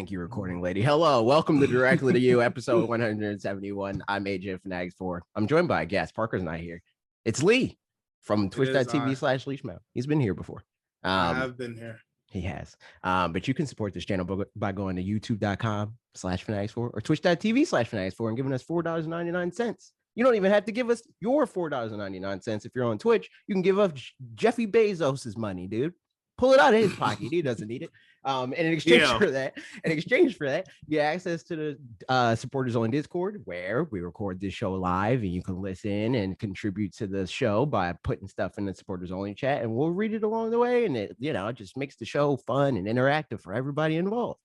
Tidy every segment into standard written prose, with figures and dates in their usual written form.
Thank you, recording lady. Hello, welcome to Directly to You, episode 171. I'm AJ fanatixfour. I'm joined by a guest. Parker's not here. It's Lee from twitch.tv/leashmouth. He's been here before. I have been here. He has. But you can support this channel by going to youtube.com/fanatixfour or twitch.tv/fanatixfour and giving us $4.99. You don't even have to give us your $4.99 if you're on Twitch. You can give us Jeffy Bezos's money, dude. Pull it out of his pocket. He doesn't need it. And in exchange for that, you get access to the supporters only Discord, where we record this show live, and you can listen and contribute to the show by putting stuff in the supporters only chat, and we'll read it along the way. And it just makes the show fun and interactive for everybody involved.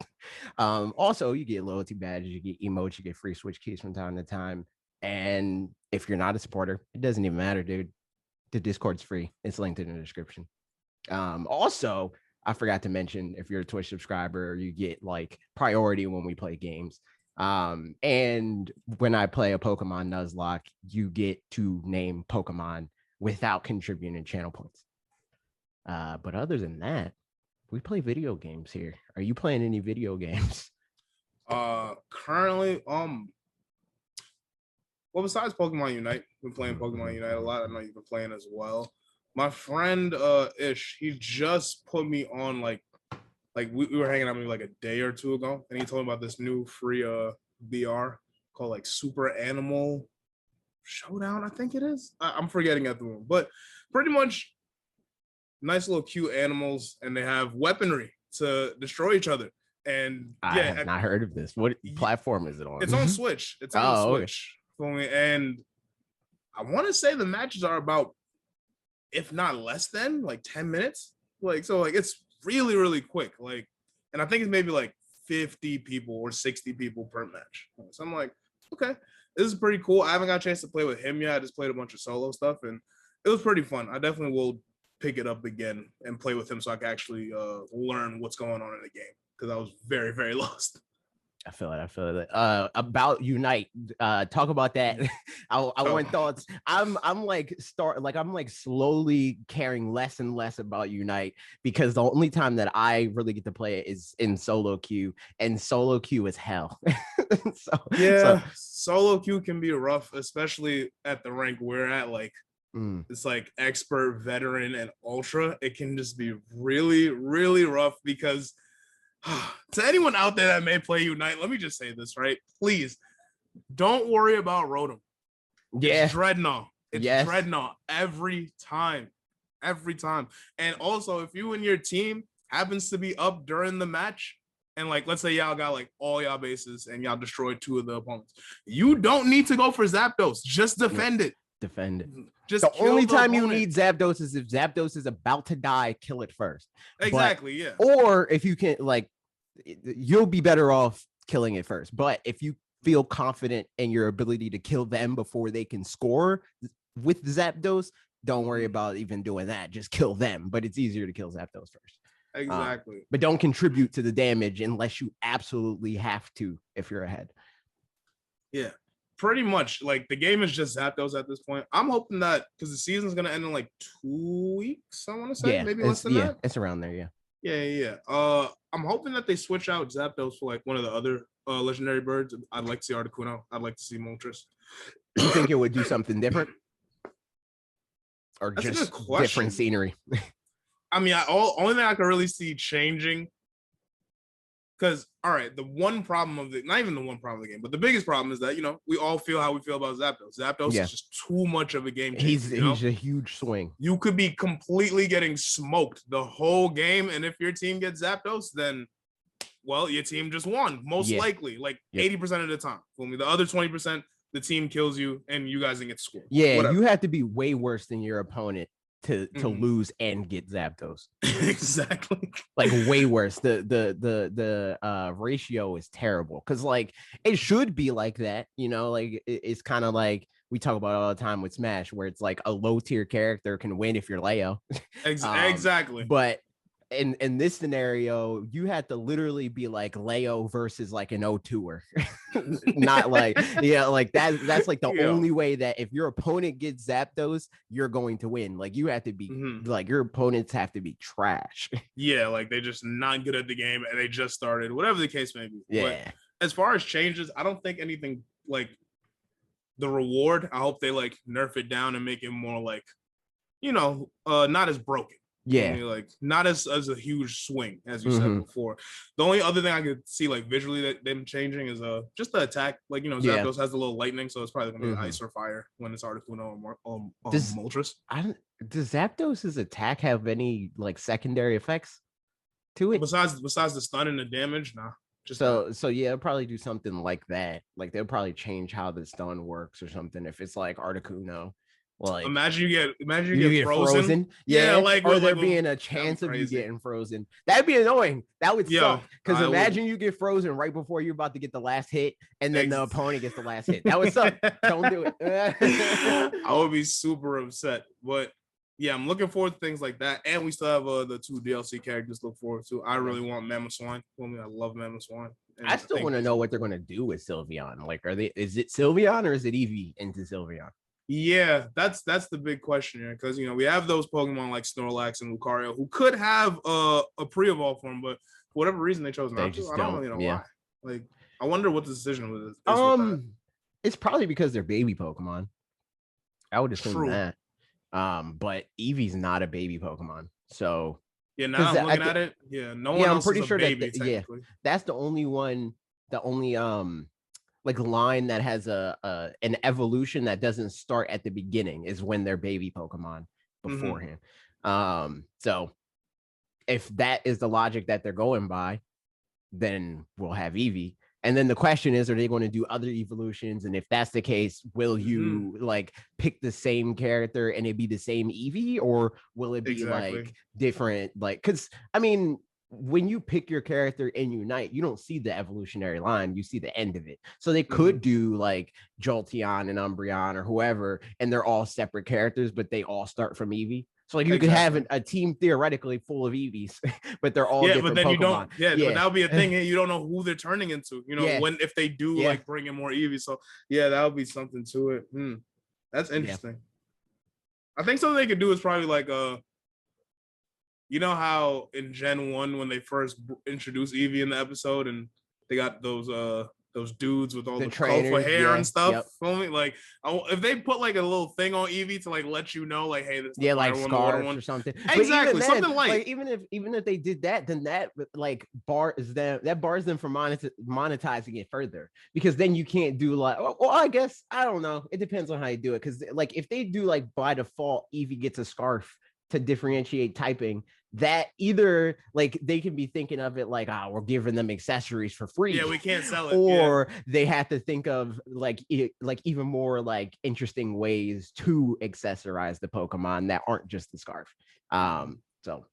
Also, you get loyalty badges, you get emotes, you get free Switch keys from time to time. And if you're not a supporter, it doesn't even matter, dude. The Discord's free. It's linked in the description. Also, I forgot to mention, if you're a Twitch subscriber, you get like priority when we play games. And when I play a Pokemon Nuzlocke, you get to name Pokemon without contributing channel points. But other than that, we play video games here. Are you playing any video games? Currently, well, besides Pokemon Unite, we've been playing Pokemon Unite a lot. I know you've been playing as well. My friend Ish, he just put me on like we were hanging out maybe like a day or two ago, and he told me about this new free VR called like Super Animal Showdown, I think it is. I'm forgetting at the moment, but pretty much nice little cute animals, and they have weaponry to destroy each other. And I have not heard of this. What platform is it on? It's on Switch. It's on Switch. Okay. And I want to say the matches are about, if not less than, like 10 minutes. So it's really, really quick. And I think it's maybe like 50 people or 60 people per match. So I'm like, okay, this is pretty cool. I haven't got a chance to play with him yet. I just played a bunch of solo stuff, and it was pretty fun. I definitely will pick it up again and play with him so I can actually learn what's going on in the game, because I was very, very lost. I feel it. About Unite, talk about that. I want thoughts. I'm slowly caring less and less about Unite, because the only time that I really get to play it is in solo queue, and solo queue is hell. Solo queue can be rough, especially at the rank we're at. It's like expert, veteran, and ultra. It can just be really, really rough, because to anyone out there that may play Unite, let me just say this, right? Please don't worry about Rotom. Yeah. It's Dreadnought. Dreadnought every time. And also, if you and your team happens to be up during the match, and let's say y'all got all y'all bases and y'all destroyed two of the opponents, you don't need to go for Zapdos. Just defend it. Just the only time you need Zapdos is if Zapdos is about to die, kill it first. Exactly. Yeah. Or if you can, you'll be better off killing it first. But if you feel confident in your ability to kill them before they can score with Zapdos, don't worry about even doing that. Just kill them. But it's easier to kill Zapdos first. Exactly. But don't contribute to the damage unless you absolutely have to if you're ahead. Yeah. Pretty much, the game is just Zapdos at this point. I'm hoping that, because the season's gonna end in 2 weeks, I want to say, maybe less than that. It's around there, yeah. I'm hoping that they switch out Zapdos for one of the other legendary birds. I'd like to see Articuno. I'd like to see Moltres. You think it would do something different, or that's just different scenery? I mean, only thing I can really see changing. Because, all right, not even the one problem of the game, but the biggest problem is that, we all feel how we feel about Zapdos. Zapdos is just too much of a game changer. He's a huge swing. You could be completely getting smoked the whole game, and if your team gets Zapdos, then, well, your team just won, most likely, 80% of the time. The other 20%, the team kills you, and you guys didn't get scored. Yeah, whatever. You have to be way worse than your opponent to lose and get Zapdos. Exactly. Way worse. The ratio is terrible, because it should be like that, it's kind of like we talk about all the time with Smash, where it's a low tier character can win if you're Leo. Exactly. But in this scenario, you had to literally be like Leo versus like an O2er. Not like, like that's like the only way that if your opponent gets Zapdos, you're going to win. Like you have to be like your opponents have to be trash. Yeah, like they just not good at the game and they just started, whatever the case may be. Yeah. But as far as changes, I don't think anything like the reward. I hope they like nerf it down and make it more like, not as broken. Yeah, I mean, like not as a huge swing as you said before. The only other thing I could see like visually that them changing is just the attack. Like Zapdos has a little lightning, so it's probably gonna be ice or fire when it's Articuno or Moltres. Does Zapdos' attack have any like secondary effects to it besides the stun and the damage? Nah. So yeah, it'll probably do something like that. Like they'll probably change how the stun works or something if it's like Articuno. Like imagine you get frozen. Yeah, like or there being a chance of you getting frozen. That'd be annoying. That would suck. Because imagine you get frozen right before you're about to get the last hit, and then the opponent gets the last hit. That would suck. Don't do it. I would be super upset. But yeah, I'm looking forward to things like that. And we still have the 2 DLC characters to look forward to. I really want Mamoswine. I love Mamoswine. I still want to know what they're going to do with Sylveon. Like, is it Sylveon or is it Eevee into Sylveon? Yeah, that's the big question here, because we have those Pokemon like Snorlax and Lucario who could have a pre-evolve form, but for whatever reason they chose not to. I don't really know why. Like, I wonder what the decision was. It's probably because they're baby Pokemon. I would assume that. But Eevee's not a baby Pokemon, so yeah. Now I'm looking at it. Yeah, no one else. I'm pretty sure baby, that that's the only one. The only like line that has an evolution that doesn't start at the beginning is when they're baby Pokemon beforehand. So if that is the logic that they're going by, then we'll have Eevee. And then the question is, are they going to do other evolutions? And if that's the case, will you like pick the same character and it be the same Eevee, or will it be like different? Like, because I mean, when you pick your character in Unite, you don't see the evolutionary line, you see the end of it. So they could do like Jolteon and Umbreon or whoever, and they're all separate characters, but they all start from Eevee. So like you could have a team theoretically full of Eevees, but they're all different Pokemon. You don't. But that would be a thing. You don't know who they're turning into. When if they do like bring in more Eevees. So that would be something to it. That's interesting. I think something they could do is probably like how in Gen 1 when they first introduced Eevee in the episode and they got those dudes with all the colorful hair and stuff. Like if they put like a little thing on Eevee to like let you know, like, hey, this is like scarves or something. Exactly, then, something like even if they did that, then that like bars them from monetizing it further, because then you can't do like, well, I guess I don't know. It depends on how you do it, because like if they do like by default, Eevee gets a scarf to differentiate typing, that either like they can be thinking of it like, we're giving them accessories for free. Yeah, we can't sell it. Or they have to think of like even more like interesting ways to accessorize the Pokemon that aren't just the scarf. So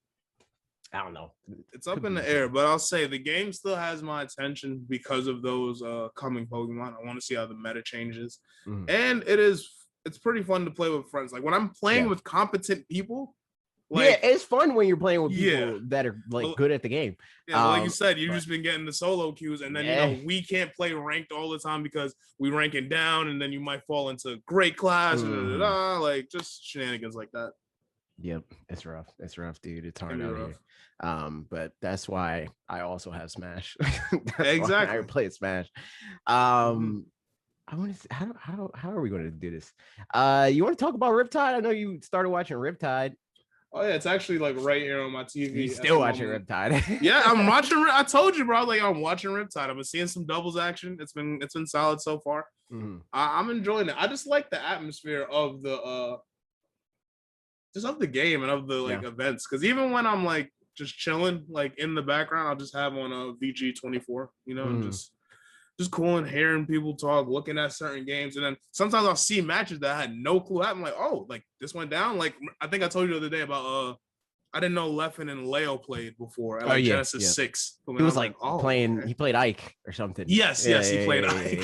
I don't know. It's up in the air, but I'll say the game still has my attention because of those coming Pokemon. I want to see how the meta changes. And it's pretty fun to play with friends. Like when I'm playing with competent people. Like, it's fun when you're playing with people that are like good at the game. Yeah, like you said, you've just been getting the solo queues, and then we can't play ranked all the time because we ranking down, and then you might fall into great class, like just shenanigans like that. Yep, it's rough. It's rough, dude. It's hard out here. But that's why I also have Smash. Exactly. I play Smash. I want to see how are we going to do this? You want to talk about Riptide? I know you started watching Riptide. Oh yeah, it's actually like right here on my TV. You still watching Riptide? Yeah, I'm watching. I told you, bro. Like I'm watching Riptide. I've been seeing some doubles action. It's been solid so far. I'm enjoying it. I just like the atmosphere of the just of the game and of the like events. Because even when I'm like just chilling, like in the background, I'll just have on a VG24, and just cool and hearing people talk, looking at certain games. And then sometimes I'll see matches that I had no clue. I'm like, oh, like this went down. Like I think I told you the other day about I didn't know Leffen and Leo played before at like Genesis 6. He was like playing. Okay. He played Ike or something. Yes, he played Ike.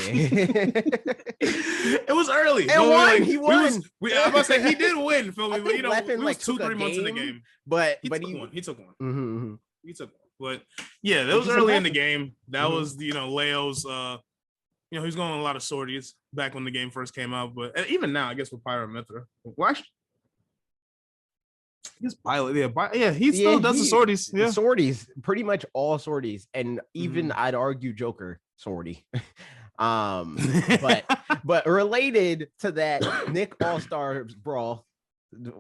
It was early. And won. He won. I'm about to say he did win. Feel me? But you know, Leffen, we was 2-3 months in the game. But he took one. He took one. Mm-hmm. He took one. But yeah, that was early in the game. That was Leo's. He's going on a lot of sorties back when the game first came out. But and even now, I guess with Pyro Mithra. Watch. He's pilot, he still does the sorties. Yeah, sorties, pretty much all sorties, and even I'd argue Joker sortie. but related to that, Nick All Star Brawl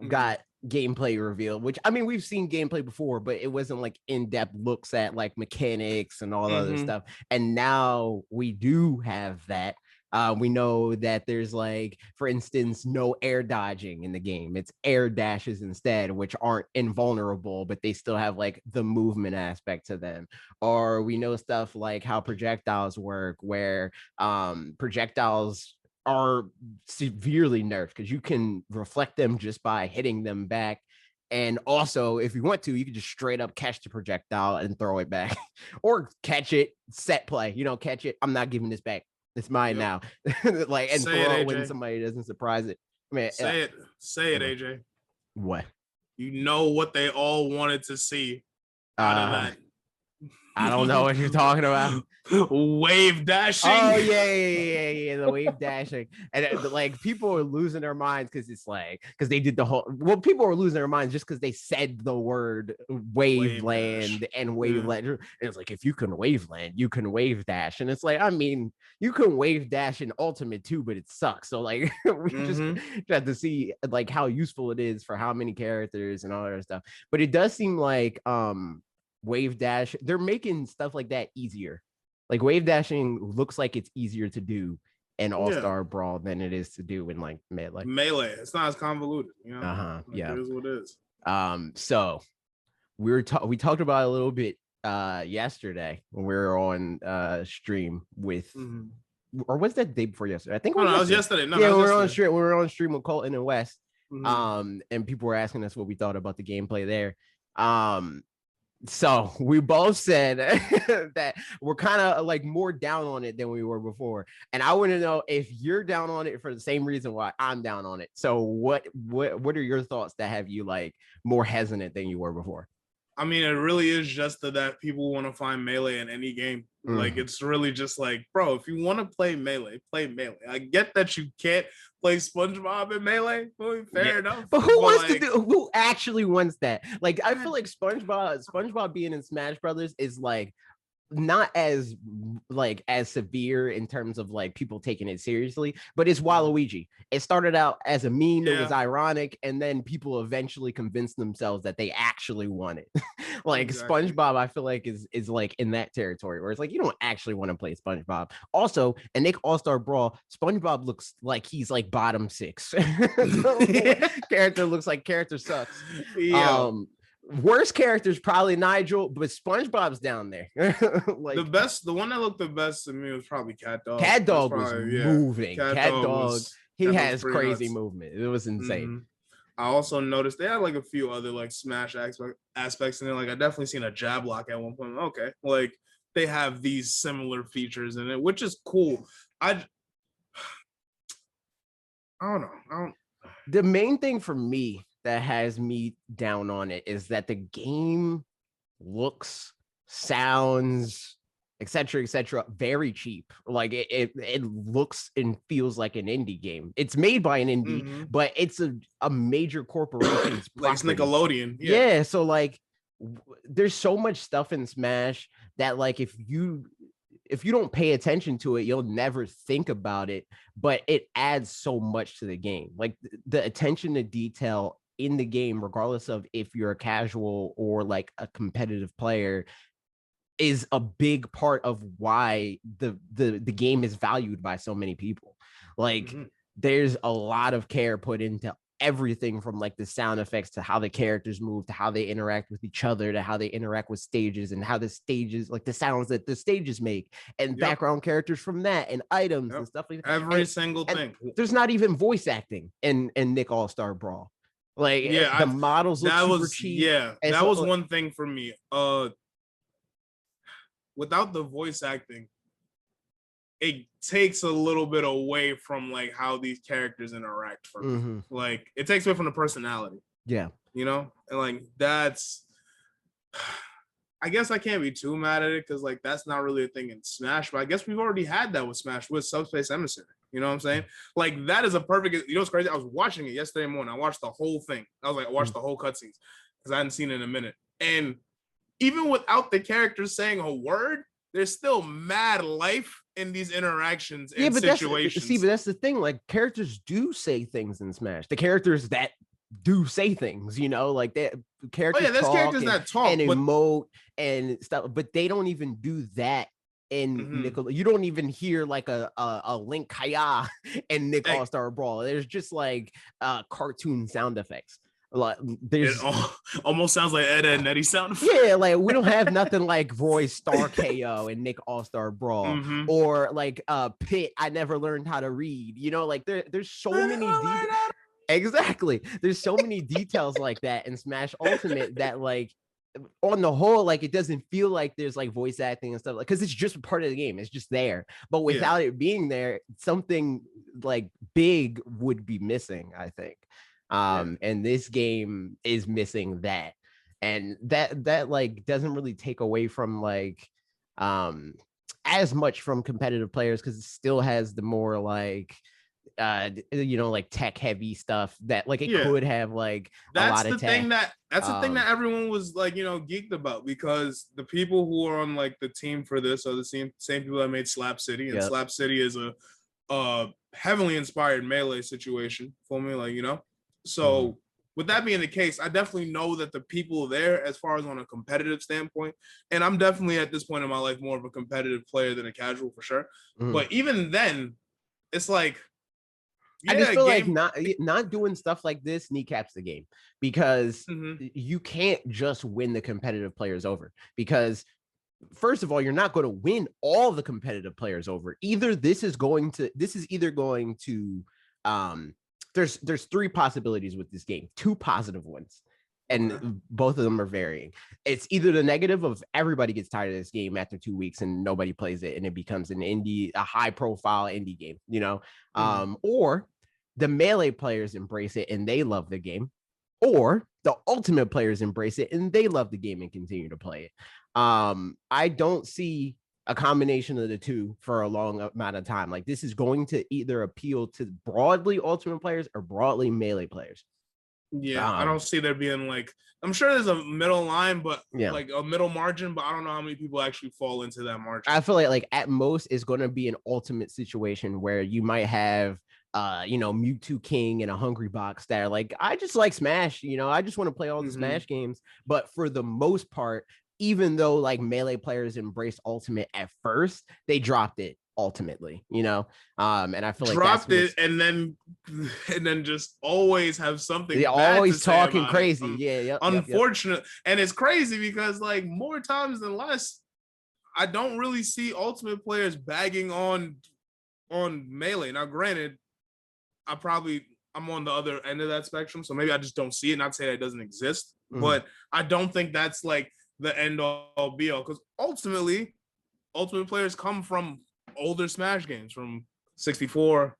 got gameplay revealed, which I mean we've seen gameplay before, but it wasn't like in-depth looks at like mechanics and all that other stuff. And now we do have that. We know that there's like, for instance, no air dodging in the game. It's air dashes instead, which aren't invulnerable, but they still have like the movement aspect to them. Or we know stuff like how projectiles work, where projectiles are severely nerfed because you can reflect them just by hitting them back. And also, if you want to, you can just straight up catch the projectile and throw it back or catch it, set play, catch it. I'm not giving this back. It's mine now. Like, and say throw it, it when somebody doesn't surprise it. I mean, say it, AJ. What? You know what they all wanted to see out of that. I don't know what you're talking about. Wave dashing. Oh yeah, the wave dashing, and like people are losing their minds because it's like they did the whole. Well, people are losing their minds just because they said the word waveland and waveland. And it's like if you can waveland, you can wave dash, and it's like I mean you can wave dash in Ultimate too, but it sucks. So like we just have to see like how useful it is for how many characters and all that stuff. But it does seem like wave dash, they're making stuff like that easier. Like wave dashing looks like it's easier to do in All-Star Brawl than it is to do in like melee. It's not as convoluted, It is what it is. So we talked about it a little bit yesterday when we were on stream with or was that the day before yesterday? I think it was yesterday. No, we were on stream with Colton and West. And people were asking us what we thought about the gameplay there. So we both said that we're kind of like more down on it than we were before. And I want to know if you're down on it for the same reason why I'm down on it. So what are your thoughts that have you like more hesitant than you were before? I mean, it really is just that people want to find melee in any game. Like, it's really just like, bro, if you want to play melee, play melee. I get that you can't play SpongeBob in melee. Fair enough. But who actually wants that? Like, I feel like SpongeBob being in Smash Brothers is like not as severe in terms of like people taking it seriously, but it's Waluigi. It started out as a meme, it was ironic, and then people eventually convinced themselves that they actually want it. Like exactly. SpongeBob, I feel like is like in that territory where it's like you don't actually want to play SpongeBob. Also, in Nick All-Star Brawl, SpongeBob looks like he's like bottom 6. Character sucks. Yeah. Worst character is probably Nigel, but SpongeBob's down there. Like the one that looked the best to me was probably Cat Dog. Cat Dog was moving. Cat Dog, he has crazy movement. It was insane. I also noticed they had like a few other like Smash aspects in there. Like I definitely seen a jab lock at one point. Okay, like they have these similar features in it, which is cool. I don't know. The main thing for me that has me down on it is that the game looks, sounds, etc., very cheap. Like it looks and feels like an indie game. It's made by an indie, but it's a major corporation's like Nickelodeon. Yeah, so like there's so much stuff in Smash that like if you don't pay attention to it, you'll never think about it, but it adds so much to the game. Like the attention to detail in the game, regardless of if you're a casual or like a competitive player, is a big part of why the game is valued by so many people. Like there's a lot of care put into everything from like the sound effects to how the characters move to how they interact with each other to how they interact with stages and how the stages, like the sounds that the stages make and background characters from that and items and stuff like that. Every single thing. There's not even voice acting in Nick All-Star Brawl. Like the models look super cheap. And that was one thing for me. Without the voice acting, it takes a little bit away from like how these characters interact for me. Like it takes away from the personality. Yeah. You know? And like that's I guess I can't be too mad at it because like that's not really a thing in Smash, but I guess we've already had that with Smash with Subspace Emissary. You know what I'm saying? Like that is a perfect. You know what's crazy? I was watching it yesterday morning. I watched the whole thing. I watched the whole cutscenes because I hadn't seen it in a minute. And even without the characters saying a word, there's still mad life in these interactions and situations. But that's the thing. Like characters do say things in Smash. The characters that do say things, you know, like that characters. Oh yeah, there's characters that talk and emote and stuff, but they don't even do that in Nickelodeon. You don't even hear like a Link Kaya and Nick All Star Brawl. There's just like cartoon sound effects. Like there's almost sounds like Ed and Eddie sound effects. Yeah, like we don't have nothing like Roy's Star KO and Nick All Star Brawl or like Pit. I never learned how to read. You know, like there's so many. Exactly. There's so many details like that in Smash Ultimate that like on the whole, like it doesn't feel like there's like voice acting and stuff like because it's just part of the game. It's just there. But without it being there, something like big would be missing, I think. And this game is missing that. And that like doesn't really take away from like as much from competitive players because it still has the more like you know, like tech heavy stuff that like it could have like that's a lot the of tech. thing that's the thing that everyone was like, you know, geeked about because the people who are on like the team for this are the same people that made Slap City, and Slap City is a heavily inspired Melee situation for me, like, you know. So with that being the case, I definitely know that the people there, as far as on a competitive standpoint, and I'm definitely at this point in my life more of a competitive player than a casual for sure. But even then, it's like I just feel like not doing stuff like this kneecaps the game because you can't just win the competitive players over because first of all, you're not going to win all the competitive players over. This is either going to there's three possibilities with this game, two positive ones. And both of them are varying. It's either the negative of everybody gets tired of this game after 2 weeks and nobody plays it and it becomes a high profile indie game, you know, or the Melee players embrace it and they love the game, or the Ultimate players embrace it and they love the game and continue to play it. I don't see a combination of the two for a long amount of time. Like this is going to either appeal to broadly Ultimate players or broadly Melee players. Yeah, I don't see there being like, I'm sure there's a middle line, but like a middle margin, but I don't know how many people actually fall into that margin. I feel like at most it's going to be an Ultimate situation where you might have, you know, Mewtwo King and a Hungry Box that are like, I just like Smash, you know, I just want to play all the Smash games. But for the most part, even though like Melee players embraced Ultimate at first, they dropped it ultimately, you know, and I feel like dropped it and then just always have something. They always talking crazy. Unfortunate, and it's crazy because like more times than less, I don't really see Ultimate players bagging on Melee. Now, granted, I'm on the other end of that spectrum, so maybe I just don't see it. Not say that it doesn't exist, but I don't think that's like the end all be all because ultimately, Ultimate players come from older Smash games from 64,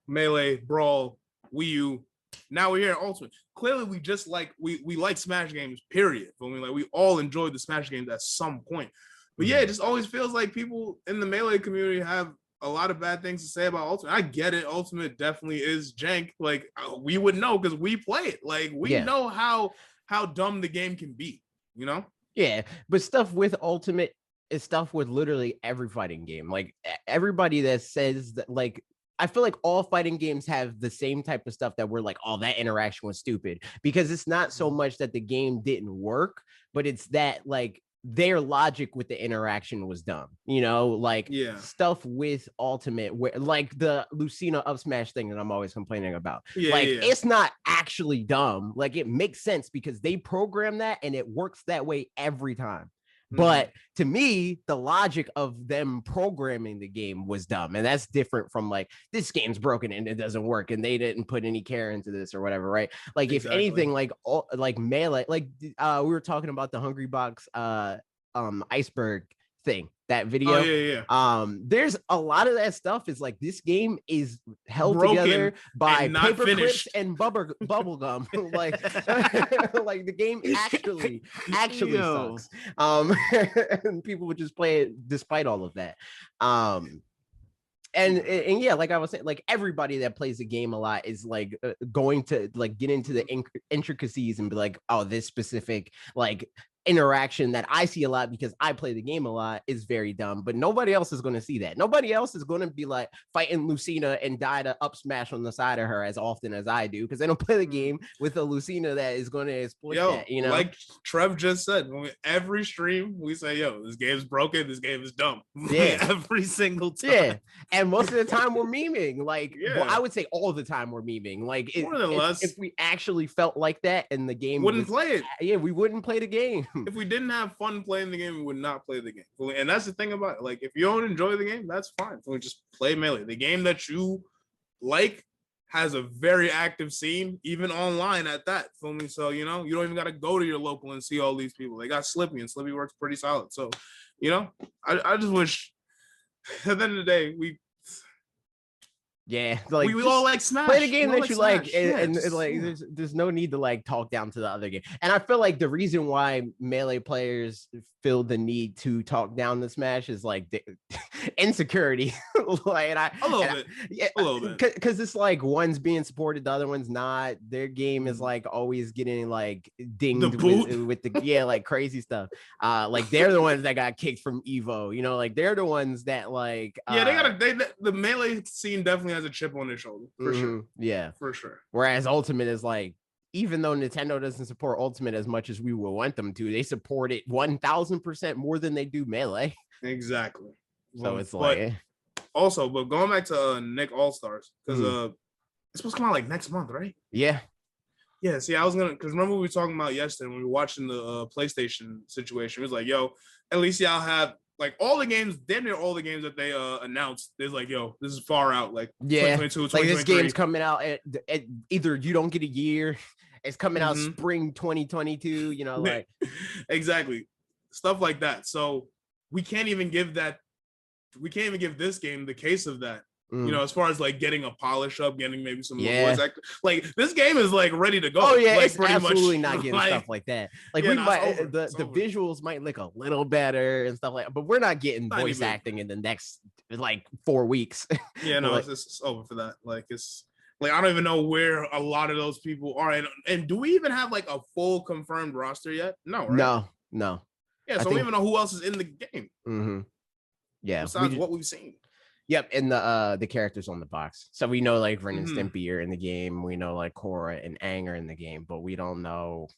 Melee, Brawl, Wii U. Now we're here at Ultimate. Clearly, we just like we like Smash games, period. I mean, like we all enjoyed the Smash games at some point. But yeah, it just always feels like people in the Melee community have a lot of bad things to say about Ultimate. I get it. Ultimate definitely is jank. Like we would know because we play it. Like we know how dumb the game can be, you know? Yeah, but stuff with Ultimate is stuff with literally every fighting game. Like everybody that says that, like, I feel like all fighting games have the same type of stuff that we're like, oh, that interaction was stupid, because it's not so much that the game didn't work, but it's that like their logic with the interaction was dumb, you know, like stuff with Ultimate, where like the Lucina up smash thing that I'm always complaining about. It's not actually dumb. Like it makes sense because they program that and it works that way every time. But to me, the logic of them programming the game was dumb. And that's different from like, this game's broken and it doesn't work and they didn't put any care into this or whatever, right? Like, if anything, like Melee, like we were talking about the Hungry Box iceberg thing, that video. There's a lot of that stuff is like, this game is held together by paper clips and bubble gum. Like like the game actually sucks. And people would just play it despite all of that. And yeah, like I was saying, like everybody that plays the game a lot is like going to like get into the intricacies and be like, oh, this specific like interaction that I see a lot because I play the game a lot is very dumb, but nobody else is going to see that. Nobody else is going to be like fighting Lucina and die to up smash on the side of her as often as I do, because they don't play the game with a Lucina that is going to exploit that, you know? Like Trev just said, when every stream we say, yo, this game's broken, this game is dumb. Yeah. Every single time. Yeah. And most of the time we're memeing. Like, well, I would say all the time we're memeing. Like, more than less. If we actually felt like that and the game wouldn't play it. Yeah, we wouldn't play the game. If we didn't have fun playing the game, we would not play the game. And that's the thing about it. Like, if you don't enjoy the game, that's fine. We just play Melee. The game that you like has a very active scene, even online at that. So, you know, you don't even got to go to your local and see all these people. They got Slippy, and Slippy works pretty solid. So, you know, I just wish at the end of the day, like we all like Smash. Play the game that you like, and like there's no need to like talk down to the other game. And I feel like the reason why Melee players feel the need to talk down the Smash is like the insecurity. Like, a little bit, because it's like one's being supported, the other one's not. Their game is like always getting like dinged with the like crazy stuff. Like they're the ones that got kicked from Evo. You know, like they're the ones that like the Melee scene definitely has a chip on their shoulder for sure. Yeah, for sure. Whereas Ultimate is like, even though Nintendo doesn't support Ultimate as much as we would want them to, they support it 1000% more than they do Melee. Exactly. So it's like, but going back to Nick All Stars, because it's supposed to come out like next month, right? Yeah. Yeah. See, I was because remember we were talking about yesterday when we were watching the PlayStation situation. It was like, yo, at least y'all have like all the games, damn near all the games that they announced. There's like, yo, this is far out. Like, yeah, 2022, like this game's coming out at either you don't get a year, it's coming out spring 2022. You know, like exactly stuff like that. So we can't even give this game the case of that. You know, as far as like getting a polish up, getting maybe some voice actor. Like this game is like ready to go. Oh yeah, like, it's absolutely not getting stuff like that. Like we might the visuals might look a little better and stuff like that, but we're not getting voice acting in the next like 4 weeks. Yeah, no, it's over for that. Like it's like I don't even know where a lot of those people are. And do we even have like a full confirmed roster yet? No, right? No. Yeah, so we don't even know who else is in the game. Mm-hmm. Yeah, besides what we've seen. Yep, and the characters on the box. So we know like Ren and Stimpy are in the game. We know like Korra and Aang are in the game, but we don't know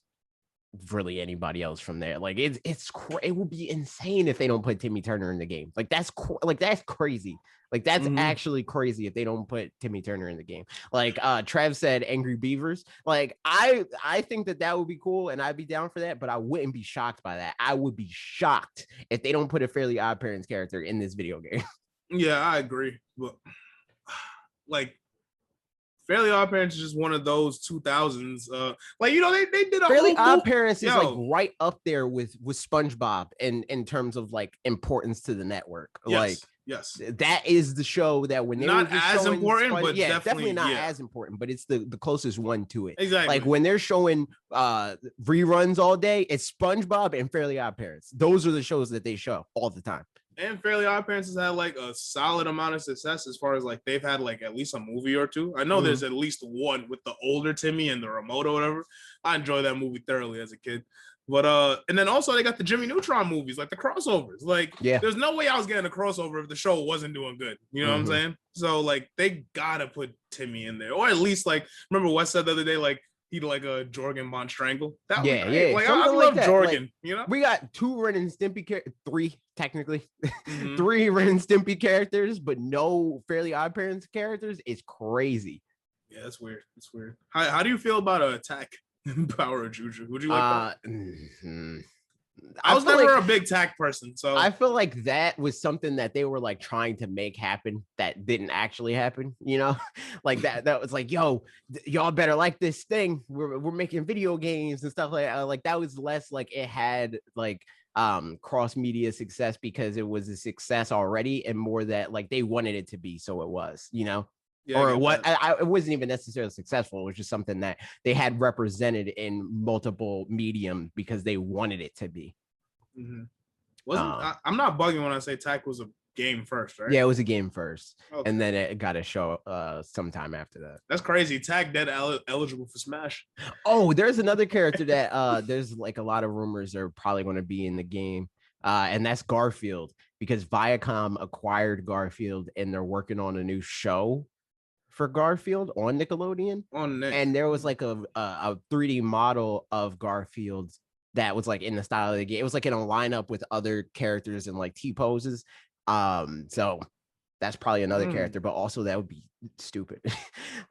really anybody else from there. Like it would be insane if they don't put Timmy Turner in the game. Like that's crazy. Like that's actually crazy if they don't put Timmy Turner in the game. Like Trev said, Angry Beavers. Like I think that would be cool, and I'd be down for that. But I wouldn't be shocked by that. I would be shocked if they don't put a Fairly Odd Parents character in this video game. Yeah, I agree. But like Fairly Odd Parents is just one of those 2000s. Like, you know, they did a Fairly Odd Parents is like right up there with SpongeBob in terms of like importance to the network. Yes, like yes, that is the show that when they not were as important, but definitely not as important, but it's the closest one to it. Exactly. Like when they're showing reruns all day, it's SpongeBob and Fairly Odd Parents. Those are the shows that they show all the time. And Fairly Odd Parents has had like a solid amount of success as far as like they've had like at least a movie or two. I know there's at least one with the older Timmy and the remote or whatever. I enjoyed that movie thoroughly as a kid. But and then also they got the Jimmy Neutron movies, like the crossovers. Like there's no way I was getting a crossover if the show wasn't doing good. You know what I'm saying? So like they gotta put Timmy in there. Or at least like remember Wes said the other day, like he'd like a Jorgen Von Strangle. That yeah. Like I love Jorgen, like, you know? We got 2 Ren and Stimpy 3 technically. 3 Ren and Stimpy characters, but no Fairly Odd Parents characters. It's crazy. Yeah, that's weird. It's weird. How do you feel about Attack and Power of Juju? Would you like that? I was never a big tack person, so I feel like that was something that they were like trying to make happen that didn't actually happen, you know? Like that was like, yo, y'all better like this thing. We're making video games and stuff like that was less like it had like cross media success because it was a success already, and more that like they wanted it to be, so it was, you know. Yeah, or what it wasn't even necessarily successful. It was just something that they had represented in multiple mediums because they wanted it to be. Mm-hmm. I'm not bugging when I say tack was a game first, right? Yeah, it was a game first, okay. And then it got a show sometime after that. That's crazy. Tack dead eligible for Smash. Oh, there's another character that there's like a lot of rumors are probably going to be in the game, and that's Garfield, because Viacom acquired Garfield and they're working on a new show for Garfield on Nickelodeon. And there was like a 3D model of Garfield that was like in the style of the game. It was like in a lineup with other characters and like T-poses. So that's probably another character, but also that would be stupid.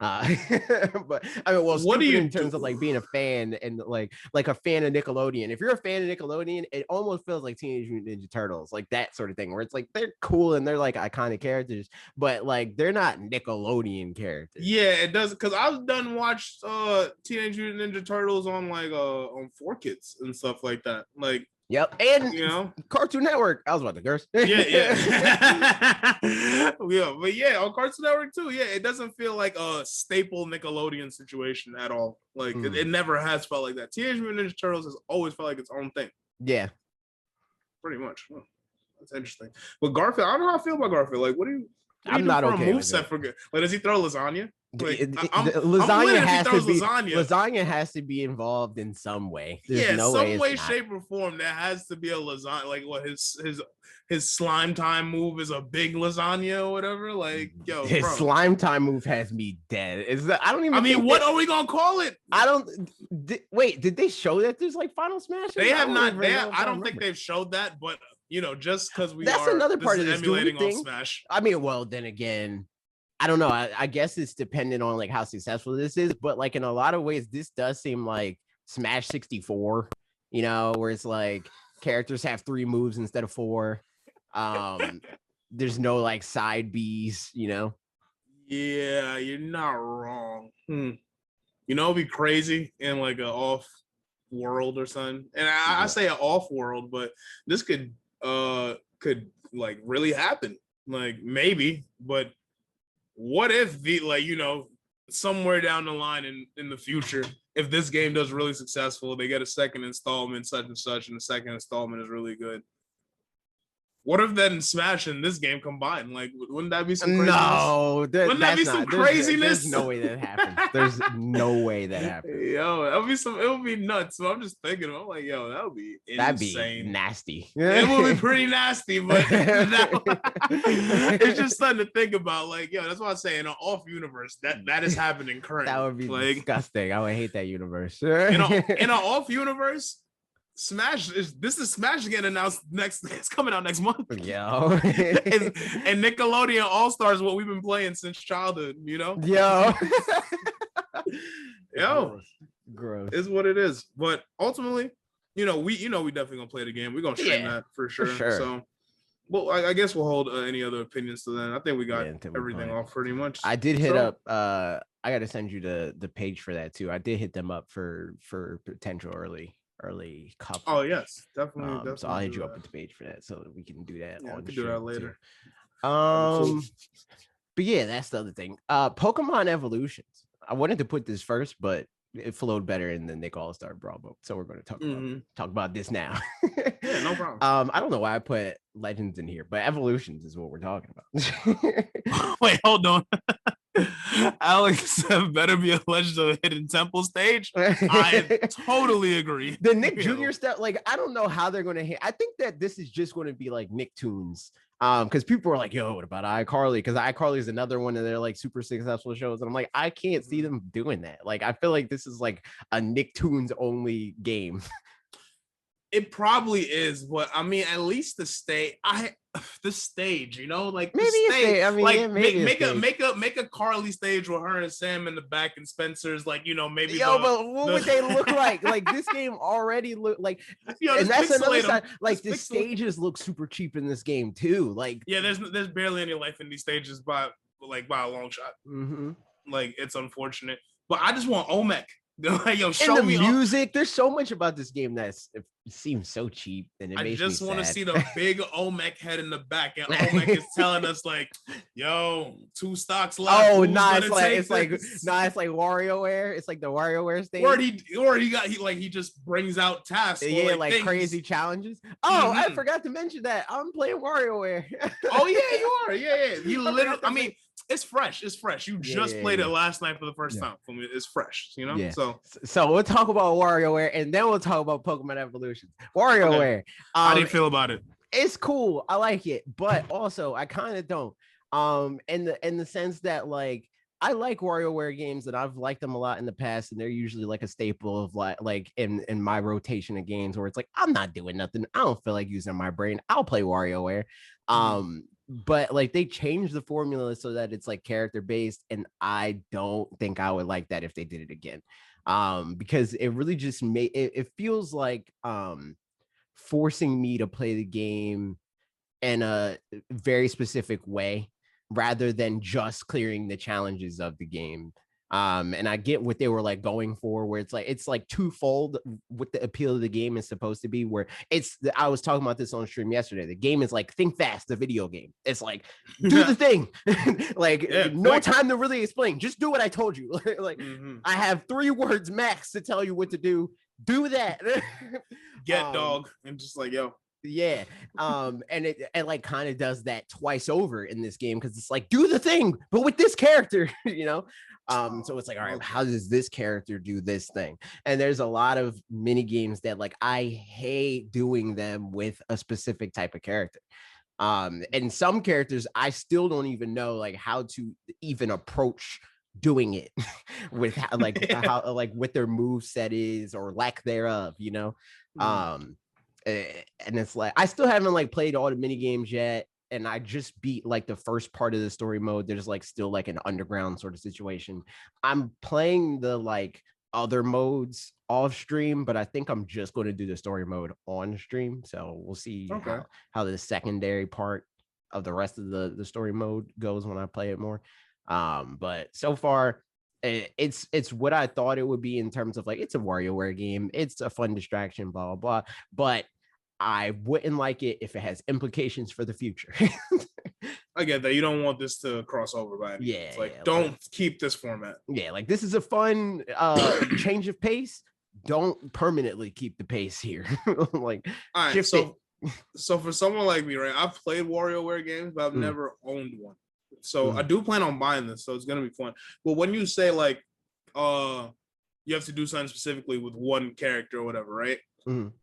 But I mean, well, what do you in terms of like being a fan and like a fan of Nickelodeon? If you're a fan of Nickelodeon, it almost feels like Teenage Mutant Ninja Turtles, like that sort of thing, where it's like they're cool and they're like iconic characters, but like they're not Nickelodeon characters. Yeah, it does, because I've done watched Teenage Mutant Ninja Turtles on like on 4Kids and stuff like that, like. Yep, and you know, Cartoon Network. I was about to curse. Yeah. But yeah, on Cartoon Network too. Yeah, it doesn't feel like a staple Nickelodeon situation at all. Like it never has felt like that. Teenage Mutant Ninja Turtles has always felt like its own thing. Yeah, pretty much. Well, that's interesting. But Garfield, I don't know how I feel about Garfield. Like, what do you? I'm not okay. Moveset for good. Like, does he throw lasagna? Like, lasagna has to be involved in some way. There's some way, shape, or form. There has to be a lasagna. Like, what his slime time move is a big lasagna or whatever. Like, yo, his slime time move has me dead. I don't even. I mean, what are we gonna call it? I don't. Wait, did they show that there's like Final Smash? They have not. I don't think they've showed that, but you know, just because that's another part of this emulating on Smash. I mean, well, then again. I don't know. I guess it's dependent on like how successful this is, but like in a lot of ways, this does seem like Smash 64, you know, where it's like characters have 3 moves instead of 4. There's no like side Bs, you know. Yeah, you're not wrong. You know, it'd be crazy in like an off world or something. And I say an off world, but this could like really happen. Like maybe, but what if somewhere down the line in the future, if this game does really successful, they get a second installment, such and such, and the second installment is really good. What if then Smash and this game combined? Like, wouldn't that be some craziness? No, wouldn't that be some craziness? There's no way that happens. There's no way that happens. Yo, it would be nuts. So I'm just thinking, I'm like, yo, that would be insane. That'd be nasty. It would be pretty nasty, but it's just something to think about. Like, yo, that's why I say in an off universe, that is happening currently. That would be like, disgusting. I would hate that universe. In an off universe, Smash is Smash getting announced next. It's coming out next month. Yo, and Nickelodeon All Stars, what we've been playing since childhood. You know. Yo, gross is what it is. But ultimately, we definitely gonna play the game. We're gonna stream that for sure. So, well, I guess we'll hold any other opinions to then. I think we got everything off pretty much. I did hit up. I got to send you the page for that too. I did hit them up for potential early cup. Oh yes, definitely. So I'll hit you up with the page for that, so that we can do that. Yeah, we can do that later. But yeah, that's the other thing. Pokmon Evolutions. I wanted to put this first, but it flowed better in the Nick All Star Brawl. So we're going to talk about this now. Yeah, no problem. I don't know why I put Legends in here, but Evolutions is what we're talking about. Wait, hold on. Alex better be a Legend of the Hidden Temple stage. I totally agree. The Nick Jr. stuff, like, I don't know how they're going to hit. I think that this is just going to be like Nicktoons. Because people are like, yo, what about iCarly? Because iCarly is another one of their like super successful shows. And I'm like, I can't see them doing that. Like, I feel like this is like a Nicktoons only game. It probably is, but I mean, at least the stage, you know, like maybe the stage. I mean, like yeah, maybe make a Carly stage with her and Sam in the back, and Spencer's like, you know, maybe. But what would they look like? Like this game already look like, and that's another side. Like the stages look super cheap in this game too. Like, yeah, there's barely any life in these stages by a long shot. Mm-hmm. Like it's unfortunate, but I just want Olmec. Like, yo, show me music. There's so much about this game that seems so cheap, and it makes me sad. I just want to see the big Olmec head in the back, and Olmec is telling us like, "Yo, 2 stocks left." Oh, it's like Warioware. It's like the Warioware stage. He just brings out tasks. Yeah, like crazy challenges. Oh, I forgot to mention that I'm playing Warioware. Oh yeah, you are. Yeah. You literally. I mean. It's fresh. You just played it last night for the first time. For me, it's fresh, you know? Yeah. So we'll talk about Warioware and then we'll talk about Pokmon Evolution. Warioware. Okay. How do you feel about it? It's cool. I like it, but also I kind of don't. In the sense that like I like Warioware games and I've liked them a lot in the past, and they're usually like a staple of like in my rotation of games where it's like I'm not doing nothing. I don't feel like using my brain. I'll play Warioware. But like they changed the formula so that it's like character based, and I don't think I would like that if they did it again. Because it really just it feels like forcing me to play the game in a very specific way rather than just clearing the challenges of the game. And I get what they were like going for, where it's like twofold what the appeal of the game is supposed to be, where I was talking about this on stream yesterday. The game is like think fast, the video game. It's like do the thing. Like no time to really explain. Just do what I told you. Like I have 3 words max to tell you what to do. Do that. Get dog and just like yo. Yeah. And it like kind of does that twice over in this game, because it's like do the thing, but with this character, you know. So it's like, all right, how does this character do this thing? And there's a lot of mini games that like I hate doing them with a specific type of character. And some characters I still don't even know like how to even approach doing it with how what their move set is or lack thereof, you know. And it's like I still haven't like played all the mini games yet. And I just beat like the first part of the story mode. There's like still like an underground sort of situation. I'm playing the like other modes off stream, but I think I'm just going to do the story mode on stream. So we'll see how the secondary part of the rest of the story mode goes when I play it more. But so far it's what I thought it would be in terms of like it's a WarioWare game. It's a fun distraction, blah, blah, blah. But I wouldn't like it if it has implications for the future. I get that. You don't want this to cross over by any means. Like, don't keep this format. Yeah, like this is a fun change of pace. Don't permanently keep the pace here. Like, all right, so for someone like me, right? I've played WarioWare games, but I've never owned one. So I do plan on buying this, so it's gonna be fun. But when you say like you have to do something specifically with one character or whatever, right?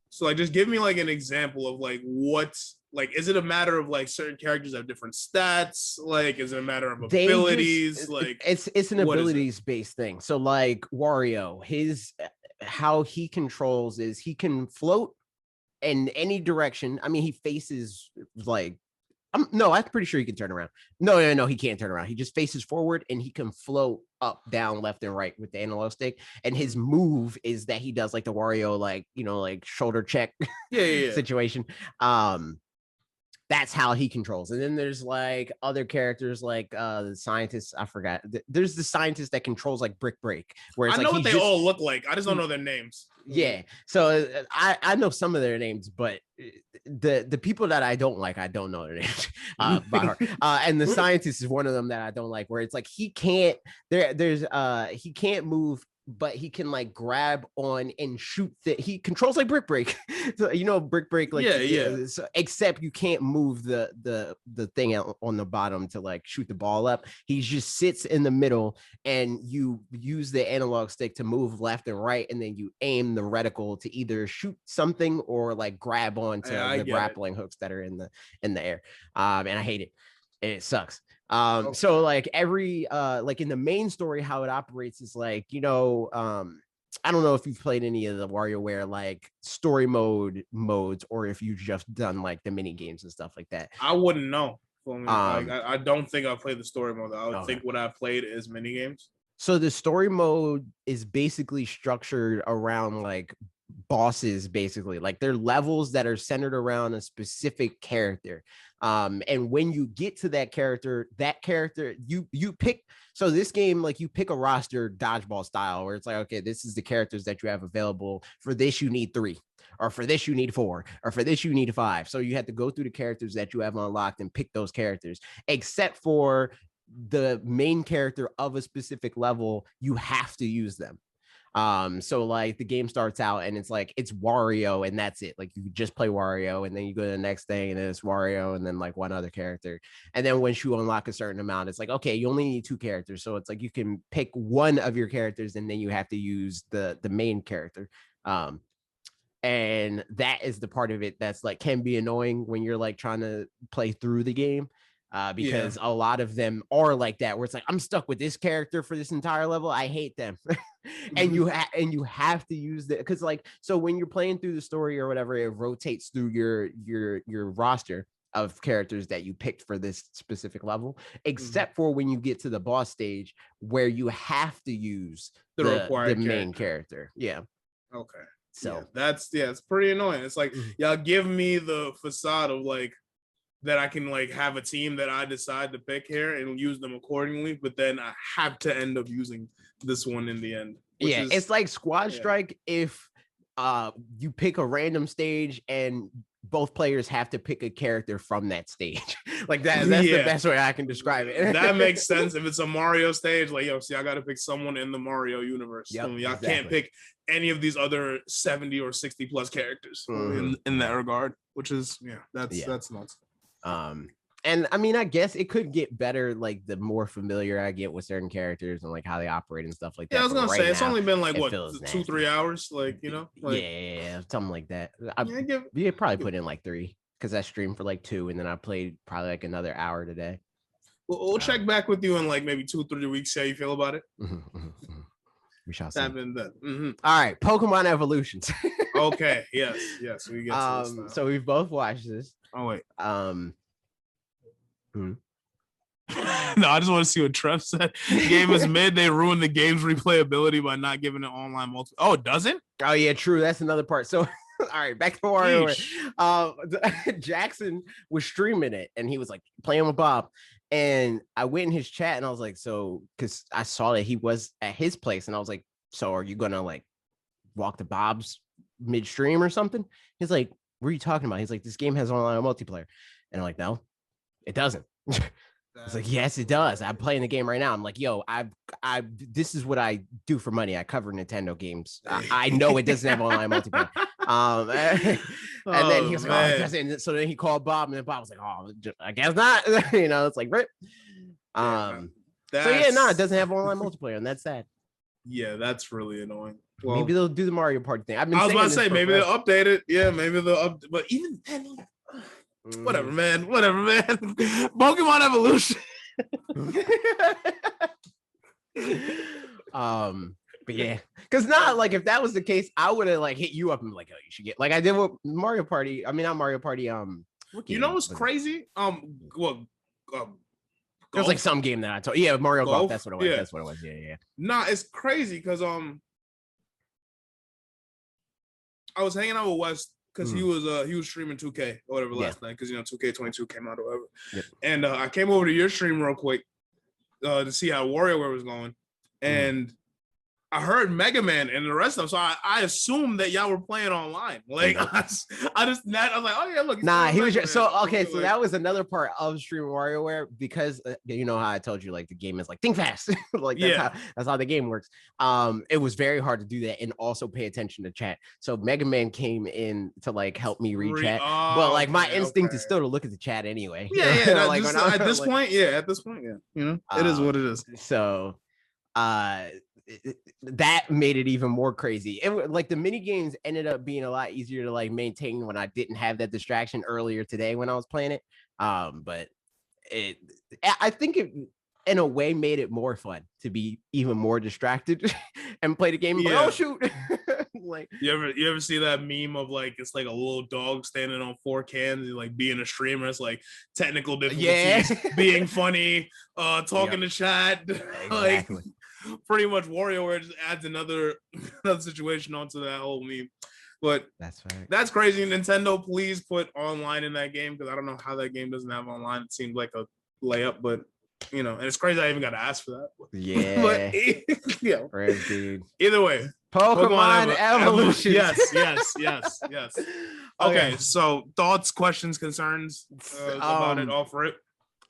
So like just give me like an example of like what's like, is it a matter of like certain characters have different stats? Like, is it a matter of abilities? Like it's an abilities based thing. So like Wario, how he controls is he can float in any direction. I mean, he faces like I'm pretty sure he can turn around. No, he can't turn around. He just faces forward and he can float up, down, left, and right with the analog stick. And his move is that he does like the Wario, like, you know, like shoulder check situation. That's how he controls. And then there's like other characters like the scientist. I forgot. There's the scientist that controls like Brick Break, where it's I know what they all look like. I just don't know their names. Yeah. So I know some of their names, but the people that I don't like, I don't know their names by heart. And the scientist is one of them that I don't like, where it's like he can't he can't move, but he can like grab on and shoot he controls like Brick Break. So, you know, Brick Break, like so, except you can't move the thing out on the bottom to like shoot the ball up. He just sits in the middle and you use the analog stick to move left and right, and then you aim the reticle to either shoot something or like grab onto the grappling hooks that are in the air. And I hate it. It sucks. So like every like in the main story, how it operates is like, you know, I don't know if you've played any of the Warioware like story modes, or if you've just done like the mini games and stuff like that. I wouldn't know. Like, I don't think I've played the story mode. I would think what I've played is mini games. So the story mode is basically structured around like bosses, basically like they're levels that are centered around a specific character. And when you get to that character you pick. So this game, like you pick a roster dodgeball style where it's like, okay, this is the characters that you have available. For this, you need 3, or for this, you need 4, or for this, you need 5. So you have to go through the characters that you have unlocked and pick those characters, except for the main character of a specific level. You have to use them. So like the game starts out and it's like it's Wario and that's it. Like you just play Wario and then you go to the next thing and then it's Wario and then like one other character. And then once you unlock a certain amount, it's like, okay, you only need 2 characters. So it's like you can pick one of your characters and then you have to use the main character. And that is the part of it that's like can be annoying when you're like trying to play through the game. Because a lot of them are like that, where it's like, I'm stuck with this character for this entire level. I hate them. And you have to use that because like, so when you're playing through the story or whatever, it rotates through your roster of characters that you picked for this specific level, except for when you get to the boss stage where you have to use the main character. Yeah. Okay. So it's pretty annoying. It's like, y'all give me the facade of like, that I can like have a team that I decide to pick here and use them accordingly, but then I have to end up using this one in the end. It's like Squad Strike if you pick a random stage and both players have to pick a character from that stage. Like that's the best way I can describe it. That makes sense. If it's a Mario stage, like, yo, see, I got to pick someone in the Mario universe. Y'all can't pick any of these other 70 or 60 plus characters in that regard, which is, that's nuts. And I mean, I guess it could get better, like the more familiar I get with certain characters and like how they operate and stuff like that. Yeah, I was gonna say it's only been like what 2-3 hours, like you know, like, something like that. You probably put in like 3 because I streamed for like 2 and then I played probably like another hour today. We'll check back with you in like maybe 2-3 weeks. See how you feel about it. We shall see. All right, Pokmon Evolutions. Okay. Yes. We get to this now. So we've both watched this. Oh wait. No, I just want to see what Trev said. The game is mid. They ruined the game's replayability by not giving it online multi. Oh, it doesn't? Oh yeah, true. That's another part. So all right, back to Warioware. Jackson was streaming it and he was like playing with Bob. And I went in his chat and I was like, so because I saw that he was at his place and I was like, so are you gonna like walk to Bob's midstream or something? He's like, what are you talking about? He's like, this game has online multiplayer. And I'm like, no, it doesn't. I was like, yes, it does. I'm playing the game right now. I'm like, yo, this is what I do for money. I cover Nintendo games. I know it doesn't have online multiplayer. And then he was like, oh, it doesn't. So then he called Bob, and then Bob was like, oh, I guess not. You know, it's like, rip. So yeah, no, it doesn't have online multiplayer, and that's sad. Yeah, that's really annoying. Well, maybe they'll do the Mario Party thing. I was about to say maybe they'll update it. Yeah, maybe they'll but even then, whatever, man. Pokemon Evolution. But yeah, because not like if that was the case, I would have like hit you up and be like, oh, you should get like I did with Mario Party. I mean, not Mario Party. You know what's crazy? It was like some game that I told. Yeah, Mario Golf. That's what it was. Yeah. That's what it was. Yeah. Nah, it's crazy because I was hanging out with Wes because he was streaming 2K or whatever last night because 2K22 came out or whatever. Yep. And I came over to your stream real quick to see how Warioware was going, and I heard Mega Man and the rest of them, so I assumed that y'all were playing online. Like I was like, oh yeah, look. Nah, he was just, so okay. So that was another part of stream Warioware because you know how I told you like the game is like think fast, like that's how the game works. It was very hard to do that and also pay attention to chat. So Mega Man came in to like help me read chat, but like my instinct is still to look at the chat anyway. Yeah. Like, at this point, it is what it is. So, that made it even more crazy. Like the mini games ended up being a lot easier to like maintain when I didn't have that distraction earlier today when I was playing it. But I think it in a way made it more fun to be even more distracted and play the game. Yeah. Like, oh shoot! Like you ever see that meme of like it's like a little dog standing on 4 cans, like being a streamer. It's like technical difficulties, being funny, talking to chat. Exactly. Like pretty much Warioware just adds another situation onto that whole meme. But that's crazy. Nintendo, please put online in that game because I don't know how that game doesn't have online. It seems like a layup, but and it's crazy I even got to ask for that. Yeah. But Rip, dude. Either way. Pokemon Evolution. Yes. Okay, so thoughts, questions, concerns about it off rip?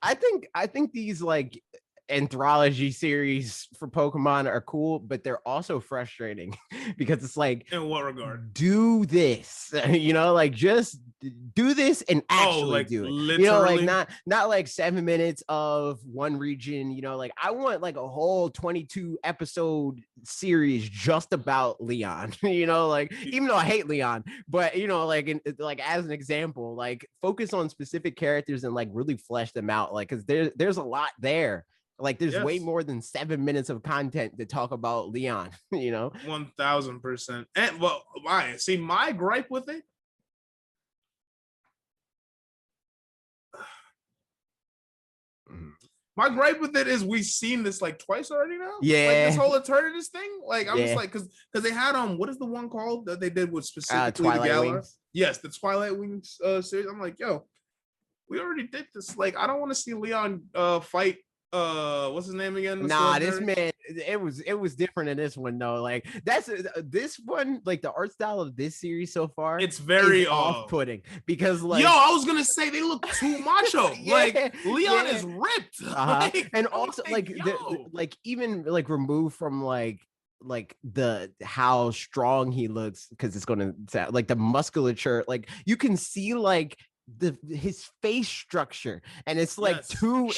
I think these like anthology series for Pokemon are cool, but they're also frustrating because it's like, in what regard? Do this, like just do this and actually do it. Literally? Like not like 7 minutes of one region. Like I want like a whole 22 episode series just about Leon. Like even though I hate Leon, but like as an example, like focus on specific characters and like really flesh them out. Like because there's a lot there. Like there's way more than 7 minutes of content to talk about Leon, 1000%. And well, I see my gripe with it. My gripe with it is we've seen this like twice already now. Yeah, like this whole Eternatus thing. Like I'm just like because they had what is the one called that they did with specifically the Galar? Yes, the Twilight Wings series. I'm like, yo, we already did this. Like I don't want to see Leon fight. What's his name again? Nah, this man, it was different in this one though. Like that's this one, like the art style of this series so far, it's very off-putting because like, I was gonna say they look too macho. Like Leon is ripped, and also like like even like removed from like the how strong he looks because it's gonna sound like the musculature. Like you can see like his face structure and it's like too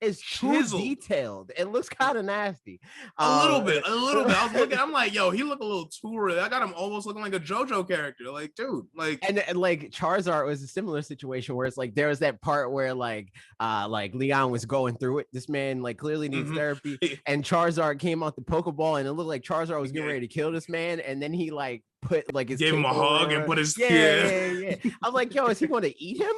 detailed. It looks kind of nasty. A little bit. I was looking, I'm like, yo, he looked a little too real. I got him almost looking like a JoJo character. Like, dude, like and like Charizard was a similar situation where it's like there was that part where like Leon was going through it. This man like clearly needs therapy, and Charizard came out the Pokeball and it looked like Charizard was getting ready to kill this man, and then he like put like his gave him a hug and put his yeah. I'm like, yo, is he going to eat him?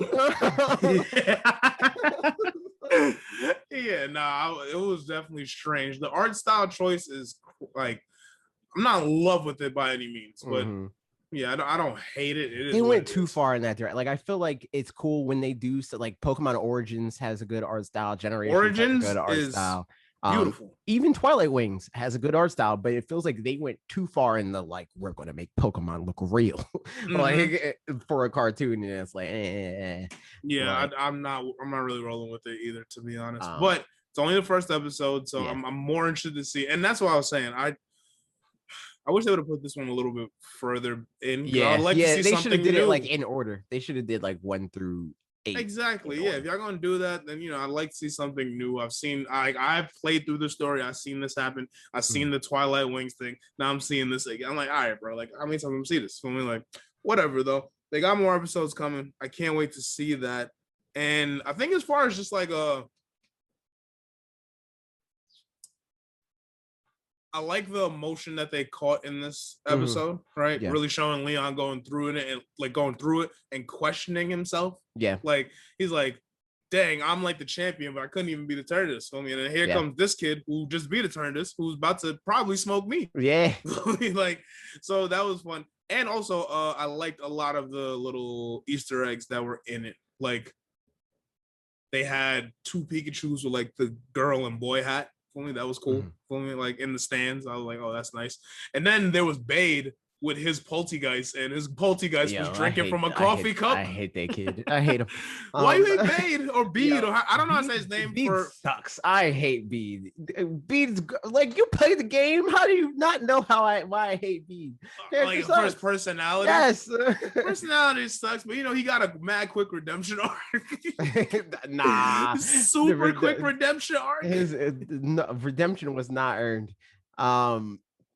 It was definitely strange. The art style choice is like, I'm not in love with it by any means, but I don't hate it. They went too far in that direction. Like I feel like it's cool when they do so. Like Pokemon Origins has a good art style. Origins has a good art style. Beautiful. Even Twilight Wings has a good art style, but it feels like they went too far in the like we're going to make Pokemon look real, like for a cartoon, and it's like, I'm not really rolling with it either, to be honest. But it's only the first episode, so I'm more interested to see, and that's what I was saying. I wish they would have put this one a little bit further in. I'd like to see they should have did it like in order. They should have did like 1 through 8. Exactly. Yeah. If y'all gonna do that, then I'd like to see something new. I've played through the story. I've seen this happen. I've seen the Twilight Wings thing. Now I'm seeing this again. I'm like, all right, bro. Like, how many times I'm see this? So I'm like, whatever though. They got more episodes coming. I can't wait to see that. And I think as far as just like I like the emotion that they caught in this episode, right? Yeah. Really showing Leon going through it and questioning himself. Yeah. Like he's like, dang, I'm like the champion, but I couldn't even beat the Eternatus. I mean, and here comes this kid who just beat the Eternatus, who's about to probably smoke me. Yeah. Like, so that was fun. And also, I liked a lot of the little Easter eggs that were in it. Like, they had 2 Pikachus with like the girl and boy hat. For me, that was cool. For me, like in the stands, I was like, "Oh, that's nice." And then there was Bade with his Poltegeist, and his Poltegeist was drinking from a coffee cup. I hate that kid. I hate him. Why you hate Bade or Bede? Or I don't know how to say his name. Bede sucks. I hate Bede. Bede's like, you play the game. How do you not know why I hate Bede? Like his personality. Yes, personality sucks, but he got a mad quick redemption arc. Nah, super quick redemption arc. His redemption was not earned.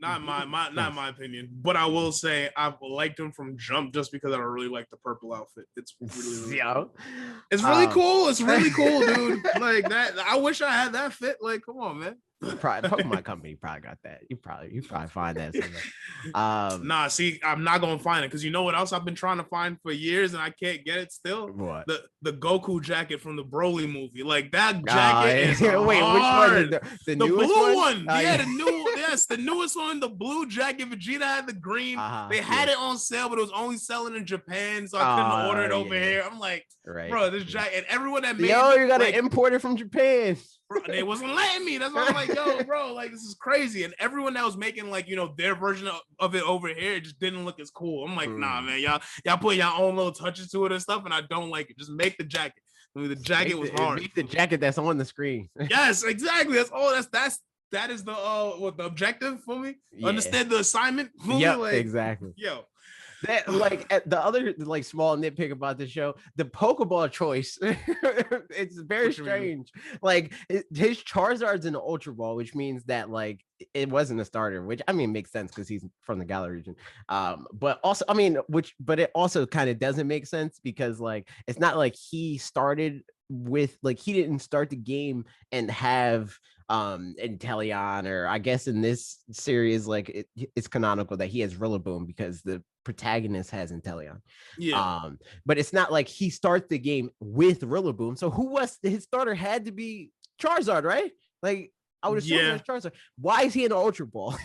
Not my opinion, but I will say I've liked him from jump just because I really like the purple outfit. It's really cool. It's really cool. It's really cool, dude. Like that. I wish I had that fit. Like, come on, man. Pokemon Company probably got that. You probably find that somewhere. Nah, see, I'm not gonna find it because you know what else I've been trying to find for years and I can't get it still. What? The Goku jacket from the Broly movie, like that jacket is wait, hard. which one? The newest blue one? Yeah, the new. Yes, the newest one. The blue jacket. Vegeta had the green. They had it on sale, but it was only selling in Japan, so I couldn't order it over here. I'm like, bro, this jacket. And everyone that made you gotta import it from Japan. Bro, they wasn't letting me. That's why I'm like, yo, bro, like this is crazy. And everyone that was making like their version of it over here, it just didn't look as cool. I'm like, nah, man, y'all put your own little touches to it and stuff, and I don't like it. Just make the jacket. I mean, the jacket was hard. Make the jacket that's on the screen. Yes, exactly. That's all. That is the the objective for me. Yeah. Understand the assignment. Yeah, like, exactly. Yo. That the other small nitpick about the show, the Pokeball choice, it's very strange. Like his Charizard's in the Ultra Ball, which means that like it wasn't a starter, which I mean makes sense because he's from the Galar region. But also but it also kind of doesn't make sense because like it's not like he started with like he didn't start the game and have Inteleon, or I guess in this series like it's canonical that he has Rillaboom because the protagonist has Inteleon. But it's not like he starts the game with Rillaboom. So who was his starter? Had to be Charizard, right? Like I would assume it was Charizard. Why is he in the Ultra Ball?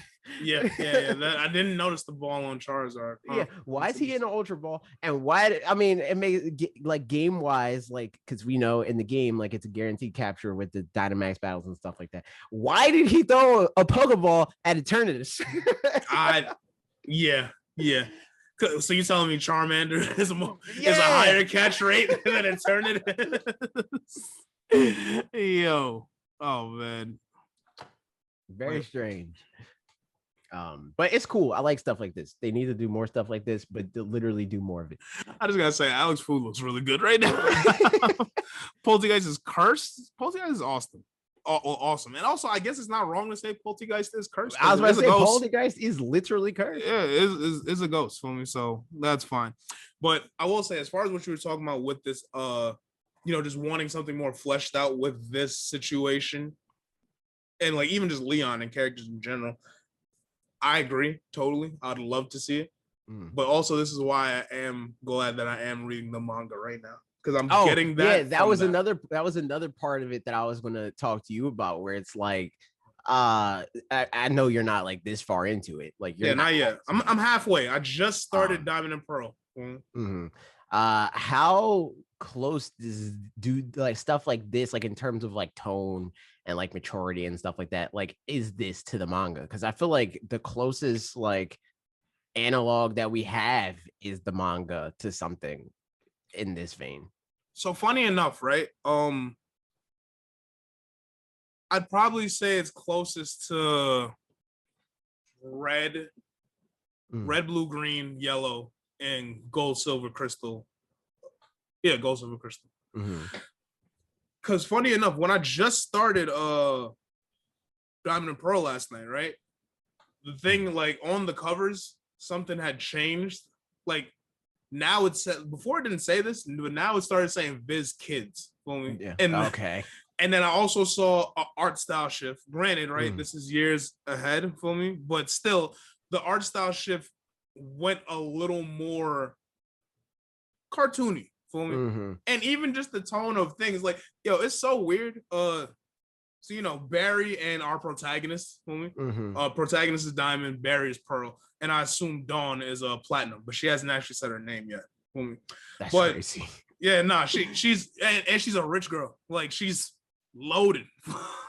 I didn't notice the ball on Charizard. Why is he in the Ultra Ball? And why? I mean, it may like game wise, like because we know in the game, like it's a guaranteed capture with the Dynamax battles and stuff like that. Why did he throw a Pokeball at Eternatus? So you telling me Charmander is a higher catch rate than Eternatus? Yo, oh man, very strange. But it's cool. I like stuff like this. They need to do more stuff like this, but to literally do more of it. I just gotta say, Alex Fu looks really good right now. Poltergeist is cursed. Poltergeist is awesome. Awesome. And also, I guess it's not wrong to say Poltergeist is cursed. I was about to say Poltergeist is literally cursed. Yeah, it's a ghost for me, so that's fine. But I will say, as far as what you were talking about with this, just wanting something more fleshed out with this situation, and like even just Leon and characters in general, I agree totally. I'd love to see it, but also this is why I am glad that I am reading the manga right now. Because I'm getting that. Yeah, that was another part of it that I was going to talk to you about, where it's like, I know you're not like this far into it. Like, not yet. I'm halfway. I just started Diamond and Pearl. How close do like stuff like this, like in terms of like tone and like maturity and stuff like that, like is this to the manga? Because I feel like the closest like analog that we have is the manga to something in this vein. So funny enough, right? I'd probably say it's closest to red, blue, green, yellow, and gold, silver, crystal. Yeah, gold, silver, crystal. Because funny enough, when I just started Diamond and Pearl last night, right? The thing like on the covers, something had changed. Like now it said, before it didn't say this, but now it started saying Viz Kids. Yeah. Okay. And then I also saw an art style shift. Granted, right, this is years ahead for me, but still, the art style shift went a little more cartoony for me. And even just the tone of things, like, yo, it's so weird. So, Barry and our protagonist for me. Protagonist is Diamond, Barry is Pearl, and I assume Dawn is Platinum, but she hasn't actually said her name yet for me. That's crazy. Yeah, nah, she's she's a rich girl. Like, she's loaded.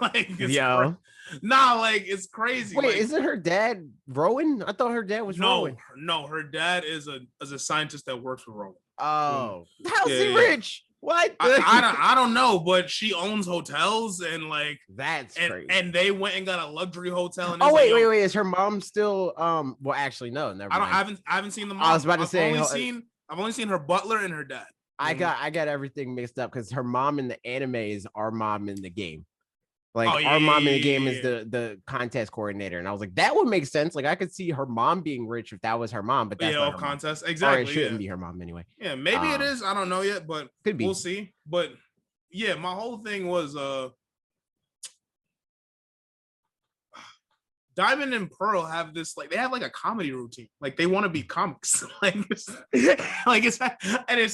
Like, it's crazy. Wait, like, isn't her dad Rowan? I thought her dad was Rowan. No, her dad is a scientist that works for Rowan. Oh, how's he rich? What? I don't know, but she owns hotels and like that's crazy. And they went and got a luxury hotel. And wait, is her mom still? Well, actually, no, never. I haven't seen the mom. I was about to say I've only seen her butler and her dad. I got everything mixed up because her mom in the anime is our mom in the game. Like our mom in the game is yeah. the contest coordinator, and I was like, that would make sense. Like I could see her mom being rich if that was her mom, but that's not her contest mom. exactly. Or it shouldn't be her mom anyway. Yeah, maybe it is. I don't know yet, but could be. We'll see. But yeah, my whole thing was Diamond and Pearl have this like they have like a comedy routine. Like they want to be comics. And it's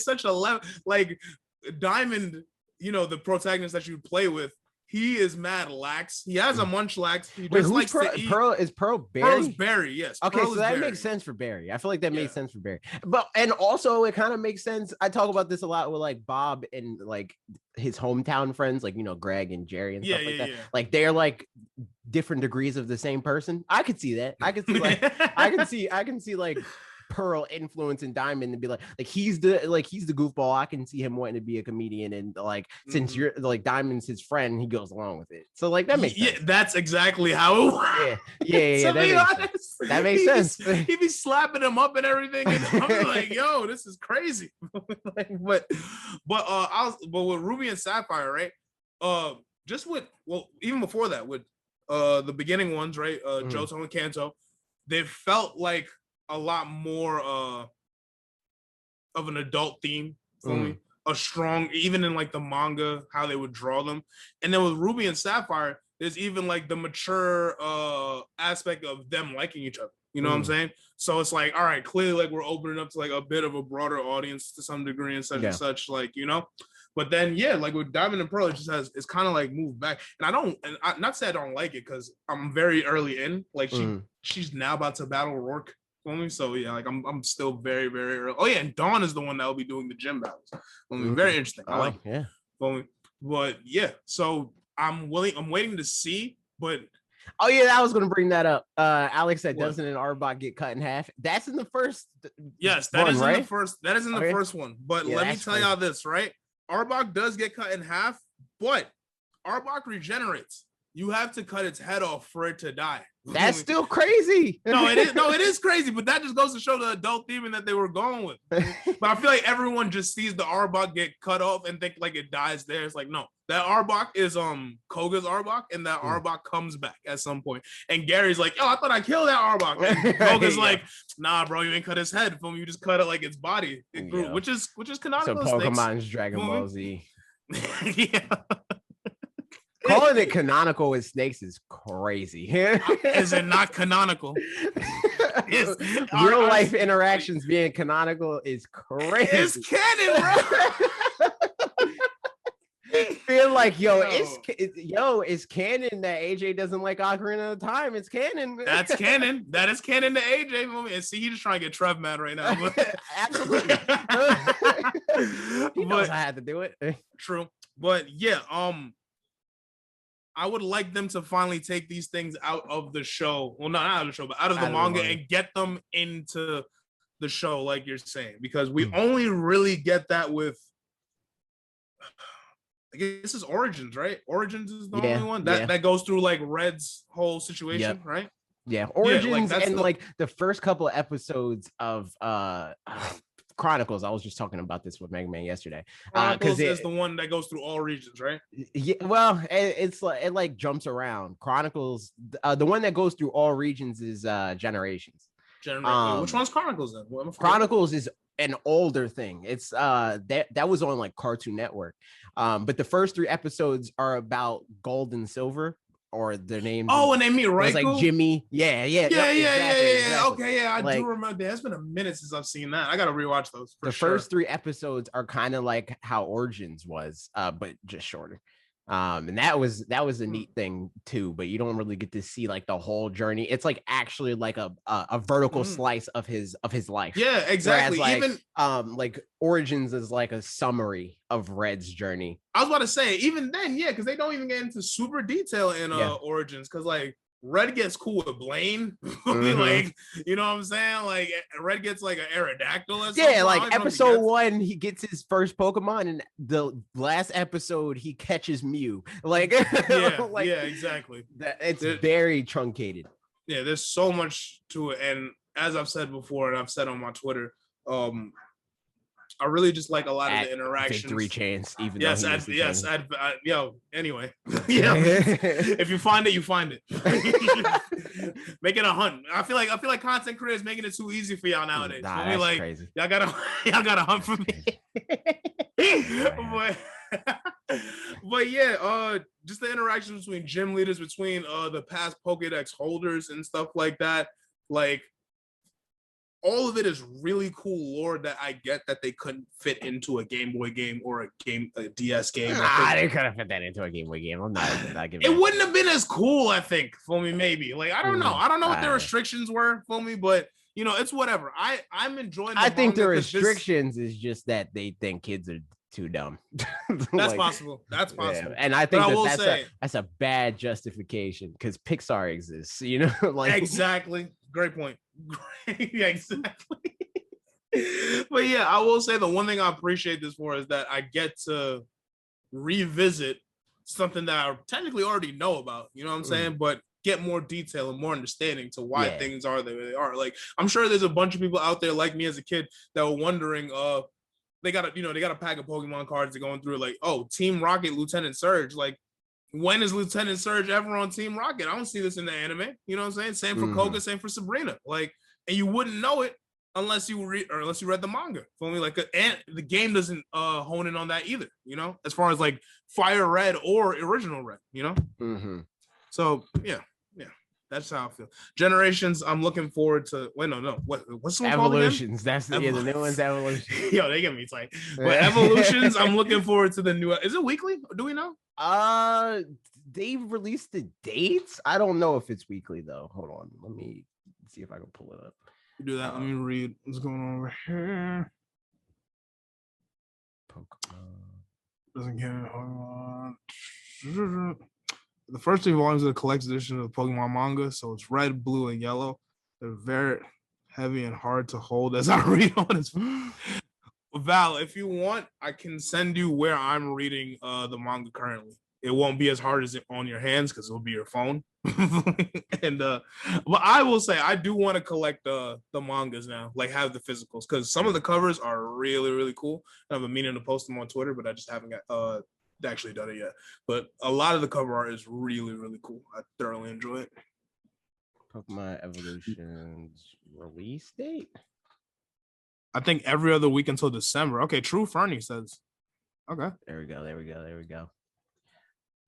such a level like Diamond, you know, the protagonist that you play with, he is mad lax. He has a munch lax. He just likes Pearl? to eat. Pearl is Pearl Barry? Pearl's Barry, yes. Okay, Pearl so that Barry. makes sense for Barry. I feel like that makes sense for Barry. But and also it kind of makes sense. I talk about this a lot with like Bob and like his hometown friends, like you know, Greg and Jerry and stuff like that. Like they're like different degrees of the same person. I could see that. I could see like I can see like Pearl influencing Diamond and be like he's the goofball. I can see him wanting to be a comedian, and like since you're like Diamond's his friend, he goes along with it. So like that makes sense. That's exactly how it works. Yeah. That makes sense. He'd be slapping him up and everything, and I'm like, yo, this is crazy. but with Ruby and Sapphire, right? Even before that, with the beginning ones, right? Johto and Kanto, they felt like a lot more of an adult theme for me. A strong, even in like the manga, how they would draw them. And then with Ruby and Sapphire, there's even like the mature aspect of them liking each other. You know what I'm saying? So it's like, all right, clearly like we're opening up to like a bit of a broader audience to some degree and such and such, like, you know. But then like with Diamond and Pearl, it's kind of like moved back. And not say I don't like it, because I'm very early in. Like she's now about to battle Rourke. So yeah, like I'm still very, very early. Oh yeah, and Dawn is the one that will be doing the gym battles. Very interesting. I like it. But yeah, so I'm waiting to see. But oh yeah, I was gonna bring that up. Alex said, doesn't an Arbok get cut in half? That's in the first. Yes, that is in the first. That is in the first one. But let me tell y'all this, right? Arbok does get cut in half, but Arbok regenerates. You have to cut its head off for it to die. That's still crazy. It is crazy, but that just goes to show the adult theming that they were going with. But I feel like everyone just sees the Arbok get cut off and think like it dies there. It's like, no, that Arbok is Koga's Arbok, and that Arbok comes back at some point. And Gary's like, yo, I thought I killed that Arbok. And Koga's like, nah, bro, you ain't cut his head. You just cut it like its body. It grew, which is canonical. So Pokemon's Dragon Ball Z. Yeah. Calling it canonical with snakes is crazy. Is it not canonical? Real life interactions being canonical is crazy. It's canon, bro. Feel like it's canon that AJ doesn't like Ocarina of Time. It's canon. That's canon. That is canon to AJ. And see, he's just trying to get Trev mad right now. But... Absolutely. He knows I had to do it. True. But yeah, I would like them to finally take these things out of the show. Well, not out of the show, but out of the manga and get them into the show, like you're saying, because we only really get that with, I guess this is Origins, right? Origins is the only one that goes through like Red's whole situation, right? Yeah, Origins and like the first couple of episodes of Chronicles. I was just talking about this with Mega Man yesterday. Chronicles is the one that goes through all regions, right? Yeah, well, it's like it like jumps around. Chronicles, the one that goes through all regions is Generations. Which one's Chronicles then? Chronicles is an older thing. It's that was on like Cartoon Network. But the first 3 episodes are about Gold and Silver. Or their names. Oh, and they meet Raikou? It was like Jimmy. Yeah. Exactly. Okay, yeah, I do remember that. It's been a minute since I've seen that. I gotta rewatch those. The first 3 episodes are kind of like how Origins was, but just shorter. And that was a neat thing too, but you don't really get to see like the whole journey. It's like actually like a vertical slice of his life. Yeah, exactly. Whereas, even like Origins is like a summary of Red's journey. I was about to say, even then, yeah, because they don't even get into super detail in Origins, because like Red gets cool with Blaine. Like, you know what I'm saying? Like Red gets like an Aerodactyl. Yeah, like episode 1, he gets his first Pokemon, and the last episode he catches Mew. Like, yeah, exactly. It's very truncated. Yeah, there's so much to it, and as I've said before, and I've said on my Twitter, I really just like a lot of the interactions. Victory chance, even yes, though anyway. Yeah. If you find it, you find it. Make it a hunt. I feel like content creators making it too easy for y'all nowadays. Nah, that's like, crazy. Y'all gotta hunt for me. but yeah, just the interactions between gym leaders, between the past Pokédex holders and stuff like that. Like, all of it is really cool lore that I get that they couldn't fit into a Game Boy game or a DS game. They could have fit that into a Game Boy game. I'm not giving it wouldn't have been as cool, I think, for me, maybe. Like, I don't know. I don't know what the restrictions were for me, but it's whatever. I'm enjoying I think the restrictions is just that they think kids are too dumb. That's possible. That's possible. Yeah. And I think that's a bad justification because Pixar exists, like exactly. Great point. Yeah, exactly. But yeah, I will say the one thing I appreciate this for is that I get to revisit something that I technically already know about, you know what I'm saying? But get more detail and more understanding to why things are the way they are. Like, I'm sure there's a bunch of people out there like me as a kid that were wondering, they got a pack of Pokemon cards they're going through, like, oh, Team Rocket, Lieutenant Surge. Like, when is Lieutenant Surge ever on Team Rocket? I don't see this in the anime. You know what I'm saying? Same for Koga, same for Sabrina. Like, and you wouldn't know it unless you read the manga. For me, like, and the game doesn't hone in on that either. As far as like Fire Red or Original Red. So yeah. That's how I feel. Generations, I'm looking forward to. Wait, no. What's the one Evolutions? That's the new one's Evolution. Yo, they get me tight. But Evolutions, I'm looking forward to the new. Is it weekly? Do we know? They've released the dates. I don't know if it's weekly though. Hold on, let me see if I can pull it up. Do that. Let me read what's going on over here. Pokemon doesn't care. Hold on. The first 3 volumes of the collector's edition of the Pokemon manga, so it's red, blue, and yellow. They're very heavy and hard to hold as I read on it. Val, if you want, I can send you where I'm reading the manga currently. It won't be as hard as it on your hands because it'll be your phone. And but I will say I do want to collect the mangas now, like have the physicals, because some of the covers are really, really cool. I've been meaning to post them on Twitter, but I just haven't got actually done it yet. But a lot of the cover art is really, really cool. I thoroughly enjoy it. Pokemon Evolution's release date? I think every other week until December. Okay, True Fernie says. Okay. There we go.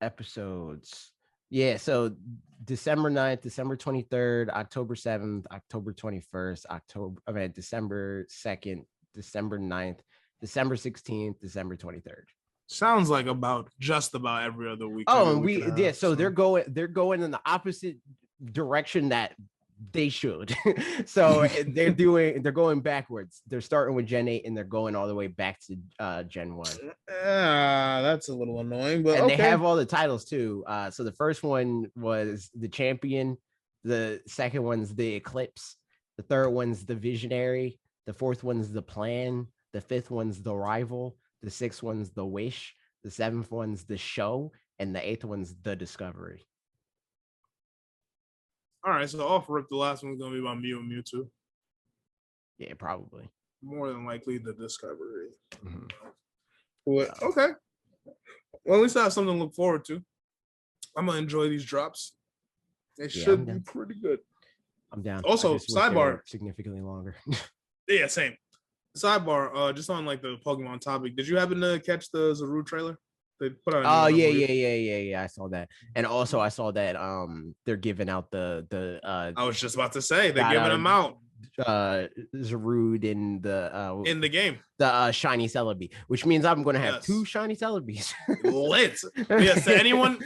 Episodes. Yeah, so December 9th, December 23rd, October 7th, October 21st, December 2nd, December 9th, December 16th, December 23rd. Sounds like just about every other week. Oh, and so they're going in the opposite direction that they should. So they're going backwards. They're starting with Gen 8 and they're going all the way back to Gen 1. That's a little annoying, but and they have all the titles too. So the first one was the Champion, the second one's the Eclipse, the third one's the Visionary, the fourth one's the Plan, the fifth one's the Rival, the sixth one's the Wish, the seventh one's the Show, and the eighth one's the Discovery. All right, so off rip, the last one's gonna be about Mew and Mewtwo. Yeah, probably. More than likely the Discovery. But, okay. Well, at least I have something to look forward to. I'm gonna enjoy these drops. They should be pretty good. I'm down. Also, sidebar, significantly longer. Yeah, same. Sidebar, just on like the Pokemon topic, did you happen to catch the Zaru trailer? They put out. Oh yeah. I saw that, and also I saw that they're giving out the. I was just about to say they're giving them out. Zarude in the game, the shiny Celebi, which means I'm going to have 2 shiny Celebis. Lit. Yes, to anyone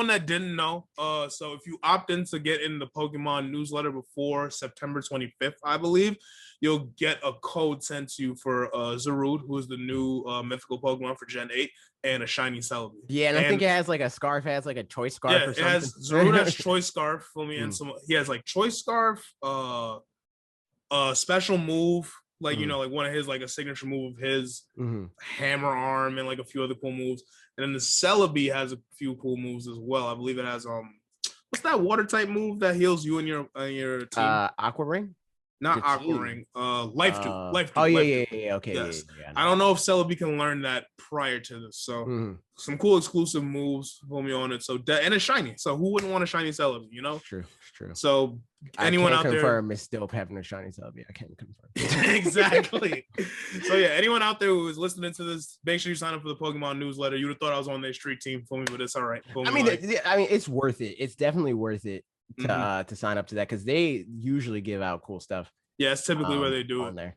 that didn't know, so if you opt in to get in the Pokemon newsletter before September 25th, I believe, you'll get a code sent to you for Zarude, who is the new mythical Pokemon for Gen 8, and a shiny Celebi. Yeah, and I think it has like a scarf, has like a choice scarf or something. Zarude has choice scarf for me, and he has like choice scarf, special move, like like one of his, like a signature move of his, hammer arm, and like a few other cool moves. And then the Celebi has a few cool moves as well. I believe it has what's that water type move that heals you and your team? Aqua Ring. Not The Aqua team. Ring. Life Dude. Life Dude. Oh yeah, Life yeah, Dude. yeah, yeah. Okay, Yes. yeah. I don't know if Celebi can learn that prior to this. So some cool exclusive moves for me on it. So and it's shiny. So who wouldn't want a shiny Celebi, you know? It's true. It's true. So I anyone can't out confirm there, it's still having a shiny Celebi. I can't confirm. exactly. So yeah, anyone out there who is listening to this, make sure you sign up for the Pokemon newsletter. You'd have thought I was on their street team for me, but it's all right. I mean, it's worth it. It's definitely worth it to sign up to that because they usually give out cool stuff. Yeah, it's typically where they do on it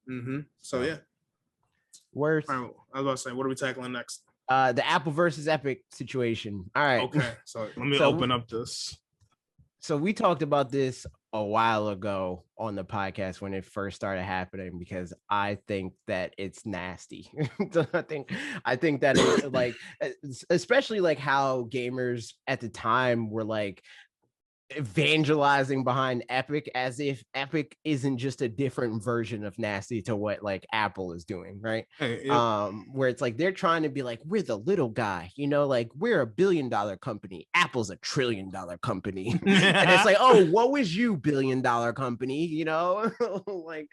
there. So yeah, worth. Right, I was about to say, what are we tackling next? The Apple versus Epic situation. All right. Okay, so let me open up this. So we talked about this a while ago on the podcast when it first started happening because I think that it's nasty. I think that it's like, especially like how gamers at the time were like evangelizing behind Epic as if Epic isn't just a different version of nasty to what like Apple is doing, right? Where it's like they're trying to be like, we're the little guy, you know, like we're $1 billion company, Apple's $1 trillion company. And it's like, oh, woe is you, $1 billion company, you know? Like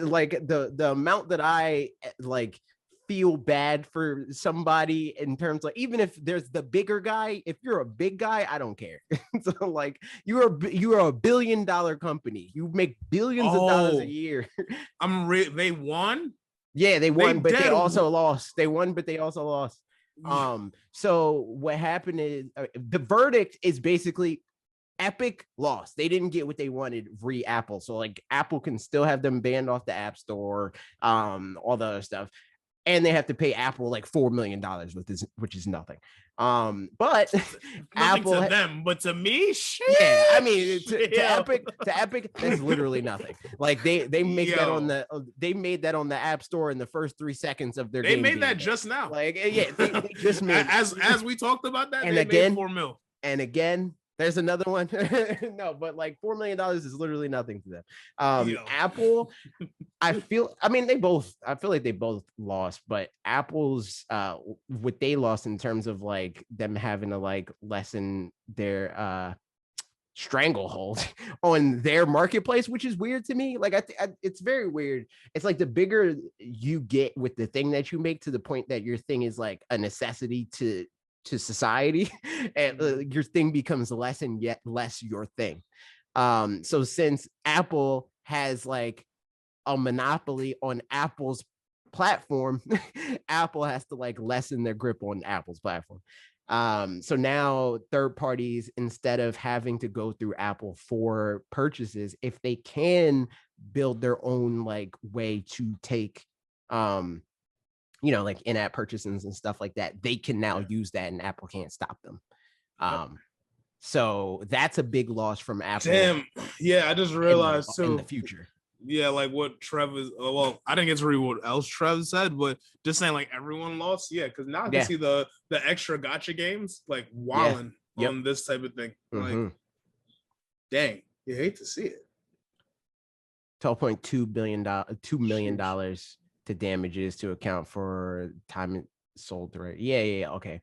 like the amount that I like feel bad for somebody in terms of even if there's the bigger guy, if you're a big guy, I don't care. So like you are $1 billion company, you make billions of dollars a year. They won. Yeah, they won, but they also lost. They won, but they also lost. So what happened is the verdict is basically Epic lost. They didn't get what they wanted Apple. So like Apple can still have them banned off the App Store, all the other stuff. And they have to pay Apple like $4 million with this, which is nothing. But Apple to them, but to me, shit. Yeah, I mean to Epic, that's literally nothing. Like they make that on they made that on the App Store in the first 3 seconds of their game. They made that just now. Like yeah, they just made as we talked about that. And they again, made $4 million. And again, there's another one. No, but like $4 million is literally nothing to them. Apple, I feel like they both lost, but Apple's what they lost in terms of like them having to like lessen their stranglehold on their marketplace, which is weird to me. Like it's very weird. It's like the bigger you get with the thing that you make to the point that your thing is like a necessity to society, and your thing becomes less and yet less your thing. So since Apple has like a monopoly on Apple's platform, Apple has to like lessen their grip on Apple's platform. So now third parties, instead of having to go through Apple for purchases, if they can build their own like way to take like in-app purchases and stuff like that, they can now use that and Apple can't stop them. So that's a big loss from Apple. Damn. Yeah, I just realized too in the future. Yeah, like what Trev is. Well, I didn't get to read what else Trev said, but just saying like everyone lost. Yeah, because now I can see the extra gotcha games like wilding on this type of thing. Like, dang, you hate to see it. $12.2 billion, $2 million to damages to account for time sold through it. Yeah. Okay.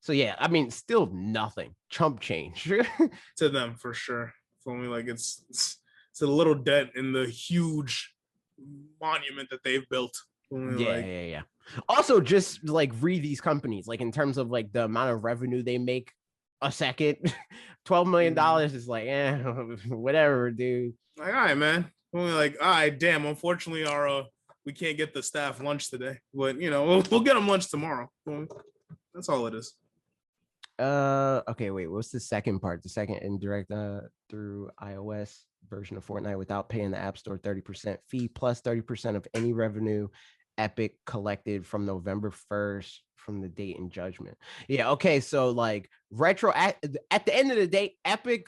So yeah, I mean, still nothing. Chump change to them for sure. For me, like it's a little dent in the huge monument that they've built. Yeah. Also, just like read these companies, like in terms of like the amount of revenue they make a second. $12 million is like, whatever, dude. Like, all right, man. Only like, all right, damn. Unfortunately, our we can't get the staff lunch today, but we'll get them lunch tomorrow. That's all it is. Okay, wait, what's the second part? The second indirect through iOS version of Fortnite without paying the App Store 30% fee plus 30% of any revenue Epic collected from November 1st from the date in judgment. Yeah, okay, so like at the end of the day, Epic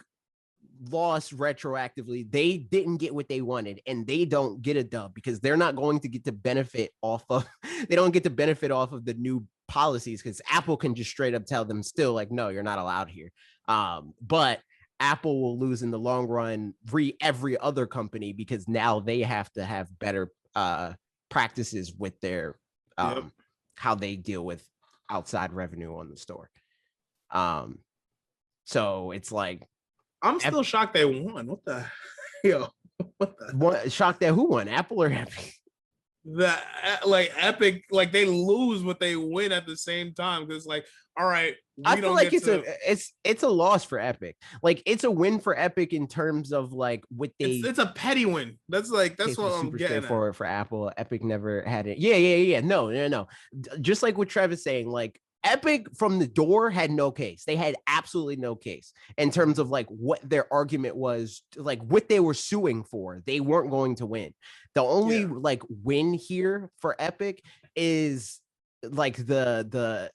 lost retroactively. They didn't get what they wanted, and they don't get a dub because they're not going to get the benefit off of the new policies, because Apple can just straight up tell them still like, no, you're not allowed here. But Apple will lose in the long run every other company because now they have to have better practices with their how they deal with outside revenue on the store. So it's like I'm still shocked they won. What the hell? Shocked at who won, Apple or Epic? Like Epic, like they lose but they win at the same time because like, all right, I feel like it's a loss for Epic. Like it's a win for Epic in terms of like what they. It's a petty win. That's what I'm super getting straightforward at. for Apple. Epic never had it. Yeah. No. Just like what Trevor's saying, like Epic from the door had no case. They had absolutely no case in terms of like what their argument was, like what they were suing for. They weren't going to win. The only like win here for Epic is like the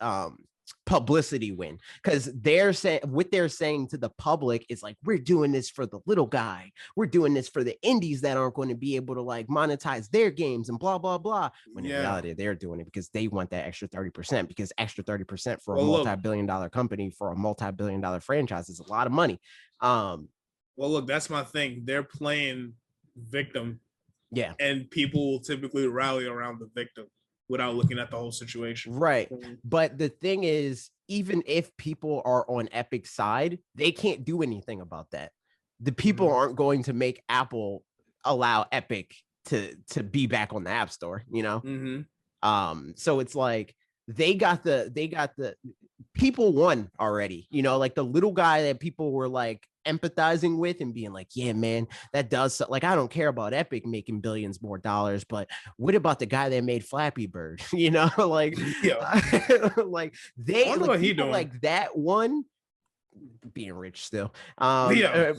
publicity win, because they're saying what they're saying to the public is like, we're doing this for the little guy, we're doing this for the indies that aren't going to be able to like monetize their games and blah blah blah, when in reality they're doing it because they want that extra 30%, because extra 30% for a multi-billion-dollar company for a multi-billion-dollar franchise is a lot of money. Well, look, that's my thing. They're playing victim, and people will typically rally around the victim without looking at the whole situation. Right. But the thing is, even if people are on Epic's side, they can't do anything about that. The people aren't going to make Apple allow Epic to be back on the App Store, you know? So it's like they got the people won already, you know, like the little guy that people were like empathizing with and being like, yeah, man, that does, like, I don't care about Epic making billions more dollars, but what about the guy that made Flappy Bird? You know, like, like they like people like that one being rich still.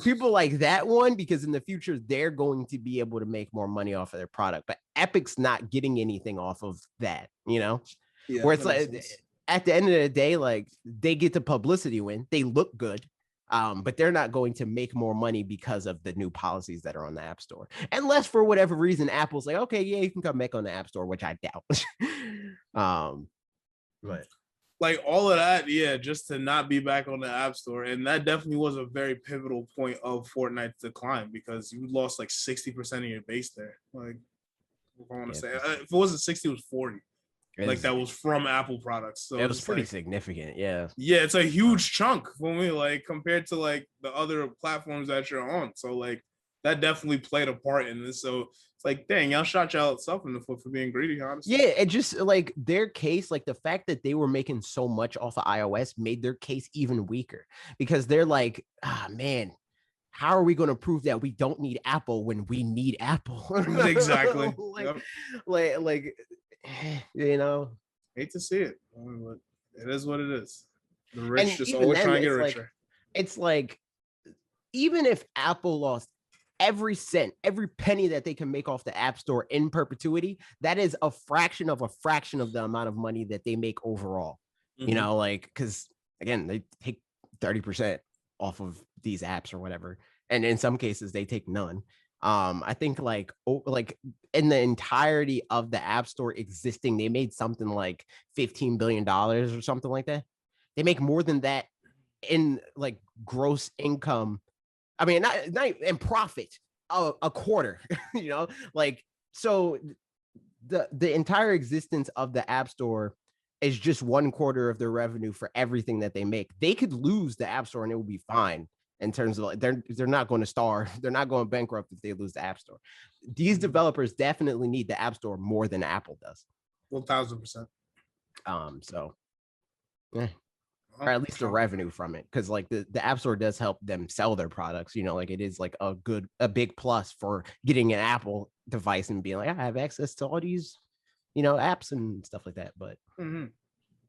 People like that one, because in the future they're going to be able to make more money off of their product, but Epic's not getting anything off of that, you know? Where it's like at the end of the day, like they get the publicity win, they look good. But they're not going to make more money because of the new policies that are on the App Store. Unless for whatever reason, Apple's like, okay, yeah, you can come back on the App Store, which I doubt. But like all of that, just to not be back on the App Store. And that definitely was a very pivotal point of Fortnite's decline, because you lost like 60% of your base there. Like, if I want to say, if it wasn't 60, it was 40. Like that was from Apple products. So it was pretty significant. Yeah, it's a huge chunk for me, like compared to like the other platforms that you're on. So like that definitely played a part in this. So it's like, dang, y'all shot yourself in the foot for being greedy, honestly. Yeah, it just like their case, like the fact that they were making so much off of iOS made their case even weaker, because they're like, man, how are we going to prove that we don't need Apple when we need Apple? Exactly. like you know, hate to see it, but it is what it is. The rich just always trying to get richer. It's like, even if Apple lost every cent, every penny that they can make off the App Store in perpetuity, that is a fraction of the amount of money that they make overall. You know, like, because again, they take 30% off of these apps or whatever, and in some cases they take none. I think like in the entirety of the App Store existing, they made something like $15 billion or something like that. They make more than that in like gross income. I mean, not in profit, a quarter, you know, like, so the entire existence of the App Store is just 1/4 of their revenue for everything that they make. They could lose the App Store and it will be fine. In terms of like, they're not going to starve, they're not going bankrupt if they lose the App Store. These developers definitely need the App Store more than Apple does. 1000%. So, or at least the revenue from it, because like the App Store does help them sell their products. You know, like it is like a big plus for getting an Apple device and being like, I have access to all these, you know, apps and stuff like that. But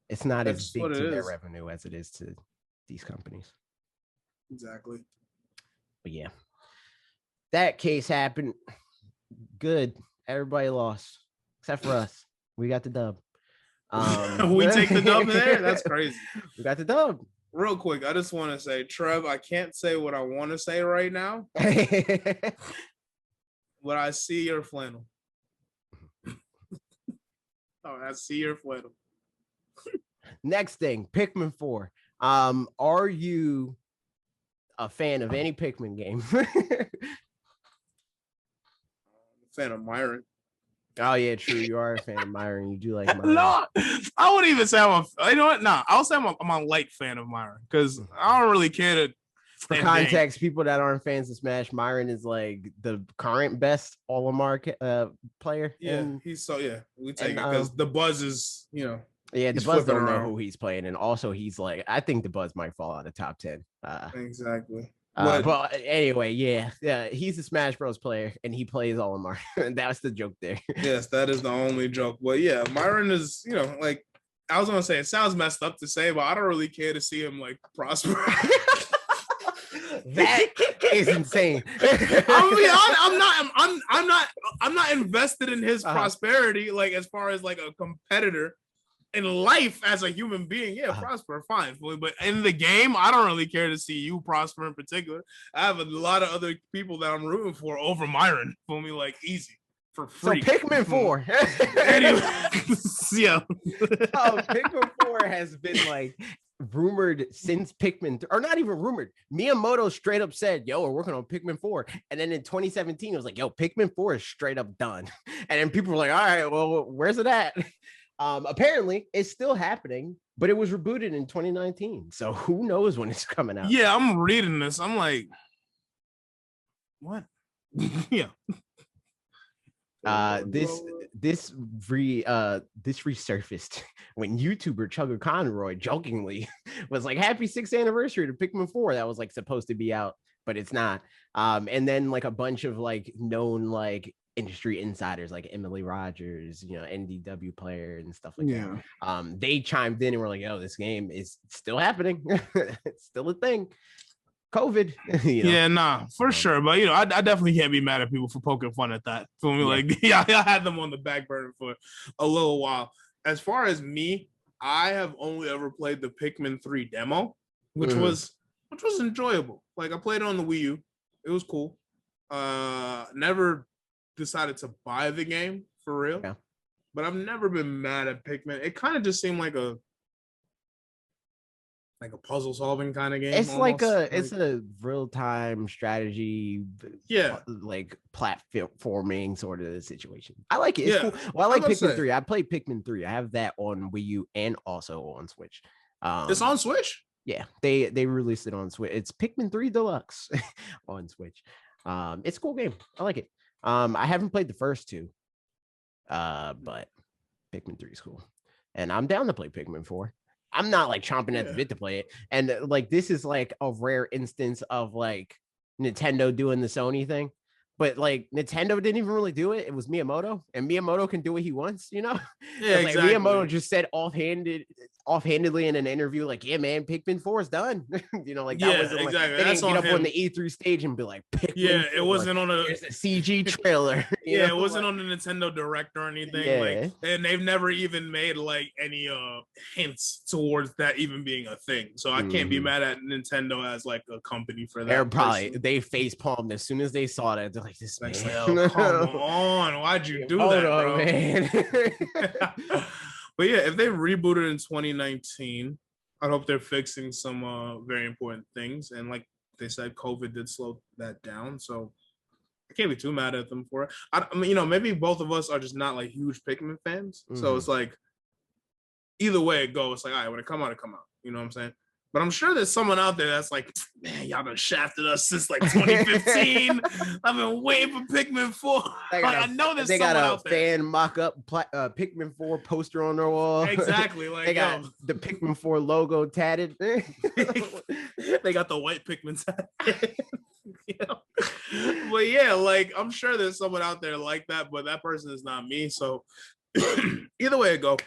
it's not as big to their revenue as it is to these companies. Exactly. But yeah, that case happened. Good. Everybody lost except for us. We got the dub. We take the dub there? That's crazy. We got the dub. Real quick, I just want to say, Trev, I can't say what I want to say right now, but I see your flannel. I see your flannel. Next thing, Pikmin 4. Are you a fan of any Pikmin game? Fan of Myron. Oh yeah, true. You are a fan of Myron. You do like Myron. No, I wouldn't even say I'm a. You know what? No, I'll say I'm a light fan of Myron, because I don't really care to. For context, people that aren't fans of Smash, Myron is like the current best All-Star player. Yeah, he's we take it because the Buzz is, yeah, the Buzz don't know who he's playing, and also he's like, I think the Buzz might fall out of top 10. Exactly. But anyway, yeah, he's a Smash Bros player, and he plays Olimar. That's the joke there. Yes, that is the only joke. But yeah, Myron is, like I was gonna say, it sounds messed up to say, but I don't really care to see him like prosper. That is insane. I'm not invested in his prosperity, like as far as like a competitor. In life as a human being, prosper, fine. But in the game, I don't really care to see you prosper in particular. I have a lot of other people that I'm rooting for over Myron. For me, like easy for free. So Pikmin 4. Anyway, yeah. Pikmin 4 has been like rumored since Pikmin, or not even rumored. Miyamoto straight up said, "Yo, we're working on Pikmin 4," and then in 2017, it was like, "Yo, Pikmin 4 is straight up done." And then people were like, "All right, well, where's it at?" Apparently it's still happening, but it was rebooted in 2019. So who knows when it's coming out? Yeah, I'm reading this. I'm like, what? Yeah. This resurfaced when YouTuber Chugga Conroy jokingly was like, "Happy 6th anniversary to Pikmin 4." That was like supposed to be out, but it's not. And then like a bunch of like known like industry insiders like Emily Rogers, NDW player and stuff like that. They chimed in and were like, "Yo, this game is still happening." It's still a thing. COVID. Yeah, nah, for sure. But I definitely can't be mad at people for poking fun at that. Feel me? Like, I had them on the back burner for a little while. As far as me, I have only ever played the Pikmin 3 demo, which was enjoyable. Like I played it on the Wii U. It was cool. Never decided to buy the game for real, but I've never been mad at Pikmin. It kind of just seemed like a puzzle solving kind of game. It's almost. It's a real-time strategy, like platforming sort of situation. I like it. It's cool. Well, I like Pikmin 3. I played Pikmin 3. I have that on Wii U and also on Switch. It's on Switch? Yeah, they released it on Switch. It's Pikmin 3 Deluxe on Switch. It's a cool game. I like it. I haven't played the first two, but Pikmin 3 is cool, and I'm down to play Pikmin 4. I'm not like chomping at the bit to play it, and like this is like a rare instance of like Nintendo doing the Sony thing, but like Nintendo didn't even really do it. It was Miyamoto, and Miyamoto can do what he wants, Yeah, like, exactly. Miyamoto just said offhandedly in an interview, like, "Yeah, man, Pikmin 4 is done." That wasn't like they didn't get up on the E3 stage and be like, "Pikmin 4, it wasn't on a CG trailer." It wasn't on the Nintendo Direct or anything. Like, and they've never even made like any hints towards that even being a thing. So I can't be mad at Nintendo as like a company for that. They face palmed as soon as they saw that. They're like, "This man, come on, why'd you do that, bro?" Man. But yeah, if they rebooted in 2019, I hope they're fixing some very important things. And like they said, COVID did slow that down. So I can't be too mad at them for it. I mean, maybe both of us are just not like huge Pikmin fans. So it's like, either way it goes, it's like, all right, when it come out, it come out. You know what I'm saying? But I'm sure there's someone out there that's like, "Man, y'all been shafted us since like 2015. I've been waiting for Pikmin 4. I know there's someone out there." They got a fan mock-up Pikmin 4 poster on their wall. Exactly. Like, they got the Pikmin 4 logo tatted. They got the white Pikmin tatted. But yeah, like I'm sure there's someone out there like that, but that person is not me. So either way it go,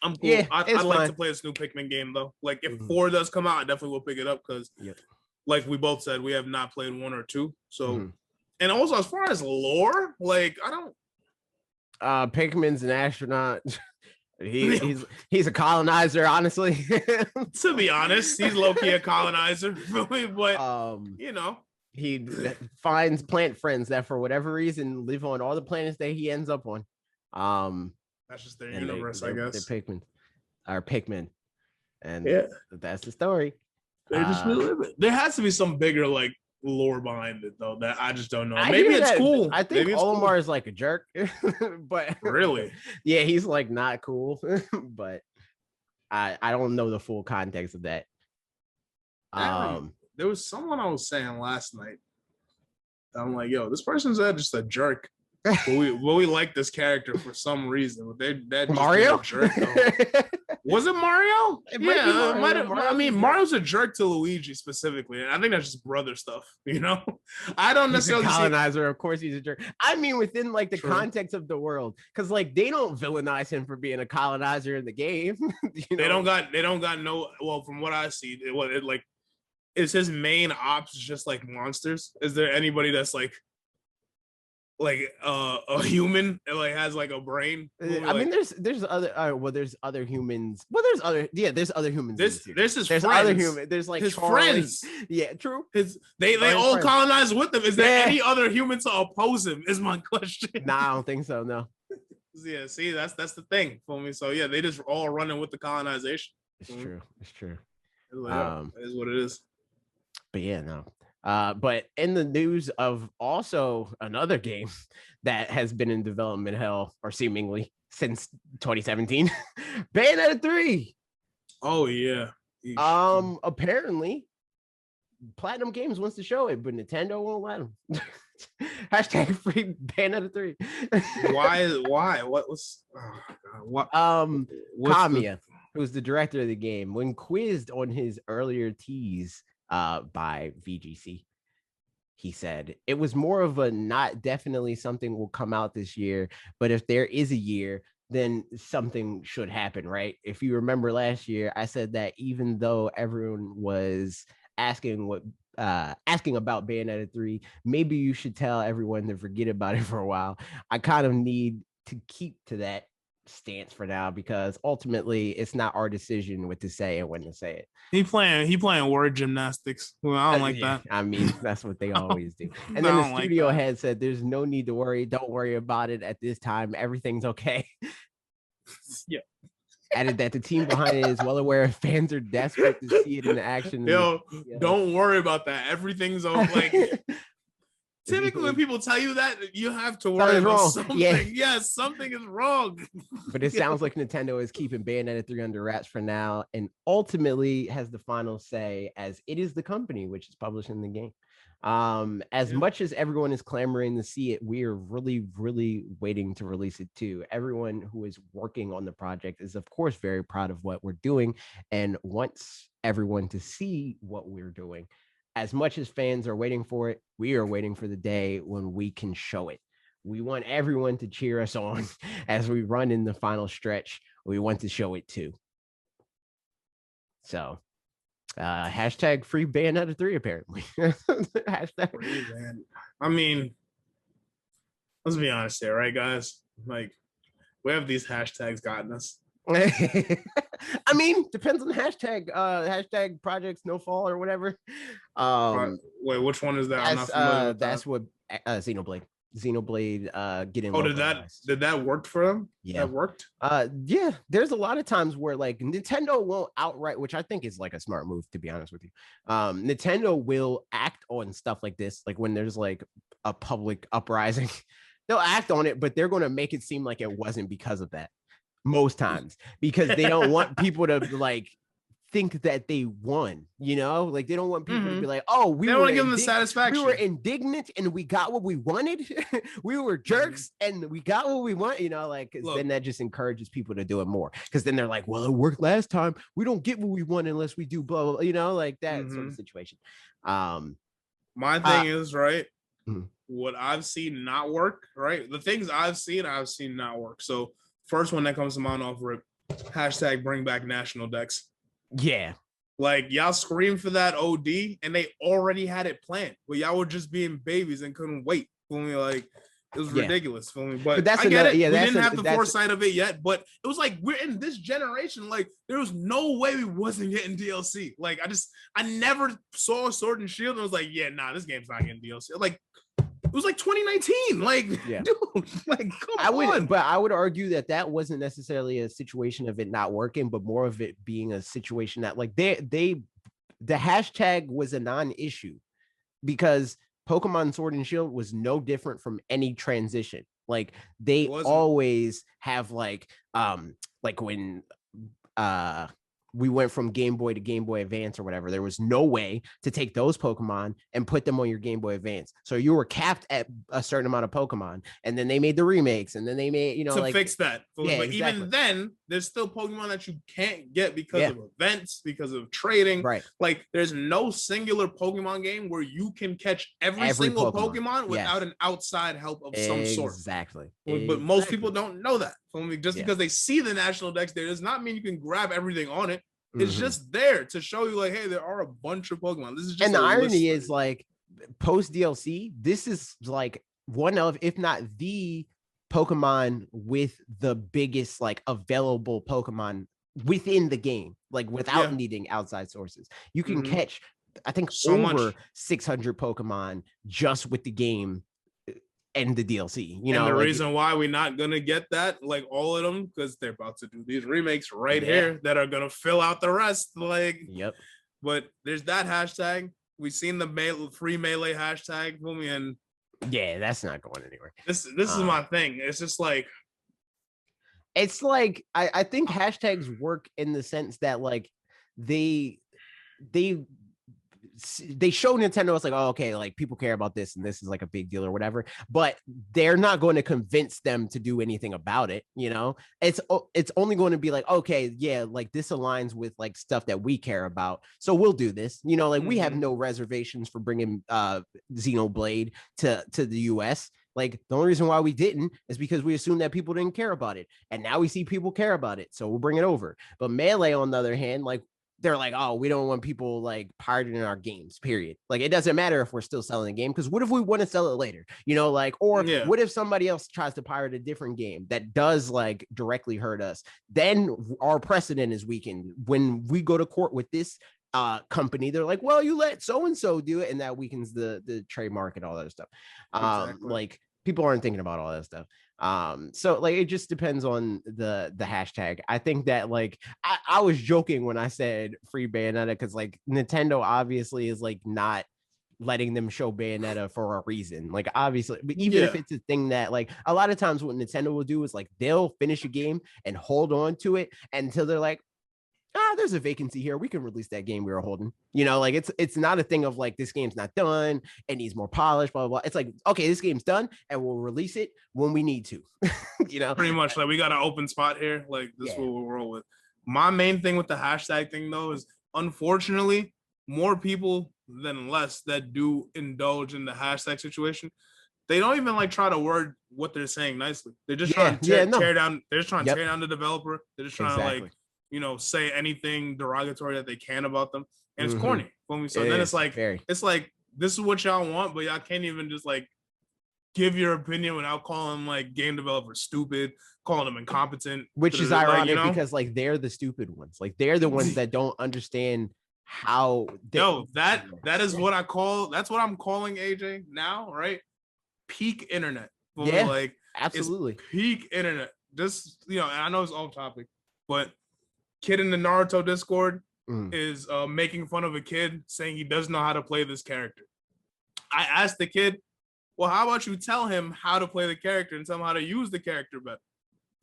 I'm cool. Yeah, I'd like to play this new Pikmin game though. Like if 4 does come out, I definitely will pick it up because like we both said, we have not played 1 or 2. So and also as far as lore, like I don't Pikmin's an astronaut. He's a colonizer, honestly. To be honest, he's low-key a colonizer, but he finds plant friends that for whatever reason live on all the planets that he ends up on. That's just their universe, I guess. They're Pikmin. And that's the story. They just relive it. There has to be some bigger like lore behind it though that I just don't know. Maybe it's cool. I think Olimar is like a jerk, but really, yeah, he's like not cool. But I don't know the full context of that. there was someone I was saying last night. I'm like, yo, this person's just a jerk. But we like this character for some reason. That Mario? Just a jerk. Was it Mario? Mario's a jerk to Luigi specifically. And I think that's just brother stuff, you know? I don't necessarily he's a colonizer. Of course he's a jerk. I mean, within like the context of the world, because like they don't villainize him for being a colonizer in the game. They don't got no. Well, from what I see, is his main ops just like monsters? Is there anybody that's like a human and like has like a brain? I mean, there's other there's other humans. Well, there's other humans. There's friends. Other human. There's like his Charlie. Friends. Yeah, true. They all friends. Colonize with him. Is there any other human to oppose him? Is my question. Nah, I don't think so. No. Yeah, see, that's the thing for me. So yeah, they just all running with the colonization. It's true. It's true. It is what it is. But yeah, no. But in the news of also another game that has been in development hell, or seemingly since 2017, Bayonetta 3. Oh yeah. Apparently, Platinum Games wants to show it, but Nintendo won't let them. Hashtag free Bayonetta 3. Why? What was? Oh God, what? Kamiya, who's the director of the game, when quizzed on his earlier tease by VGC, he said it was more of a not definitely something will come out this year, but if there is a year, then something should happen, right? If you remember last year, I said that even though everyone was asking about Bayonetta 3, maybe you should tell everyone to forget about it for a while. I kind of need to keep to that stance for now, because ultimately it's not our decision what to say and when to say it. He playing word gymnastics. Well, I don't like that. I mean, that's what they always do. And then the studio head said there's no need to worry. Don't worry about it at this time. Everything's okay. Yeah. Added that the team behind it is well aware fans are desperate to see it in action. Yo, don't worry about that. Everything's okay. Typically, when people tell you that, you have to worry about something. Yeah. Yes, something is wrong. But it sounds like Nintendo is keeping Bayonetta 3 under wraps for now, and ultimately has the final say, as it is the company which is publishing the game. As much as everyone is clamoring to see it, we are really, really waiting to release it too. Everyone who is working on the project is, of course, very proud of what we're doing and wants everyone to see what we're doing. As much as fans are waiting for it, we are waiting for the day when we can show it. We want everyone to cheer us on as we run in the final stretch. We want to show it too. So, hashtag free Bayonetta 3, apparently. Hashtag. I mean, let's be honest here, right, guys? Like, where have these hashtags gotten us? I mean, depends on the hashtag. Hashtag Project Snowfall or whatever. Wait, which one is that? I'm not familiar with that's what Xenoblade getting. Oh, did that work for them? Yeah, that worked. Yeah. There's a lot of times where like Nintendo won't outright, which I think is like a smart move, to be honest with you. Nintendo will act on stuff like this, like when there's like a public uprising, they'll act on it, but they're going to make it seem like it wasn't because of that. Most times, because they don't want people to like think that they won, you know, like they don't want people to be like, oh, we don't want to give them the satisfaction. We were indignant and we got what we wanted. We were jerks and we got what we want, you know, like then that just encourages people to do it more, because then they're like, well, it worked last time. We don't get what we want unless we do blah, blah, blah, you know, like that sort of situation. My thing is, right, what I've seen not work, right? The things I've seen not work. So first one that comes to mind off rip, hashtag bring back national decks. Yeah. Like y'all screamed for that OD and they already had it planned, but y'all were just being babies and couldn't wait. For me, like it was ridiculous for me. But that's I get it. Yeah, we didn't have the foresight of it yet, but it was like we're in this generation. Like there was no way we wasn't getting DLC. Like I never saw Sword and Shield and was like, yeah, nah, this game's not getting DLC. Like it was like 2019. Like, dude, like, come on. But I would argue that wasn't necessarily a situation of it not working, but more of it being a situation that like the hashtag was a non-issue, because Pokemon Sword and Shield was no different from any transition. Like they always have like when we went from Game Boy to Game Boy Advance or whatever. There was no way to take those Pokemon and put them on your Game Boy Advance. So you were capped at a certain amount of Pokemon. And then they made the remakes, and then they made, to fix that. Yeah, but exactly. even then, there's still Pokemon that you can't get because of events, because of trading. Right. Like there's no singular Pokemon game where you can catch every single Pokemon without an outside help of some sort. Exactly. But most people don't know that. Just because they see the national dex there does not mean you can grab everything on it. It's just there to show you, like, hey, there are a bunch of Pokemon. This is just, and the irony is, like, post DLC, this is like one of, if not the Pokemon with the biggest like available Pokemon within the game, like without needing outside sources. You can catch, I think, over 600 Pokemon just with the game and the DLC. You know, and the reason why we're not gonna get that, like all of them, because they're about to do these remakes right here that are gonna fill out the rest. Like, but there's that hashtag. We've seen the free melee hashtag, and that's not going anywhere. This is my thing. It's just like, it's like I think hashtags work in the sense that like they show Nintendo, it's like, oh, okay, like people care about this and this is like a big deal or whatever, but they're not going to convince them to do anything about it. You know, it's only going to be like, okay, yeah, like this aligns with like stuff that we care about, so we'll do this. You know, like we have no reservations for bringing Xenoblade to the US. Like the only reason why we didn't is because we assumed that people didn't care about it, and now we see people care about it, so we'll bring it over. But Melee, on the other hand, like they're like, oh, we don't want people like pirating our games, period. Like it doesn't matter if we're still selling the game, because what if we want to sell it later? You know, like, or what if somebody else tries to pirate a different game that does like directly hurt us? Then our precedent is weakened. When we go to court with this company, they're like, well, you let so and so do it, and that weakens the trademark and all that stuff. Like people aren't thinking about all that stuff. So like it just depends on the hashtag. I think that like I was joking when I said free Bayonetta, because like Nintendo obviously is like not letting them show Bayonetta for a reason. Like obviously, but even if it's a thing that like a lot of times what Nintendo will do is like they'll finish a game and hold on to it until they're like, there's a vacancy here, we can release that game we were holding. You know, like it's not a thing of like this game's not done, it needs more polish, blah blah blah. It's like, okay, this game's done and we'll release it when we need to. You know, pretty much like we got an open spot here, like this is what we'll roll with. My main thing with the hashtag thing though is, unfortunately, more people than less that do indulge in the hashtag situation, they don't even like try to word what they're saying nicely. They're just trying to tear down. They're just trying to tear down the developer. They're just trying to like, you know, say anything derogatory that they can about them, and it's corny. So then it's like this is what y'all want, but y'all can't even just like give your opinion without calling like game developers stupid, calling them incompetent. Which is ironic, like, you know? Because like they're the stupid ones. Like they're the ones that don't understand how. That is what I call. That's what I'm calling AJ now, right? Peak internet. Like absolutely peak internet. Just, you know, and I know it's off topic, but kid in the Naruto Discord is making fun of a kid saying he doesn't know how to play this character. I asked the kid, well, how about you tell him how to play the character and tell him how to use the character better?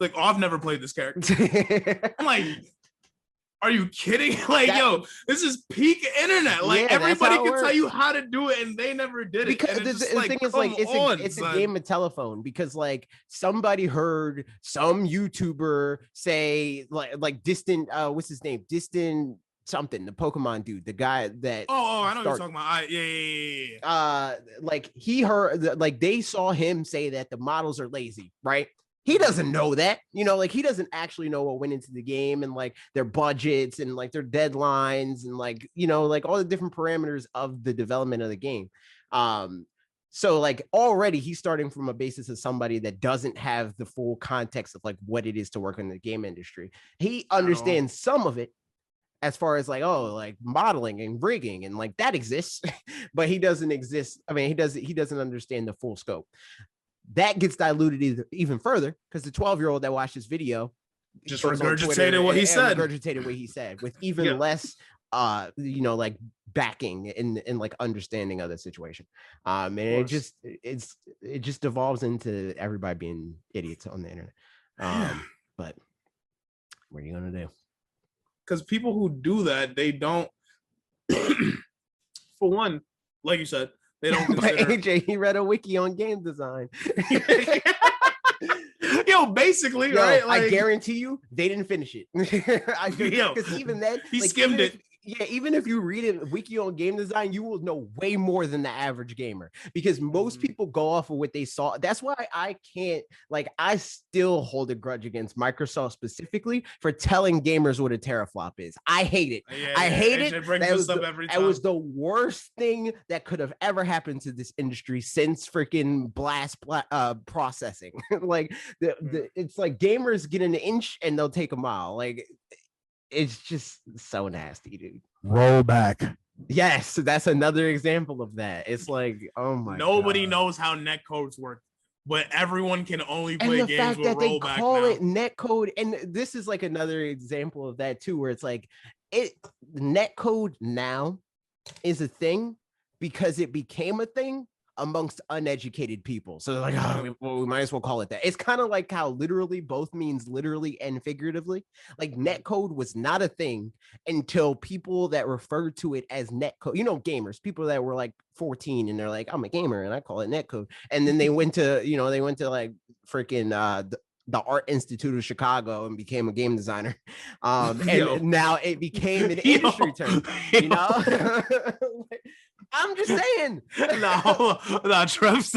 Like, oh, I've never played this character. I'm like, are you kidding? Like, yo, this is peak internet. Like, everybody can tell you how to do it, and they never did it. Because the thing is, like, it's a game of telephone. Because, like, somebody heard some YouTuber say, like distant, what's his name? Distant something, the Pokemon dude, the guy that. Oh, I know what you're talking about. Yeah. Like, he heard, like, they saw him say that the models are lazy, right? He doesn't know that, you know, like he doesn't actually know what went into the game and like their budgets and like their deadlines and like, you know, like all the different parameters of the development of the game. So like already he's starting from a basis of somebody that doesn't have the full context of like what it is to work in the game industry. He understands some of it as far as like, oh, like modeling and rigging and like that exists, but he doesn't understand the full scope. That gets diluted even further because the 12-year-old that watched this video just regurgitated what he said with even less you know, like backing and like understanding of the situation. And it just devolves into everybody being idiots on the internet. But what are you gonna do? because people who do that, they don't. For one, like you said, they don't consider. But AJ, he read a wiki on game design. Yo, basically, right? Like, I guarantee you, they didn't finish it. Because even then, he skimmed it. Even if you read it wiki on game design, you will know way more than the average gamer because most people go off of what they saw. That's why I can't, I still hold a grudge against Microsoft specifically for telling gamers what a teraflop is. I hate it. I hate it. That was the worst thing that could have ever happened to this industry since freaking blast processing. It's like gamers get an inch and they'll take a mile. It's just so nasty, dude. Roll back. Yes, that's another example of that. It's like, oh my Nobody knows how netcodes work, but everyone can only play games with rollback now. And the fact that they call it netcode, and this is like another example of that too, where it's like netcode now is a thing because it became a thing amongst uneducated people. So they're like, we might as well call it that. It's kind of like how literally both means literally and figuratively. Like netcode was not a thing until people that referred to it as netcode, gamers, people that were like 14 and they're like, I'm a gamer and I call it netcode. And then they went to, like freaking the Art Institute of Chicago and became a game designer. And now it became an industry term, I'm just saying. No, Trev's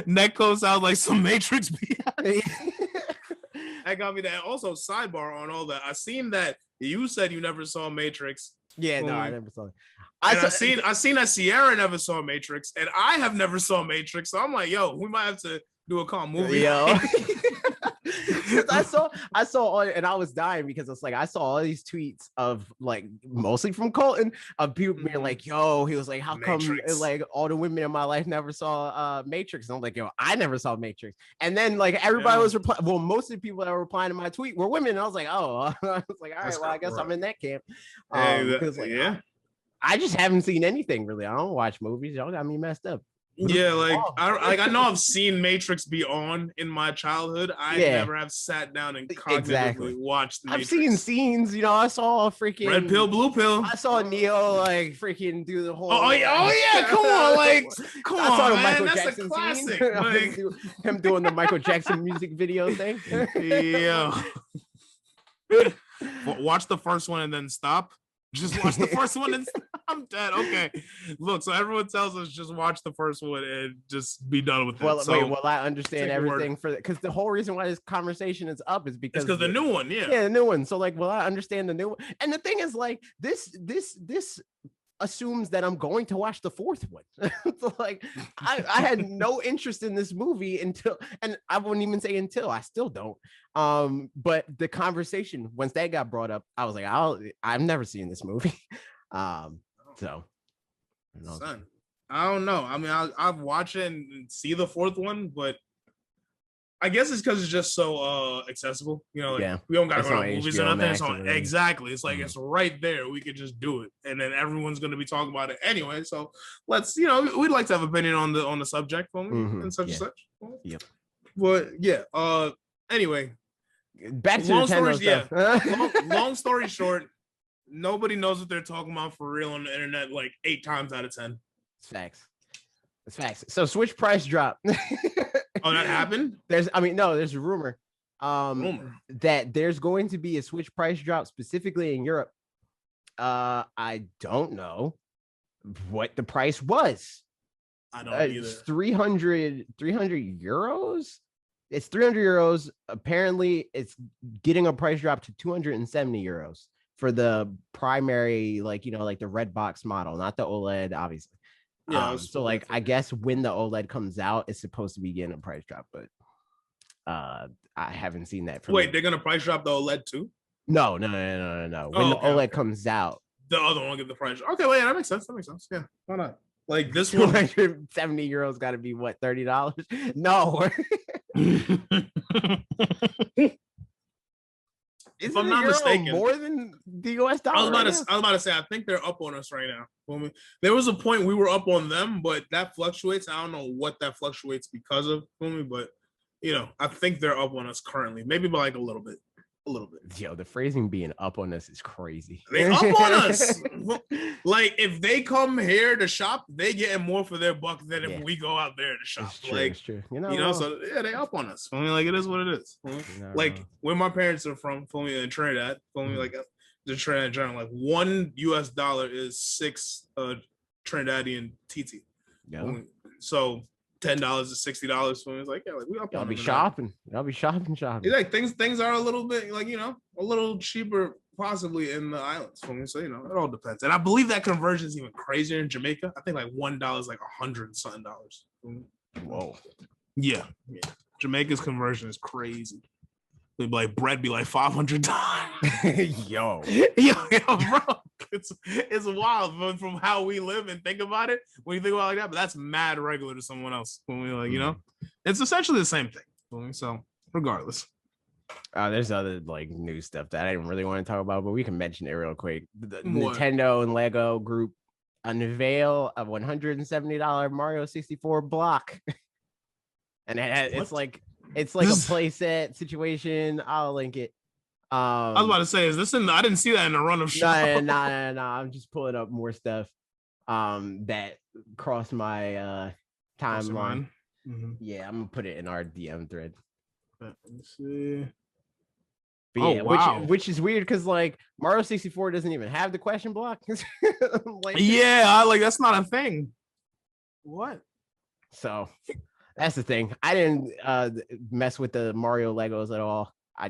netcode sounds like some Matrix. That got me that. Also, sidebar on all that. I seen that you said you never saw Matrix. Yeah, no, I never saw it. I seen that Sierra never saw Matrix, and I have never saw Matrix. So I'm like, yo, we might have to do a call movie. Yo. I saw all, and I was dying because it's like I saw all these tweets of like mostly from Colton of people being like, yo, he was like, how come like all the women in my life never saw Matrix? And I'm like, yo, I never saw Matrix. And then like everybody was replying, well, most of the people that were replying to my tweet were women. And I was like, oh, I was like, all right, well, I guess I'm in that camp. Because like, I just haven't seen anything really. I don't watch movies. Y'all got me messed up. Yeah, I know I've seen Matrix be on in my childhood. I never have sat down and cognitively watched the Matrix. I've seen scenes, I saw freaking red pill, blue pill. I saw Neo like freaking do the whole come on, come on, I saw man, Michael that's Jackson a classic. Scene. Him doing the Michael Jackson music video thing. Yeah. Watch the first one and then stop. Just watch the first one and I'm dead. Okay. Look, so everyone tells us just watch the first one and just be done with it. Well, I understand everything for that because the whole reason why this conversation is up is because the new one, the new one. So like, I understand the new one. And the thing is like this assumes that I'm going to watch the fourth one. So like I had no interest in this movie until, and I wouldn't even say until, I still don't. But the conversation, once that got brought up, I was like, I've never seen this movie. So son, I don't know. I mean, I'll watch it and see the fourth one, but I guess it's because it's just so accessible. We don't got to go to movies or nothing. Exactly. It's like it's right there. We could just do it, and then everyone's going to be talking about it anyway. So let's, we'd like to have opinion on the subject and such and such. Yep. But anyway, back to Nintendo stuff. Long story short, nobody knows what they're talking about for real on the internet. Like 8 times out of 10. It's facts. So Switch price drop. Oh, that happened? There's a rumor that there's going to be a Switch price drop specifically in Europe. I don't know what the price was. I don't either. It's 300 euros. It's 300 euros. Apparently, it's getting a price drop to 270 euros for the primary, like the red box model, not the OLED, obviously. Yeah. So like, I guess when the OLED comes out, it's supposed to be getting a price drop, but I haven't seen that. Wait, they're gonna price drop the OLED too? No. When the OLED comes out, the other one will get the price. Okay, well, yeah, that makes sense. Yeah, why not? Like this one, 270 euros got to be what, $30? No. If I'm not mistaken, more than the US dollar. I was about to say, I think they're up on us right now. There was a point we were up on them, but that fluctuates. I don't know what that fluctuates because of, but I think they're up on us currently, maybe by like a little bit. a little bit. Yo, the phrasing being up on us is crazy. They up on us. Like if they come here to shop, they getting more for their buck than if we go out there to shop. It's true, like it's true. So yeah, they up on us. I mean, like it is what it is. Like where my parents are from, in Trinidad, like the Trinidad general, like $1 is 6 Trinidadian TT. Yeah. So $10 is $60. So it's like, yeah, like we up Y'all be shopping. Y'all be shopping. It's like things are a little bit like, a little cheaper possibly in the islands. So, it all depends. And I believe that conversion is even crazier in Jamaica. I think like $1 is like $100 something. Whoa. Yeah. Jamaica's conversion is crazy. They'd be like bread be like $500. Yo, bro. It's wild, but from how we live and think about it, when you think about it like that, but that's mad regular to someone else. When we like, it's essentially the same thing. So regardless. There's other like new stuff that I didn't really want to talk about, but we can mention it real quick. The Nintendo and Lego group unveil a $170 Mario 64 block. And it's like a playset situation. I'll link it. I was about to say, is this I didn't see that in the run of show. No. I'm just pulling up more stuff that crossed my timeline. Mm-hmm. Yeah, I'm gonna put it in our DM thread. Let me see. But wow. which is weird because like Mario 64 doesn't even have the question block. Like that's not a thing. What? So that's the thing. I didn't mess with the Mario Legos at all. I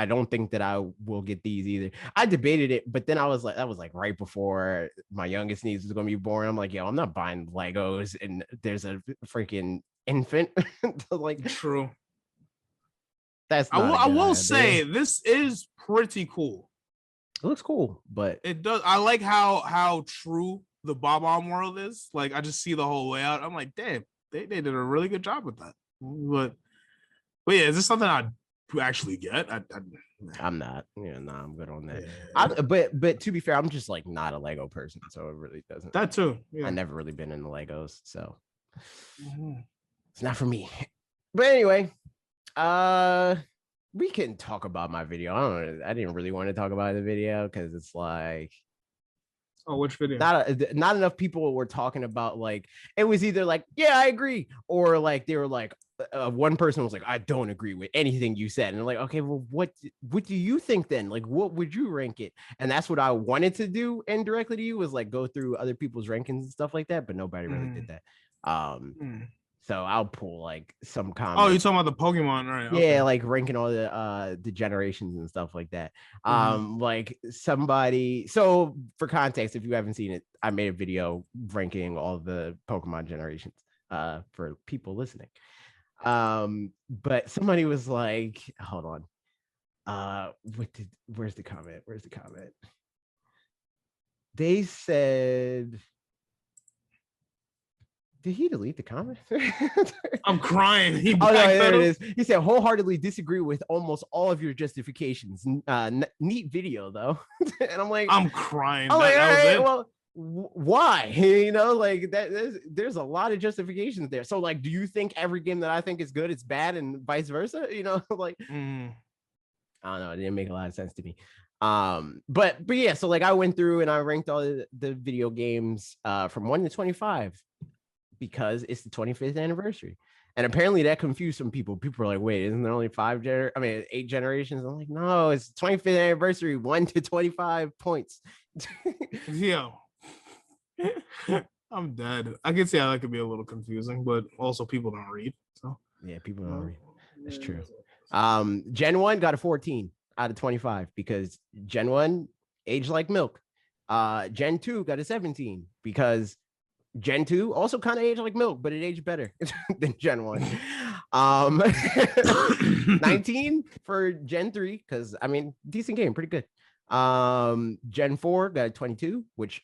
don't think that I will get these either. I debated it, but then I was like, that was like right before my youngest niece was gonna be born. I'm like, yo, I'm not buying Legos and there's a freaking infant. Like, true. That's I will say this is pretty cool. It looks cool, but it does. I like how true the Bob-omb world is. Like, I just see the whole layout. I'm like, damn, they did a really good job with that. But yeah, is this something I'd actually get? I'm not. I'm good on that. Yeah. But to be fair, I'm just like not a Lego person, so it really doesn't. That too. Yeah. I never really been into Legos, so it's not for me. But anyway, we can talk about my video. I didn't really want to talk about the video because it's like, oh, which video? Not enough people were talking about, like, it was either like, yeah, I agree, or like they were like, one person was like, I don't agree with anything you said, and they're like, okay, well, what do you think then? Like, what would you rank it? And that's what I wanted to do indirectly to you, was like go through other people's rankings and stuff like that, but nobody really did that. So I'll pull like some comments. Oh, you're talking about the Pokemon, right? Okay. Yeah, like ranking all the generations and stuff like that. Like somebody. So for context, if you haven't seen it, I made a video ranking all the Pokemon generations for people listening. But somebody was like, hold on. Where's the comment? They said, did he delete the comment? I'm crying. There it is. He said, wholeheartedly disagree with almost all of your justifications. Neat video though. And I'm like, I'm crying. I'm like, all right, well, why? Like that. There's a lot of justifications there. So like, do you think every game that I think is good, it's bad, and vice versa? Like, I don't know. It didn't make a lot of sense to me. But yeah. So like, I went through and I ranked all the video games from 1 to 25. Because it's the 25th anniversary. And apparently that confused some people. People were like, wait, isn't there only 8 generations? I'm like, no, it's 25th anniversary, 1 to 25 points. Yeah. I'm dead. I can see how that could be a little confusing, but also people don't read. So yeah, people don't read. That's true. Gen 1 got a 14 out of 25 because Gen 1 aged like milk. Gen 2 got a 17 because Gen 2 also kind of aged like milk, but it aged better than Gen 1. 19 for Gen 3, because I mean, decent game, pretty good. Gen 4 got a 22, which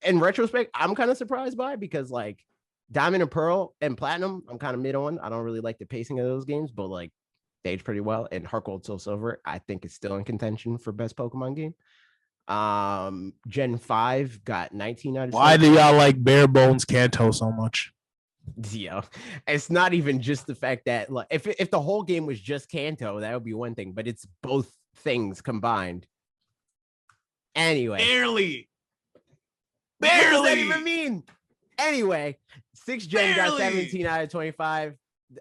in retrospect, I'm kind of surprised by, because like Diamond and Pearl and Platinum, I'm kind of mid on. I don't really like the pacing of those games, but like they aged pretty well. And Heart Gold Soul Silver, I think, is still in contention for best Pokemon game. Gen 5 got 19 out of 20. Why do y'all like Bare Bones Kanto so much? Yeah, it's not even just the fact that, like, if the whole game was just Kanto, that would be one thing, but it's both things combined. Anyway, barely. What does that even mean? Anyway, 6th gen got 17 out of 25.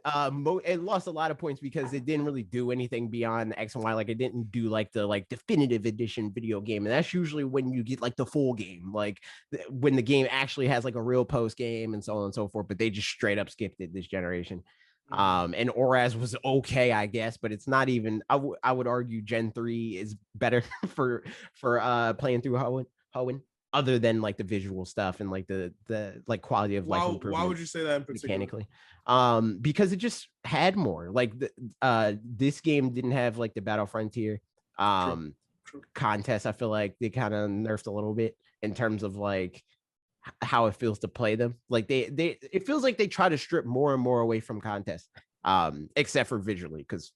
It lost a lot of points because it didn't really do anything beyond X and Y. Like, it didn't do like the definitive edition video game, and that's usually when you get like the full game, like when the game actually has like a real post game and so on and so forth. But they just straight up skipped it this generation. And Oraz was okay, I guess, but it's not even. I would argue Gen 3 is better for playing through Hoenn, other than like the visual stuff and like the like quality of life improvement. Why would you say that in particular? Mechanically? Because it just had more. Like this game didn't have like the Battle Frontier True. Contest. I feel like they kind of nerfed a little bit in terms of like how it feels to play them. Like it feels like they try to strip more and more away from contests, except for visually, because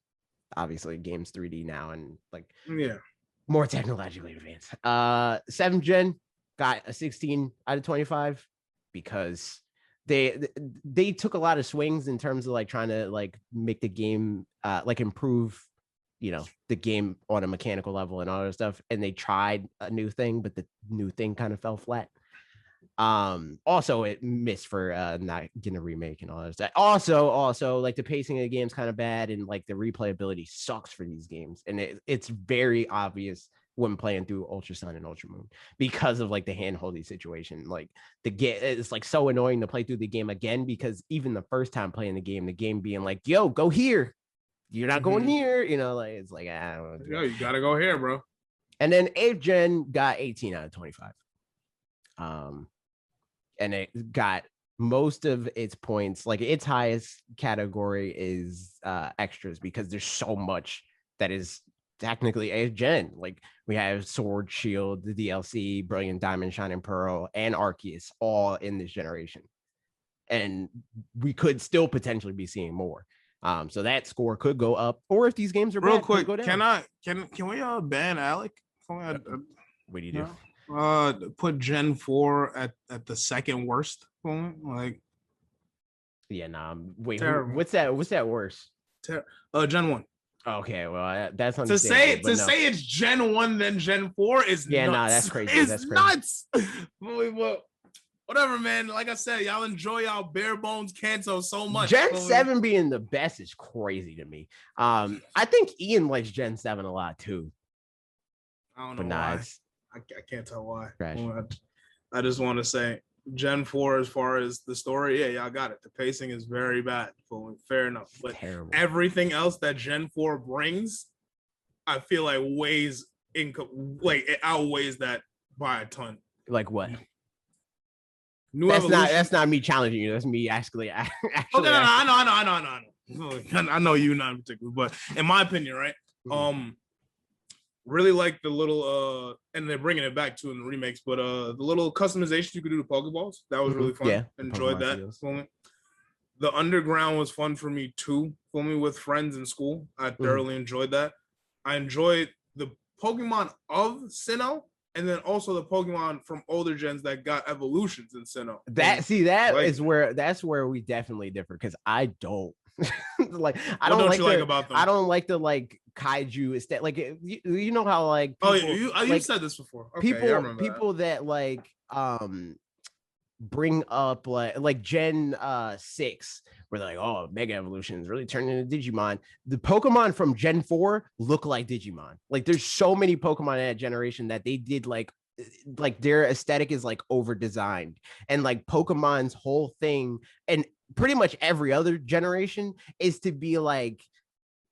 obviously game's 3D now and like more technologically advanced. 7th gen got a 16 out of 25 because they took a lot of swings in terms of like trying to like make the game like improve, you know, the game on a mechanical level and all that stuff, and they tried a new thing, but the new thing kind of fell flat. Also it missed for not getting a remake and all that stuff. Also like the pacing of the game's kind of bad, and like the replayability sucks for these games, and it's very obvious when playing through Ultra Sun and Ultra Moon because of like the hand-holdy situation. Like it's like so annoying to play through the game again, because even the first time playing the game being like, yo, go here, you're not going here, you know, like it's like I don't know. Yo, you gotta go here, bro. And then 8th gen got 18 out of 25. And it got most of its points. Like its highest category is extras, because there's so much that is technically 8th gen. Like we have Sword, Shield, the DLC, Brilliant Diamond, Shining Pearl, and Arceus all in this generation, and we could still potentially be seeing more. So that score could go up, or if these games are real bad, quick, go down. can we ban Alec? What do you do? Put Gen 4 at the second worst point. Like, yeah, wait, what's that worse? Gen 1. Okay, well, that's to say it's Gen 1 then Gen 4 is nuts. No, that's crazy. It's nuts. Whatever, man. Like I said, y'all enjoy y'all bare bones Kanto so much. Gen 7 being the best is crazy to me. I think Ian likes Gen 7 a lot too. I don't know why. I can't tell why. I just want to say Gen 4, as far as the story, yeah, y'all got it. The pacing is very bad. Fair enough. But terrible. Everything else that Gen 4 brings, I feel like it outweighs that by a ton. Like what? That's not me challenging you. That's me actually. Okay, I know. I know you not in particular, but in my opinion, right? Really like the little and they're bringing it back too in the remakes, but the little customizations you could do to Pokeballs, that was really fun. Yeah, enjoyed that for me. The underground was fun for me too, for me with friends in school. I thoroughly enjoyed that. I enjoyed the Pokemon of Sinnoh, and then also the Pokemon from older gens that got evolutions in Sinnoh. That's where we definitely differ, because I don't like I don't like the like kaiju aesthetic. Like you know how like people, you said this before. Okay, people that like bring up like Gen 6, where they're like, oh, Mega Evolution is really turning into Digimon. The Pokemon from Gen 4 look like Digimon. Like there's so many Pokemon in that generation that they did like their aesthetic is like over designed, and like Pokemon's whole thing, and pretty much every other generation, is to be like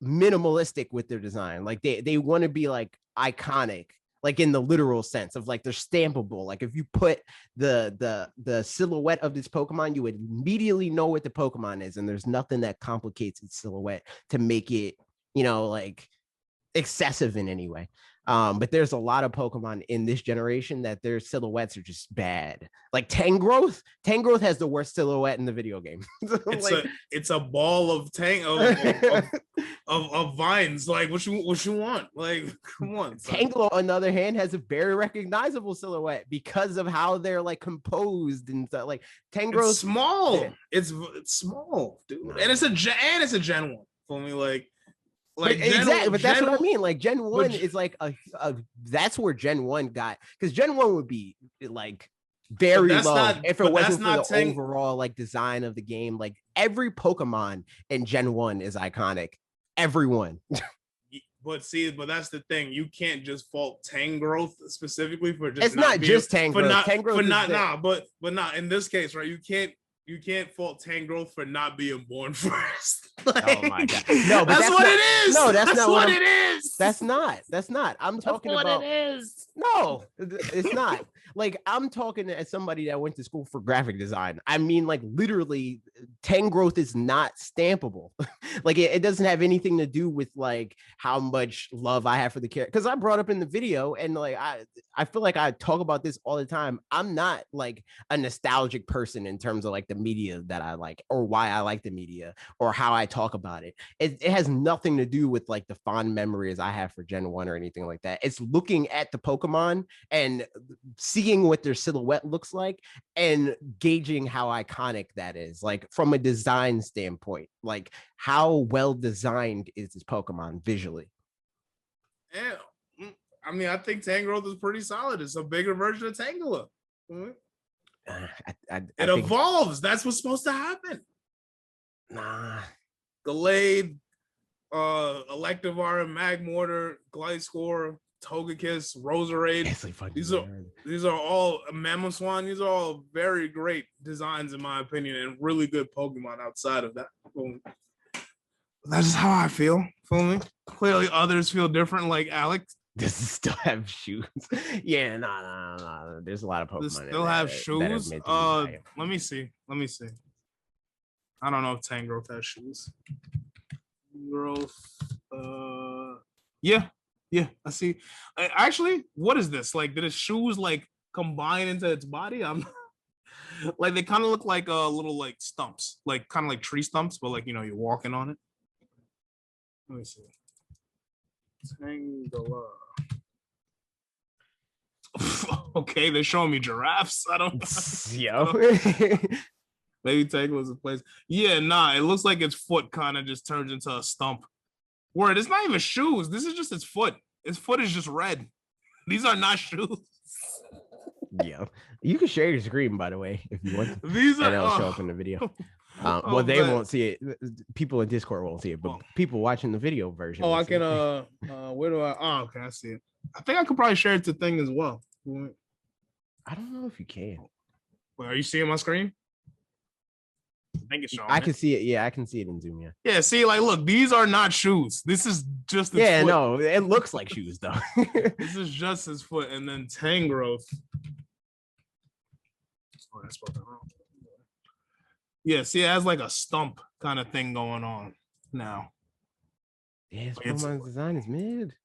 minimalistic with their design. Like they want to be like iconic, like in the literal sense of like they're stampable. Like if you put the silhouette of this Pokemon, you would immediately know what the Pokemon is, and there's nothing that complicates its silhouette to make it, you know, like excessive in any way. But there's a lot of Pokemon in this generation that their silhouettes are just bad. Like Tangrowth has the worst silhouette in the video game. It's a ball of of vines. Like what you want? Like come on. Tangela, on the other hand, has a very recognizable silhouette because of how they're like composed and stuff. Like Tangrowth, it's small. Yeah. It's small, dude. No. And it's a Gen 1 for me. Like Like exactly, but that's what I mean. Like Gen 1 is like a that's where Gen 1 got, because Gen 1 would be like very low if it wasn't for the overall like design of the game. Like every Pokemon in Gen 1 is iconic. Everyone. But that's the thing. You can't just fault Tangrowth specifically for just. It's not just Tangrowth. But not in this case, right? You can't fault Tangrowth for not being born first. Like, oh my god! No, but that's what it is. No, that's not what it is. That's not. I'm talking about what it is. No, it's not. Like I'm talking as somebody that went to school for graphic design. I mean, like literally, Tangrowth is not stampable. Like it doesn't have anything to do with like how much love I have for the character. Because I brought up in the video, and like I feel like I talk about this all the time. I'm not like a nostalgic person in terms of like the media that I like, or why I like the media, or how I talk about it. It has nothing to do with like the fond memories I have for Gen 1 or anything like that. It's looking at the Pokemon and seeing what their silhouette looks like and gauging how iconic that is, like from a design standpoint. Like how well designed is this Pokemon visually? Yeah, I mean, I think Tangrowth is pretty solid. It's a bigger version of Tangela. It evolves. That's what's supposed to happen. Nah. Delayed, Electivire, Magmortar, Gliscor, Togekiss, Roserade. These are all Mamoswine. These are all very great designs in my opinion, and really good Pokemon outside of that. That's just how I feel. Feel me? Clearly others feel different, like Alex. Does it still have shoes? Yeah, no. There's a lot of Pokemon. Does it still have shoes? Let me see. I don't know if Tangrowth has shoes. Yeah, I see. Actually, what is this? Like, did its shoes like combine into its body? I'm like, they kind of look like little like stumps, like kind of like tree stumps, but like, you know, you're walking on it. Let me see. Tangela. Okay, they're showing me giraffes. I don't. Yo. Maybe Tangela's a place. Yeah, nah. It looks like its foot kind of just turns into a stump. Word, it's not even shoes. This is just its foot. Its foot is just red. These are not shoes. Yeah, you can share your screen, by the way, if you want. These are, and it'll show up in the video. Well, they won't see it. People in Discord won't see it, but people watching the video version. I can. Where do I? Oh, okay, I see it. I think I could probably share it to thing as well. I don't know if you can. Wait, are you seeing my screen? I think it's showing. I can see it. Yeah, I can see it in Zoom. Yeah. See, like, look, these are not shoes. This is just. Yeah, foot. No, it looks like shoes though. This is just his foot, and then Tangrowth. Oh, I spelled that wrong. Yeah, see, it has like a stump kind of thing going on now. Yeah, his Pokemon's design is mid.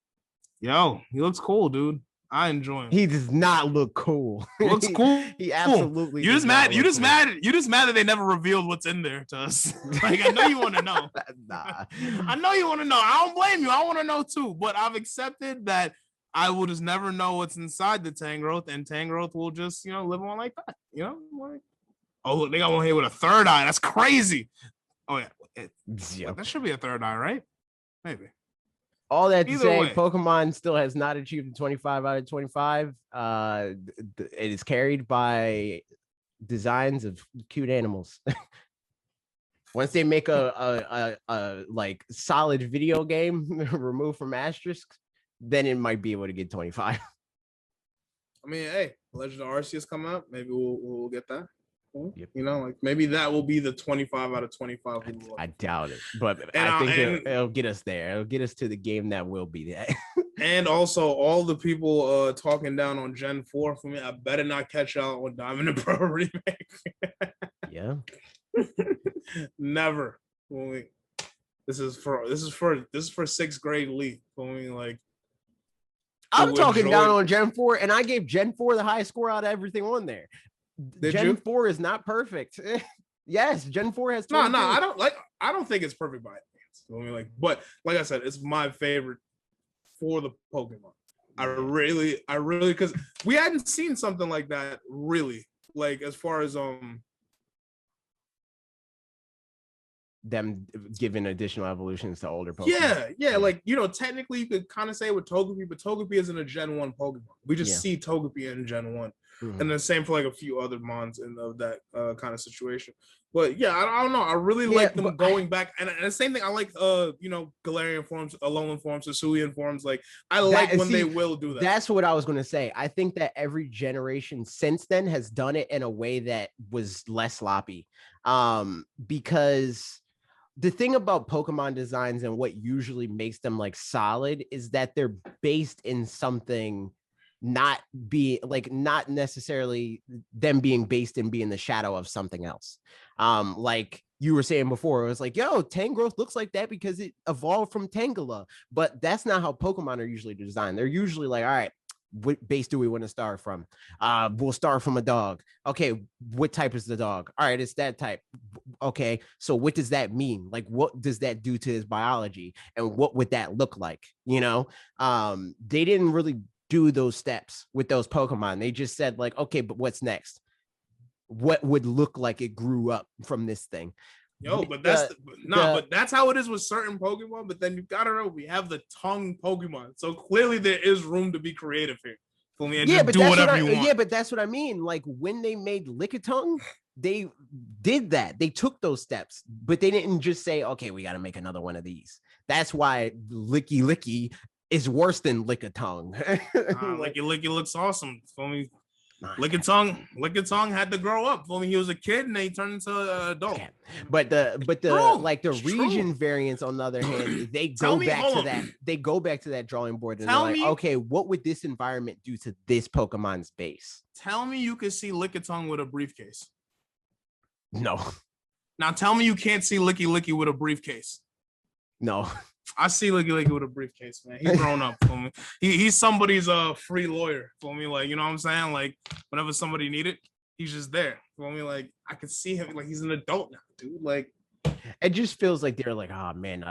Yo, he looks cool, dude. I enjoy him. He does not look cool. Looks cool. He absolutely. You just mad that they never revealed what's in there to us. Like, I know you want to know. Nah. I know you want to know. I don't blame you. I want to know too. But I've accepted that I will just never know what's inside the Tangrowth, and Tangrowth will just, you know, live on like that. You know, like, oh, look, they got one here with a third eye. That's crazy. Oh yeah, that should be a third eye, right? Maybe. All that to say, Pokemon still has not achieved 25 out of 25. It is carried by designs of cute animals. Once they make a like solid video game removed from asterisks, then it might be able to get 25. I mean, hey, Legend of Arceus come out. Maybe we'll get that. Yep. You know, like maybe that will be the 25 out of 25. I doubt it, but I think it'll get us there. It'll get us to the game that will be that. And also, all the people talking down on Gen 4 for me, I better not catch y'all on Diamond and Pearl remake. Yeah, never. This is for sixth grade Lee. Like, I'm talking down on Gen 4, and I gave Gen 4 the highest score out of everything on there. Gen 4 is not perfect. Yes, Gen 4 has 22. No, I don't think it's perfect by any means. But like I said, it's my favorite for the Pokemon. I really, because we hadn't seen something like that really, like as far as them giving additional evolutions to older Pokemon. Yeah. Like, you know, technically you could kind of say with Togepi, but Togepi isn't a Gen 1 Pokemon. We just see Togepi in Gen 1. And the same for like a few other mons in of that kind of situation. But yeah, I don't know. I really like them going back. And the same thing, I like you know, Galarian forms, Alolan forms, Hisuian forms. Like I like when they will do that. That's what I was gonna say. I think that every generation since then has done it in a way that was less sloppy. Because the thing about Pokemon designs and what usually makes them like solid is that they're based in something, not necessarily them being based in being the shadow of something else. Like you were saying before, it was like, yo, Tangrowth looks like that because it evolved from Tangela, but that's not how Pokemon are usually designed. They're usually like, all right, what base do we want to start from? We'll start from a dog. Okay, what type is the dog? All right, it's that type. Okay, so what does that mean? Like, what does that do to his biology, and what would that look like? You know, they didn't really do those steps with those Pokemon. They just said like, okay, but what's next? What would look like it grew up from this thing? Yo, but but that's how it is with certain Pokemon. But then you gotta know we have the tongue Pokemon, so clearly there is room to be creative here. For me, and yeah, just but do whatever you want. Yeah, but that's what I mean. Like when they made Lickitung, they did that. They took those steps, but they didn't just say, okay, we got to make another one of these. That's why Licky Licky is worse than Lickitung. Licky Licky looks awesome. For me, Lickitung had to grow up. For me, he was a kid and then he turned into an adult. Okay. But the region variants, on the other hand, they go back to that. They go back to that drawing board and they're like, okay, what would this environment do to this Pokemon's base? Tell me you can see Lickitung with a briefcase. No. Now tell me you can't see Licky Licky with a briefcase. No. I see Licky Licky with a briefcase, man. He's grown up for me. He's somebody's free lawyer for me. Like, you know what I'm saying? Like, whenever somebody need it, he's just there for me. Like, I can see him. Like, he's an adult now, dude. Like, it just feels like they're like, oh man,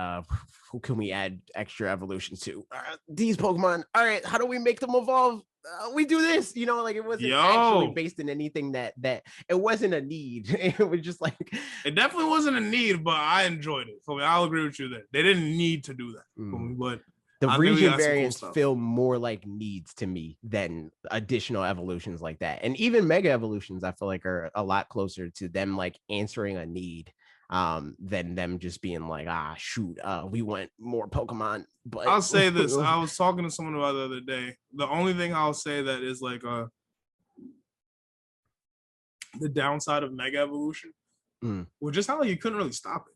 who can we add extra evolutions to? These Pokemon. All right, how do we make them evolve? We do this, you know, like it wasn't actually based in anything that it wasn't a need. It was just like, it definitely wasn't a need, but I enjoyed it. So I'll agree with you there. They didn't need to do that, but the region variants feel more like needs to me than additional evolutions like that. And even mega evolutions, I feel like are a lot closer to them like answering a need than them just being like, shoot, we want more Pokemon. But I'll say this, I was talking to someone about the other day. The only thing I'll say that is like the downside of Mega Evolution, well, just how like, you couldn't really stop it.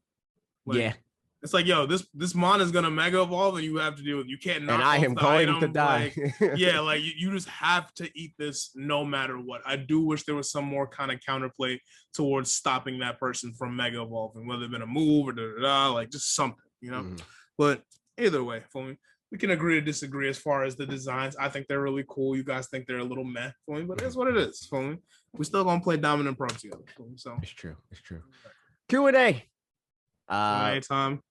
Like, it's like, yo, this mon is gonna Mega Evolve and you have to deal with it. You can't knock, and I am going to die. Like, yeah, like you just have to eat this no matter what. I do wish there was some more kind of counterplay towards stopping that person from Mega Evolving, whether it been a move or like just something, you know. But either way, for me, we can agree to disagree as far as the designs. I think they're really cool. You guys think they're a little meh for me, but it's what it is for me. We're still gonna play Dominant Pro together. So it's true. Q&A. Time.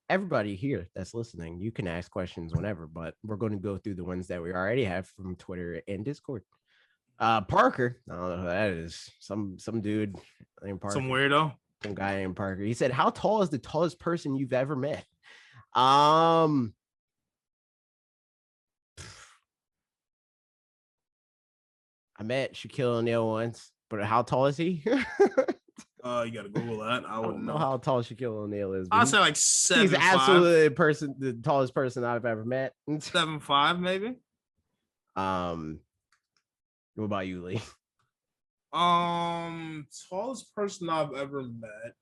Everybody here that's listening, you can ask questions whenever, but we're going to go through the ones that we already have from Twitter and Discord. Parker, I don't know who that is. Some dude named Parker. Some weirdo. Some guy named Parker. He said, how tall is the tallest person you've ever met? I met Shaquille O'Neal once, but how tall is he? You gotta Google that. I don't know how tall Shaquille O'Neal is. I'd say like 7'5". He's absolutely the tallest person I've ever met. 7'5", maybe. What about you, Lee? Tallest person I've ever met.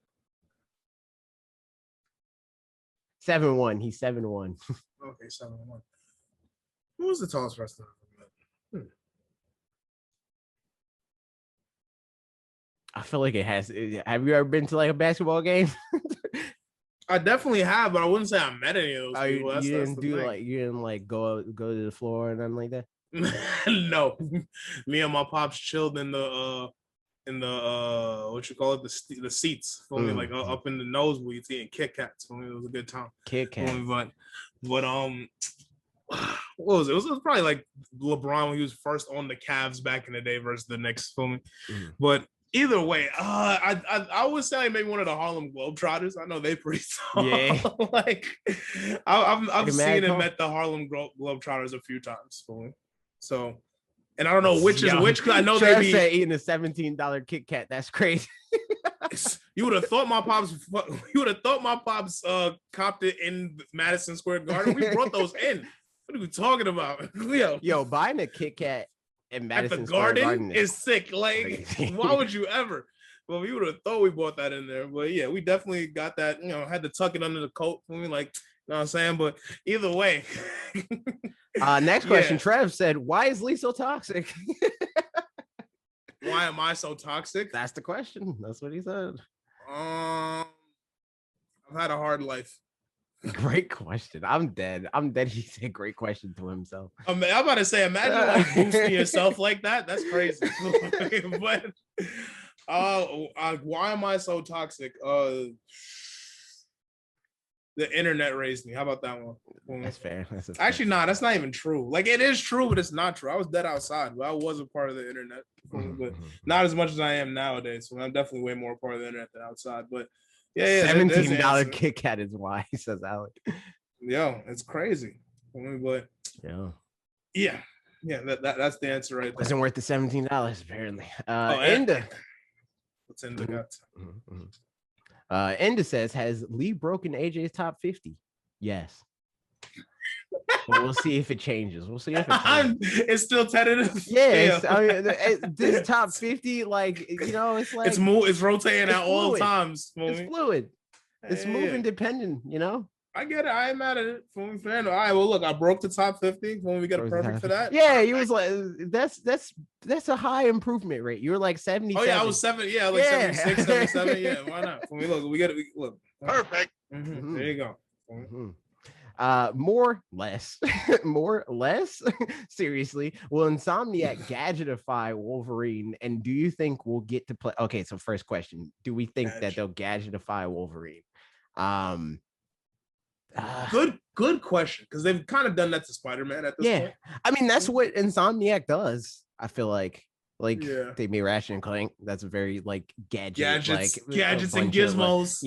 7'1". He's 7'1". Okay, 7'1". Who was the tallest person I've ever met? I feel like it has. Have you ever been to like a basketball game? I definitely have, but I wouldn't say I met any of those people. You didn't go to the floor and nothing like that. No, me and my pops chilled in the what you call it, the seats for me, like up in the nosebleeds eating Kit Kats. For me, it was a good time. Kit Kats. But what was it? It was probably like LeBron when he was first on the Cavs back in the day versus the Knicks for me. But Either way, I would say like maybe one of the Harlem Globetrotters. I know they pretty tall. Yeah. Like I've seen him tall. at the Harlem Globetrotters a few times. So, and I don't know which is which. Cause I know they be eating a $17 Kit Kat. That's crazy. You would have thought my pops. You would have thought my pops copped it in Madison Square Garden. We brought those in. What are we talking about? Yo, buying a Kit Kat in Madison at the Square Garden is sick. Like, why would you ever? Well, we would have thought we bought that in there. But yeah, we definitely got that. Had to tuck it under the coat for me. Like, you know what I'm saying? But either way. Next question. Trev said, "Why is Lee so toxic?" Why am I so toxic? That's the question. That's what he said. I've had a hard life. Great question. I'm dead. He said great question to himself. I'm about to say, imagine like boosting yourself like that. That's crazy. But why am I so toxic? The internet raised me. How about that one? That's fair. Actually, nah, that's not even true. Like, it is true, but it's not true. I was dead outside, but I was a part of the internet, but not as much as I am nowadays. So I'm definitely way more part of the internet than outside. But yeah, $17 Kit Kat is why, says Alec. Yo, it's crazy. But yeah, that's the answer right there. Wasn't worth the $17 apparently. Enda. What's Enda got? Enda says, has Lee broken AJ's top 50? Yes. But we'll see if it changes. It's still tentative. Yeah, I mean, this top 50, like, it's like it's rotating at all times. It's fluid. It's moving dependent, I get it. I ain't mad at it. All right. Well, look, I broke the top 50. When we get a perfect for that. Yeah, he was like, that's a high improvement rate. You were like 77. Oh yeah, I was 7. Yeah, like 76, 77. Yeah, why not? When we get it. Look, perfect. Mm-hmm. There you go. More less seriously, will Insomniac gadgetify Wolverine, and do you think we'll get to play? Okay, so first question, do we think that they'll gadgetify Wolverine? Good question, because they've kind of done that to Spider-Man at this point. I mean, that's what Insomniac does. I feel like they made Ratchet and Clank. That's a very like gadgets and gizmos.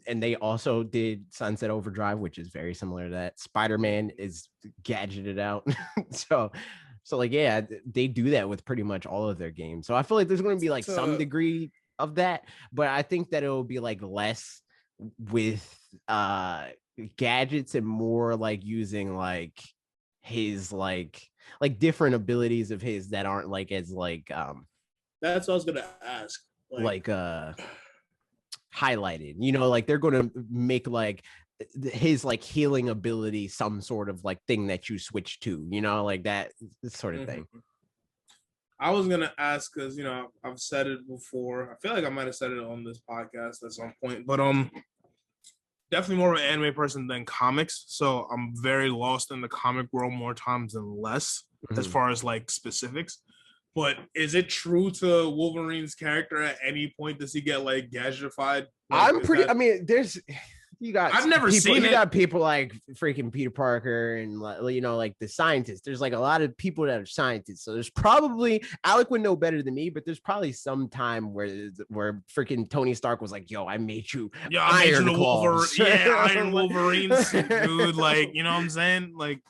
And they also did Sunset Overdrive, which is very similar to that. Spider-Man is gadgeted out. so they do that with pretty much all of their games. So I feel like there's going to be like some degree of that, but I think that it'll be like less with gadgets and more like using like his like different abilities of his that aren't like as like that's what I was gonna ask, like highlighted, like they're gonna make like his like healing ability some sort of like thing that you switch to, like that sort of thing. I was gonna ask because I've said it before. I feel like I might have said it on this podcast at some point, but definitely more of an anime person than comics, so I'm very lost in the comic world more times than less as far as like specifics. But is it true to Wolverine's character at any point does he get like gadgetified? There's I've never seen it. You got people like freaking Peter Parker and like the scientists. There's like a lot of people that are scientists. So there's probably, Alec would know better than me, but there's probably some time where freaking Tony Stark was like, "Yo, I made you Iron Claws." Iron Wolverines, dude. Like, you know what I'm saying? Like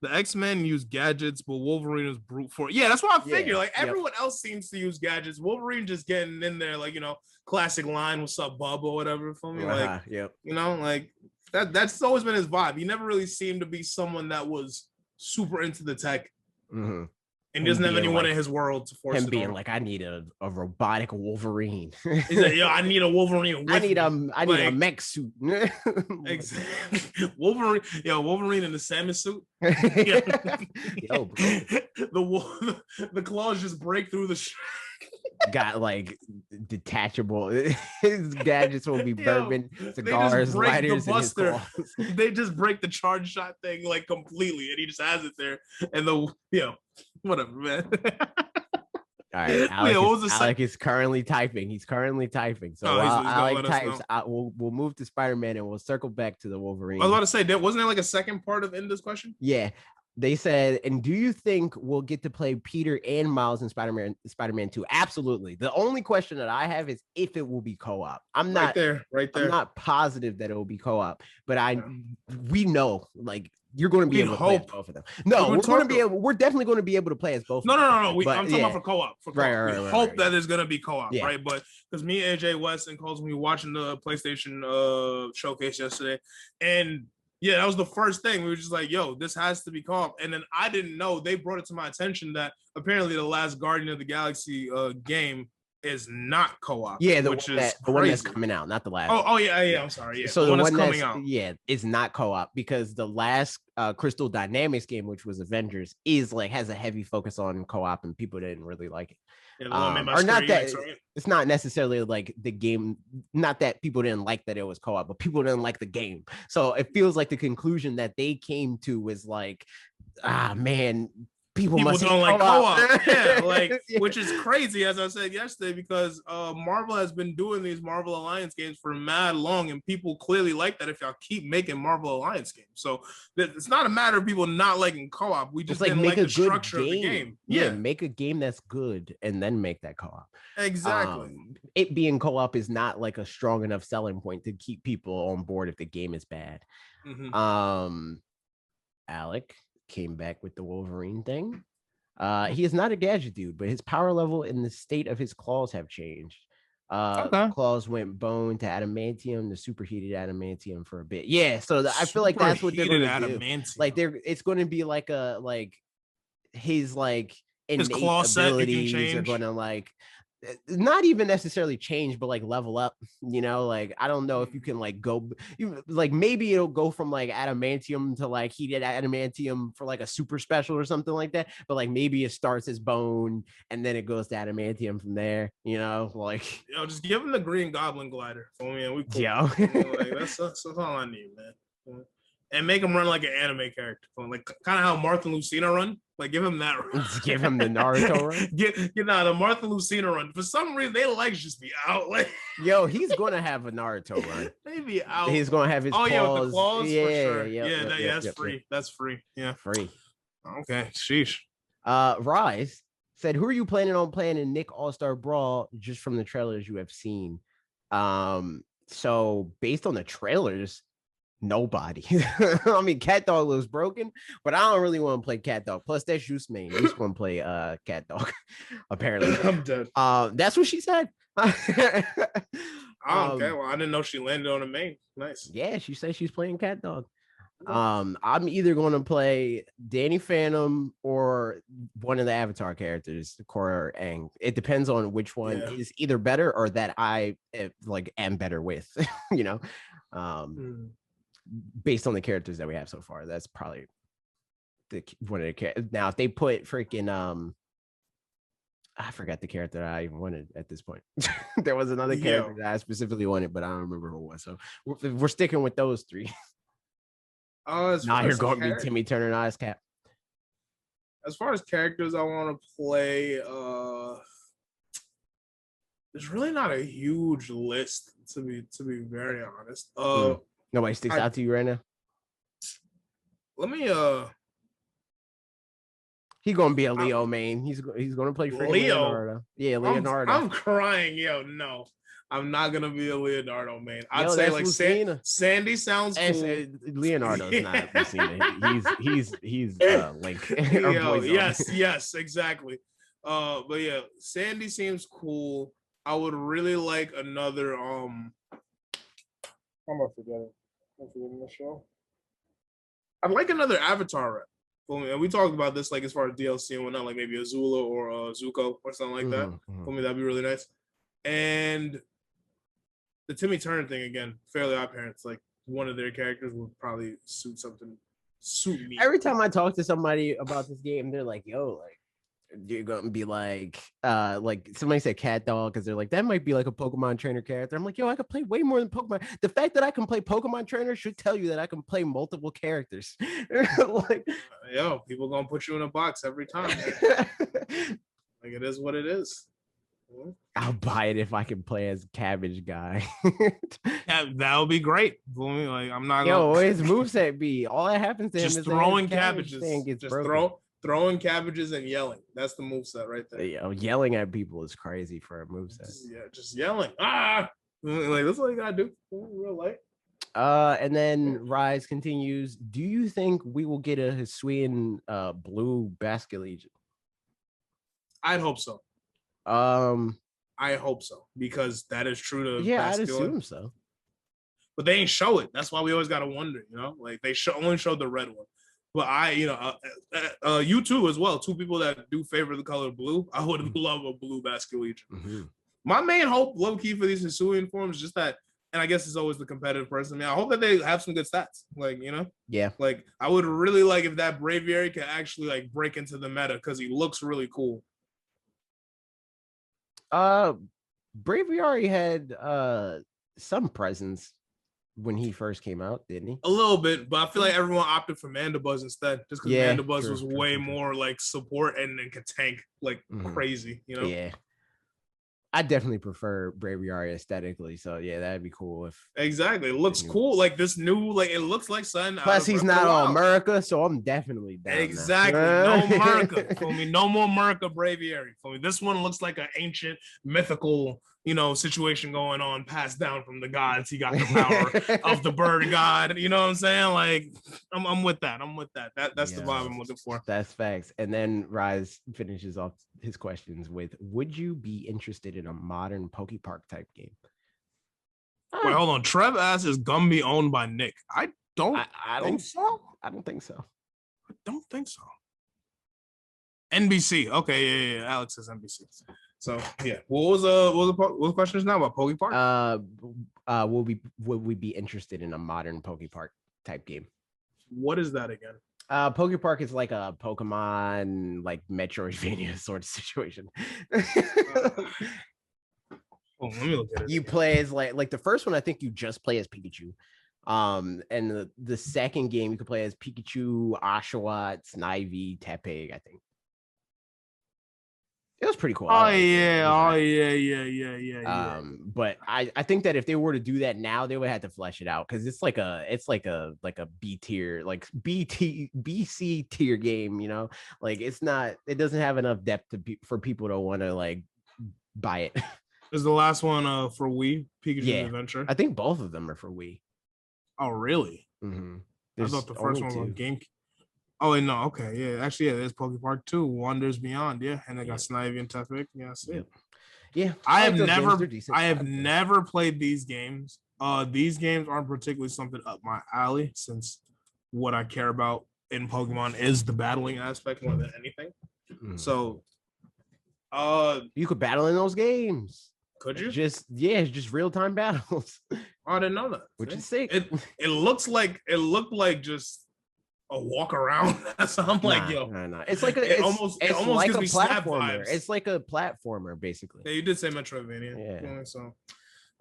the X-Men use gadgets, but Wolverine is brute force. Yeah, that's what I figured. Like everyone else seems to use gadgets. Wolverine just getting in there, like, classic line, "What's up, bub?" or whatever for me. Like, like that's always been his vibe. He never really seemed to be someone that was super into the tech. And doesn't have anyone in his world to force him it being on. like, I need a robotic Wolverine. He's like, yo, I need a Wolverine. I need a mech suit. Exactly. Wolverine in the salmon suit. Yo, bro. The claws just break through the got like detachable. His gadgets will be bourbon, cigars, lighters, and his claws. They just break the charge shot thing like completely, and he just has it there. And whatever, man. All right, Alec is currently typing. He's currently typing. So while Alec types, we'll move to Spider-Man and we'll circle back to the Wolverine. I was about to say, wasn't there like a second part of Enda's question? Yeah. They said, and do you think we'll get to play Peter and Miles in Spider-Man 2? Absolutely. The only question that I have is if it will be co-op. I'm not right there. I'm not positive that it will be co-op, but we know like you're going to be able to play as both of them. No, we're definitely going to be able to play as both. No. I'm talking about for co-op. Right, we hope that there's going to be co-op, right? But because me, AJ, West, and Coles, we were watching the PlayStation showcase yesterday, and yeah, that was the first thing. We were just like, yo, this has to be co-op. And then I didn't know, they brought it to my attention that apparently the last Guardian of the Galaxy game is not co-op. Yeah, the one that's coming out, not the last. Oh yeah. I'm sorry. Yeah, so the one that's coming out, it's not co-op because the last Crystal Dynamics game, which was Avengers, has a heavy focus on co-op, and people didn't really like it. Yeah, or not that right? It's not necessarily like the game, not that people didn't like that it was co-op, but people didn't like the game. So it feels like the conclusion that they came to was like, man, people don't like co-op. Yeah, which is crazy, as I said yesterday, because Marvel has been doing these Marvel Alliance games for mad long, and people clearly like that if y'all keep making Marvel Alliance games. So it's not a matter of people not liking co-op. We just didn't like the structure of the game. Yeah, make a game that's good and then make that co-op. Exactly. It being co-op is not like a strong enough selling point to keep people on board if the game is bad. Mm-hmm. Alec came back with the Wolverine thing. He is not a gadget dude, but his power level and the state of his claws have changed. Claws went bone to adamantium, the superheated adamantium for a bit. Yeah, so I feel like that's what they're going to do. Like it's going to be his innate claw abilities are going to not even necessarily change, but level up, I don't know if you can go maybe it'll go from adamantium to heated adamantium for a super special or something like that, but maybe it starts as bone and then it goes to adamantium from there, just give him the Green Goblin glider for me and we cool. That's all I need, man. And make him run like an anime character, kind of how Martha and Lucina run. Give him that run. Give him the Naruto run. The Martha Lucina run. For some reason, their legs just be out. Yo, he's gonna have a Naruto run. They be out. He's gonna have his claws. Yeah, with the claws, yeah, for sure. That's free. Yep. That's free. Yeah, free. Okay, sheesh. Rise said, "Who are you planning on playing in Nick All Star Brawl? Just from the trailers you have seen." So based on the trailers, nobody. I mean, Cat Dog looks broken, but I don't really want to play Cat Dog. Plus, that's Juice Main. I just want to play Cat Dog. Apparently, I'm dead. That's what she said. Okay, well, I didn't know she landed on a main. Nice. Yeah, she said she's playing Cat Dog. I'm either going to play Danny Phantom or one of the Avatar characters, Korra or Aang. It depends on which one is either better or that I am better with. Based on the characters that we have so far, that's probably one of the characters. Now, if they put freaking I forgot the character that I even wanted at this point. There was another character that I specifically wanted, but I don't remember who it was. So we're sticking with those three. Now you're going to be Timmy Turner and Ice Cap. As far as characters I want to play, there's really not a huge list to be very honest. Nobody sticks out to you right now. Let me He's gonna be a Leo main. He's gonna play Leo. Leonardo. Yeah, Leonardo. I'm crying, no. I'm not gonna be a Leonardo main. I'd say Sandy sounds cool. Leonardo's not Lucina. He's Link. Yes, exactly. But yeah, Sandy seems cool. I would really like another I'm gonna forget it. I'm forgetting the show. I'd like another Avatar rep. And we talked about this as far as DLC and whatnot, maybe Azula or Zuko or something like that. For me, that'd be really nice. And the Timmy Turner thing again, Fairly Odd Parents, one of their characters would probably suit me. Every time I talk to somebody about this game, they're like, "Yo, you're gonna be somebody said Cat Dog because they're like, that might be a Pokemon trainer character." I'm like, yo, I could play way more than Pokemon. The fact that I can play Pokemon trainer should tell you that I can play multiple characters. People gonna put you in a box every time. It is what it is. I'll buy it if I can play as Cabbage Guy. Yeah, that would be great. Like I'm not Yo, gonna his moveset be all that happens to him just is throwing that his cabbage cabbages. thing gets Just broken. throwing cabbages and yelling. That's the moveset right there. Yo, yelling at people is crazy for a moveset. Just yelling. Like that's all you gotta do. Real light. And then Rise continues. Do you think we will get a Hisuian blue Basket Legion? I'd hope so. I hope so because that is true to yeah, I'd assume so. But they ain't show it. That's why we always gotta wonder, like they only showed the red one. But you too as well. Two people that do favor the color blue. I would love a blue Basket Legion. Mm-hmm. My main hope, low key, for these Hisuian forms is just that. And I guess it's always the competitive person. I hope that they have some good stats. Yeah. Like I would really like if that Braviary could actually like break into the meta because he looks really cool. Braviary had some presence when he first came out, didn't he? A little bit, but I feel like everyone opted for Mandibuzz instead, just because Mandibuzz was way more like support and could tank like crazy. Yeah. I definitely prefer Braviary aesthetically, so yeah, that'd be cool if exactly. It looks cool, like this new, like it looks like sun. Plus, he's not all America, so I'm definitely down. Exactly, no America. For me, no more America Braviary. For me, this one looks like an ancient mythical, situation going on, passed down from the gods. He got the power of the bird god. You know what I'm saying? Like, I'm with that. That's the vibe I'm looking for. That's facts. And then Rise finishes off his questions with, would you be interested in a modern Pokepark type game? Wait, hold on. Trev asks, is Gumby owned by Nick? I don't think so. I don't think so. I don't think so. NBC. Okay, yeah. Alex says NBC. So yeah. What was the question now about Pokepark? Would we be interested in a modern Pokepark type game? What is that again? Pokepark is like a Pokemon, like Metroidvania sort of situation. Let me look at it. You play as like the first one, I think you just play as Pikachu. And the second game you can play as Pikachu, Oshawott, Snivy, Tepig, I think. It was pretty cool. Yeah. But I think that if they were to do that now, they would have to flesh it out because it's like a B tier, like BC tier game, like it doesn't have enough depth for people to want to like buy it. Is the last one for Wii, Pikachu's Adventure? I think both of them are for Wii. Oh, really? Mm-hmm. I thought the first one was on GameCube. Oh, no. Okay. Yeah. Actually, there's Pokepark 2, Wonders Beyond. Yeah. And they got Snivy and Tefik. Yeah, I see it. Yeah. I have never played these games. These games aren't particularly something up my alley since what I care about in Pokemon is the battling aspect more than anything. Mm. So, you could battle in those games. Could you? Just real-time battles. I didn't know that. Which is sick. It looked like just a walk around. So I'm like, yo, no. It's like it's almost like a platformer. It's like a platformer, basically. Yeah, you did say Metroidvania. Yeah. So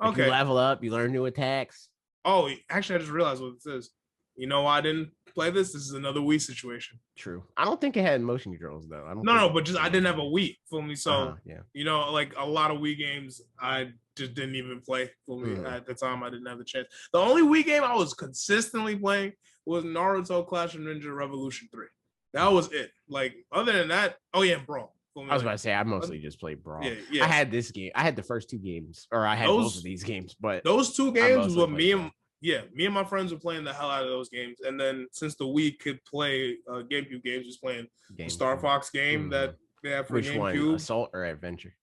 okay, you level up, you learn new attacks. Oh, actually, I just realized what this is. You know why I didn't play this? This is another Wii situation. True. I don't think it had motion controls though. But just I didn't have a Wii. Feel me? So like a lot of Wii games, I just didn't even play. Feel me? At the time, I didn't have the chance. The only Wii game I was consistently playing was Naruto Clash of Ninja Revolution 3. That was it. Like other than that, Brawl. I was about to say I mostly just played Brawl. Yeah. I had this game. I had the first two games, or I had both of these games. But those two games was what me and my friends were playing the hell out of those games. And then since the Wii could play GameCube games, was playing the Star Fox game that they have for Which GameCube. One? Assault or Adventure?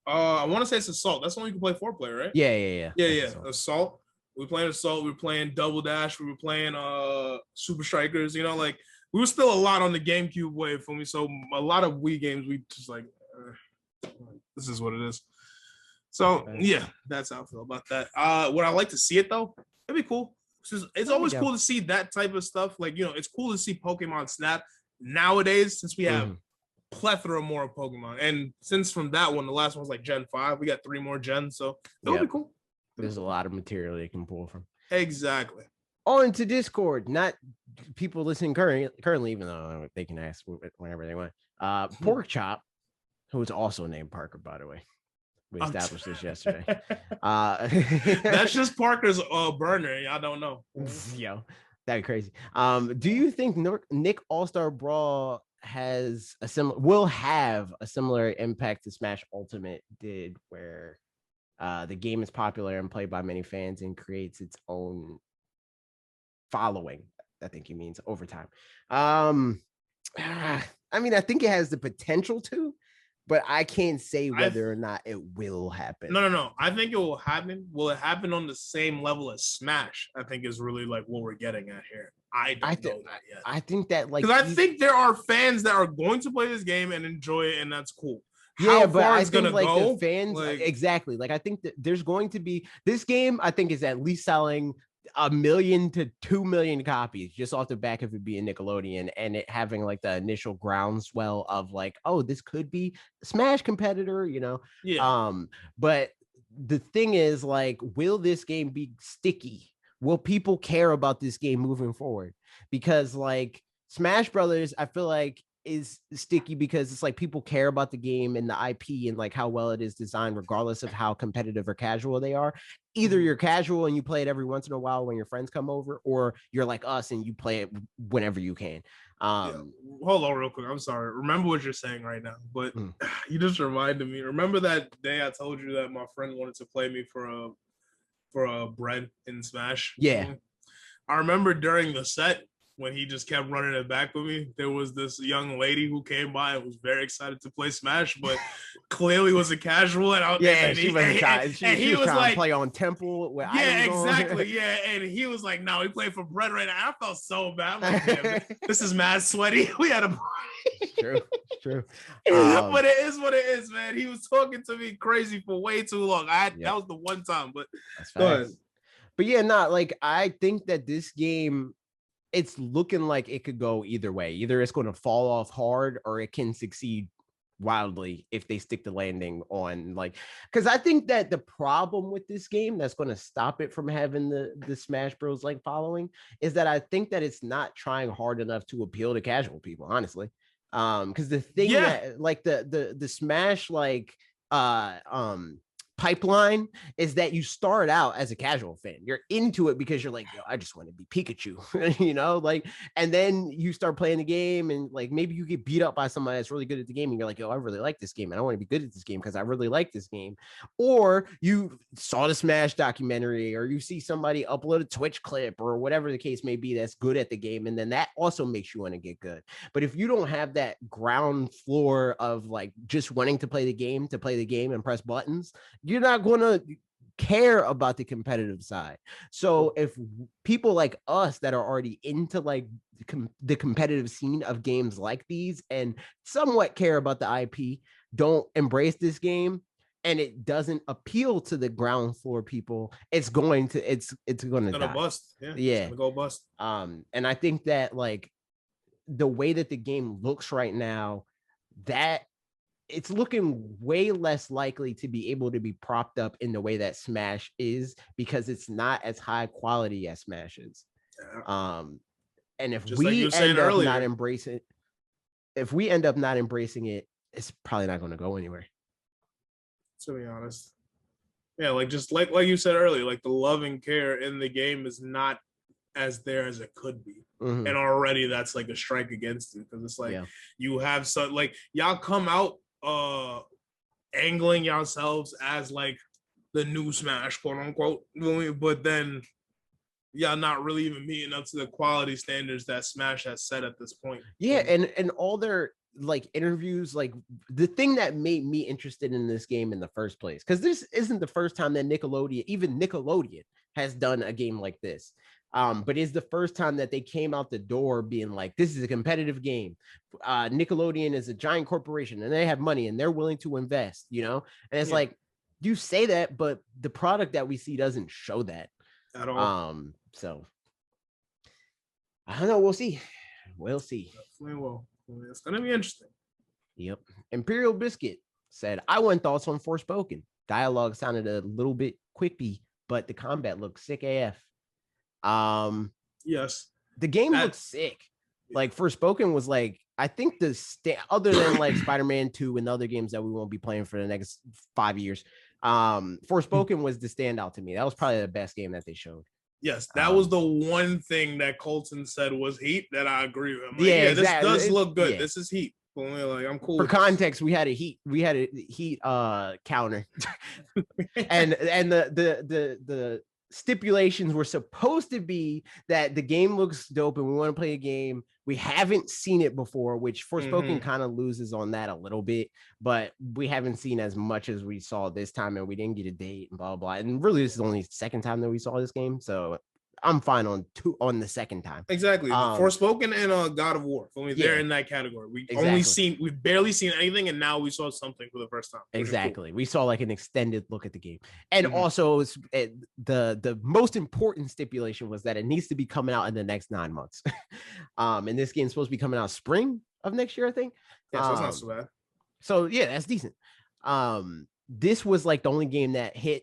I want to say it's Assault. That's the one you can play 4-player, right? Yeah. Assault. We were playing Assault. We were playing Double Dash. We were playing Super Strikers. Like we were still a lot on the GameCube wave for me. So a lot of Wii games, we just like, this is what it is. So yeah, that's how I feel about that. Would I like to see it though? It'd be cool. It's always cool to see that type of stuff. Like, it's cool to see Pokemon Snap nowadays since we have plethora more of Pokemon. And since from that one, the last one was like Gen 5, we got 3 more gens. So it'll be cool. There's a lot of material you can pull from. Exactly. On to Discord, not people listening currently, even though they can ask whenever they want. Pork Chop, who is also named Parker, by the way. We established this yesterday. That's just Parker's burner. Y'all don't know. Yo, that'd be crazy. Do you think Nick All Star Brawl will have a similar impact to Smash Ultimate did, where the game is popular and played by many fans and creates its own following? I think he means over time. I mean, I think it has the potential to, but I can't say whether or not it will happen. No. I think it will happen. Will it happen on the same level as Smash? I think is really like what we're getting at here. I don't know that yet. I think that because I think there are fans that are going to play this game and enjoy it, and that's cool. Yeah, but I think like the fans, exactly. Like I think that there's going to be this game. I think is at least selling 1 million to 2 million copies just off the back of it being Nickelodeon and it having like the initial groundswell of like, oh, this could be a Smash competitor, you know? Yeah. But the thing is, like, will this game be sticky? Will people care about this game moving forward? Because like Smash Brothers, I feel like is sticky because it's like people care about the game and the IP and like how well it is designed, regardless of how competitive or casual they are. Either you're casual and you play it every once in a while when your friends come over, or you're like us and you play it whenever you can. Hold on real quick. I'm sorry. Remember what you're saying right now, but you just reminded me. Remember that day I told you that my friend wanted to play me for a bread in Smash? Yeah. I remember during the set when he just kept running it back with me, there was this young lady who came by and was very excited to play Smash, but clearly was a casual. And she wasn't trying. He was like, play on Temple. Exactly. Yeah, and he was like, "No, we play for bread right now." I felt so bad. I'm like, "Damn, this is mad sweaty." We had a true. But it is what it is, man. He was talking to me crazy for way too long. That was the one time, but go ahead. But yeah, like I think that this game, it's looking like it could go either way. Either it's going to fall off hard or it can succeed wildly if they stick the landing on, like, because I think that the problem with this game that's going to stop it from having the Smash Bros like following is that I think that it's not trying hard enough to appeal to casual people, honestly. Because the thing that like the Smash like pipeline is that you start out as a casual fan. You're into it because you're like, yo, I just want to be Pikachu, you know, like, and then you start playing the game and like maybe you get beat up by somebody that's really good at the game and you're like, yo, I really like this game and I want to be good at this game because I really like this game. Or you saw the Smash documentary, or you see somebody upload a Twitch clip or whatever the case may be that's good at the game, and then that also makes you want to get good. But if you don't have that ground floor of like just wanting to play the game and press buttons, you're not going to care about the competitive side. So if people like us that are already into like the competitive scene of games like these and somewhat care about the IP don't embrace this game and it doesn't appeal to the ground floor people, it's going to bust. Yeah. It's gonna go bust. And I think that like the way that the game looks right now, that it's looking way less likely to be able to be propped up in the way that Smash is, because it's not as high quality as Smash is. And if we end up not embracing it, it's probably not going to go anywhere. To be honest. Yeah, like just like you said earlier, like the love and care in the game is not as there as it could be. And already that's like a strike against it, because it's like you have some like y'all come out angling yourselves as like the new Smash, quote unquote, but then y'all not really even meeting up to the quality standards that Smash has set at this point. And all their like interviews, like the thing that made me interested in this game in the first place, because this isn't the first time that Nickelodeon has done a game like this. But it's the first time that they came out the door being like, this is a competitive game. Nickelodeon is a giant corporation and they have money and they're willing to invest, you know? And it's like, you say that, but the product that we see doesn't show that at all. So I don't know. We'll see. Definitely will. It's going to be interesting. Yep. Imperial Biscuit said, I want thoughts on Forspoken. Dialogue sounded a little bit quippy, but the combat looked sick AF. Yes, the game looks sick. Like Forspoken was like I think other than like Spider-Man 2 and other games that we won't be playing for the next 5 years, Forspoken was the standout to me. That was probably the best game that they showed. Yes, that was the one thing that Colton said was heat that I agree with. I'm like, exactly. This does look good. Yeah. This is heat. Like, I'm cool. For context, we had a heat counter, and the stipulations were supposed to be that the game looks dope and we want to play a game. We haven't seen it before, which Forspoken kind of loses on that a little bit, but we haven't seen as much as we saw this time, and we didn't get a date and blah, blah. And really, this is only the second time that we saw this game. So I'm fine on the second time. Exactly. Forspoken and God of War. They're in that category. We've barely seen anything, and now we saw something for the first time. Exactly. Cool. We saw like an extended look at the game. And also the most important stipulation was that it needs to be coming out in the next 9 months. And this game's supposed to be coming out spring of next year, I think. Yeah, so it's not so bad. So yeah, that's decent. This was like the only game that hit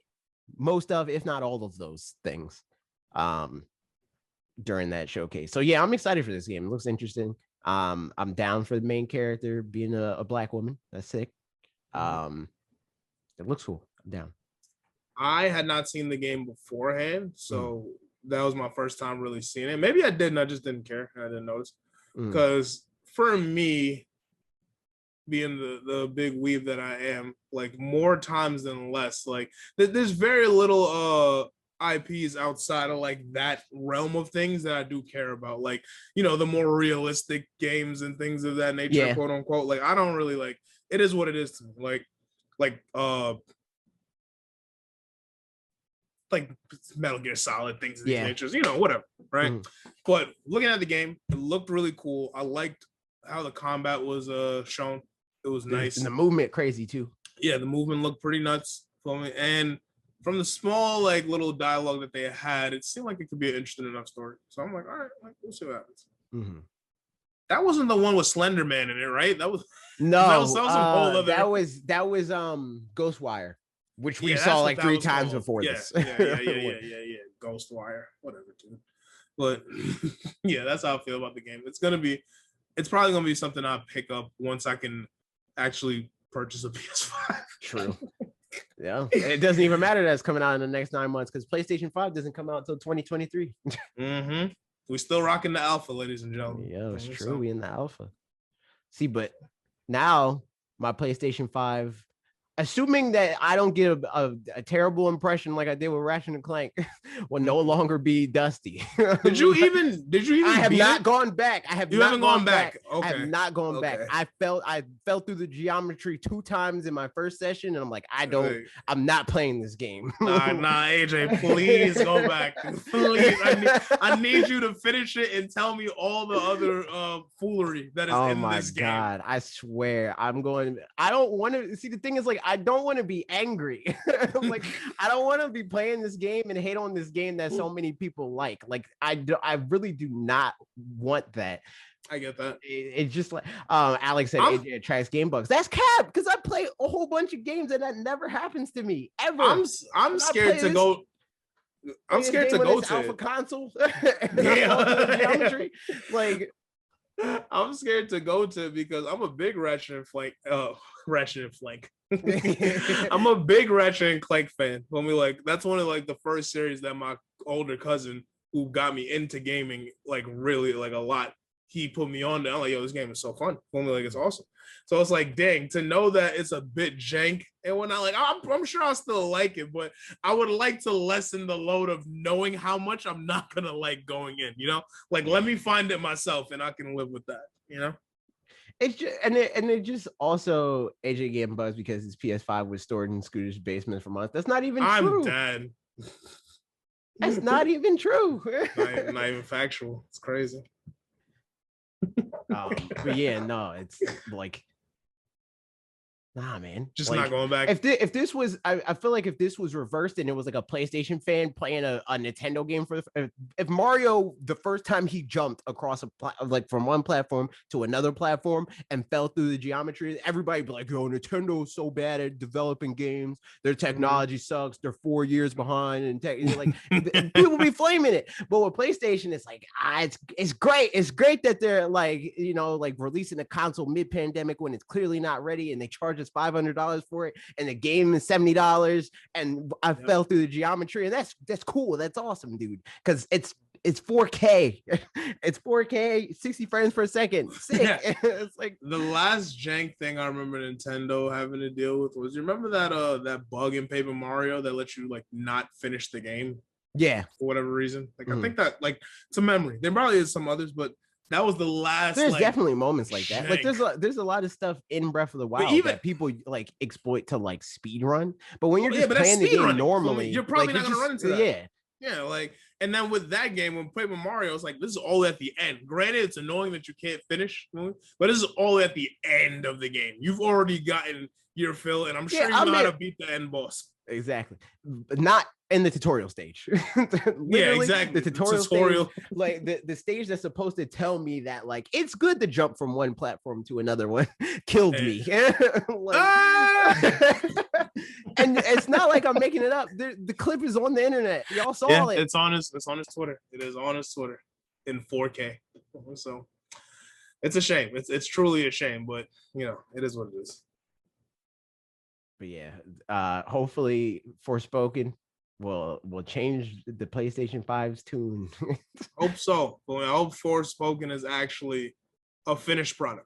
most of, if not all of those things. During that showcase. So yeah, I'm excited for this game. It looks interesting. I'm down for the main character being a black woman. That's sick. It looks cool. I'm down. I had not seen the game beforehand, so that was my first time really seeing it. Maybe I didn't. I just didn't care. I didn't notice. Because for me, being the big weeb that I am, like more times than less, like there's very little IPs outside of like that realm of things that I do care about, like, you know, the more realistic games and things of that nature, quote unquote. Like, I don't really like, it is what it is to me. Like Metal Gear Solid, things of these natures, you know, whatever, right? But looking at the game, it looked really cool. I liked how the combat was shown. It was nice. And the movement crazy too. Yeah, the movement looked pretty nuts for me. And from the small, like, little dialogue that they had, it seemed like it could be an interesting enough story. So I'm like, all right, like, we'll see what happens. That wasn't the one with Slender Man in it, right? That was that was Ghostwire, which we saw like 3 times before this. Yeah. Ghostwire, whatever, dude. But yeah, that's how I feel about the game. It's probably gonna be something I'll pick up once I can actually purchase a PS5. True. Yeah, it doesn't even matter that it's coming out in the next 9 months because PlayStation 5 doesn't come out until 2023. We're still rocking the alpha, ladies and gentlemen. Yeah, it's true. We in the alpha. See, but now my PlayStation 5, assuming that I don't get a terrible impression like I did with Ratchet and Clank, will no longer be dusty. Did you even? I have not gone back. I have. You haven't gone back. Okay. I have not gone back. I fell through the geometry 2 times in my first session, and I'm like, I'm not playing this game. Nah, AJ, please go back. Please, I need you to finish it and tell me all the other foolery that is in this game. Oh my God, I swear, I don't want to see. The thing is, like, I don't want to be angry. Like, I don't want to be playing this game and hate on this game that so many people like. Like, I really do not want that. I get that. It's just like Alex said, AJ attracts game bugs. That's cap, because I play a whole bunch of games and that never happens to me ever. I'm scared to go. I'm scared to go to alpha console. Like, I'm scared to go to because I'm a big Ratchet and Clank. I'm a big Ratchet and Clank fan. That's one of like the first series that my older cousin, who got me into gaming, like really like a lot, he put me on there. I'm like, yo, this game is so fun. Like, it's awesome. So it's like, dang, to know that it's a bit jank and whatnot, like, I'm sure I'll still like it, but I would like to lessen the load of knowing how much I'm not gonna like going in, you know? Like, let me find it myself and I can live with that, you know? It's just, and it just also AJ getting buzzed because his PS5 was stored in Scooter's basement for months. That's not even true. I'm dead. That's not even true. not even factual. It's crazy. But yeah, no, it's like Nah, man. Just Like, not going back. If this was, I feel like if this was reversed and it was like a PlayStation fan playing a Nintendo game for if Mario the first time he jumped across like from one platform to another platform and fell through the geometry, everybody be like, "Yo, Nintendo's so bad at developing games. Their technology sucks. They're 4 years behind." And like people be flaming it. But with PlayStation, it's like it's great. It's great that they're like like releasing a console mid-pandemic when it's clearly not ready, and they charge us $500 for it, and the game is $70, and I fell through the geometry, and that's cool. That's awesome, dude. Because it's 4K. It's 4K, 60 frames per second. Sick. Yeah. It's like the last jank thing I remember Nintendo having to deal with was, you remember that bug in Paper Mario that let you like not finish the game? Yeah. For whatever reason. Like I think that like to memory. There probably is some others, but that was the last. There's like, definitely moments like that. jank. Like there's a lot of stuff in Breath of the Wild that people like exploit to like speed run. But when you're just playing the game normally, you're probably like, not gonna run into that. Yeah, like, and then with that game, when playing with Mario, it's like this is all at the end. Granted, it's annoying that you can't finish, but this is all at the end of the game. You've already gotten your fill, and I'm sure you know how to beat the end boss. Exactly, but not in the tutorial stage. Yeah, exactly. The tutorial stage, like the stage that's supposed to tell me that like it's good to jump from one platform to another one, killed me. And it's not like I'm making it up. The clip is on the internet. Y'all saw it. It's on his Twitter. It is on his Twitter in 4K. So it's a shame. It's truly a shame, but it is what it is. But yeah, hopefully Forspoken will change the PlayStation 5's tune. Hope so. But I hope Forspoken is actually a finished product.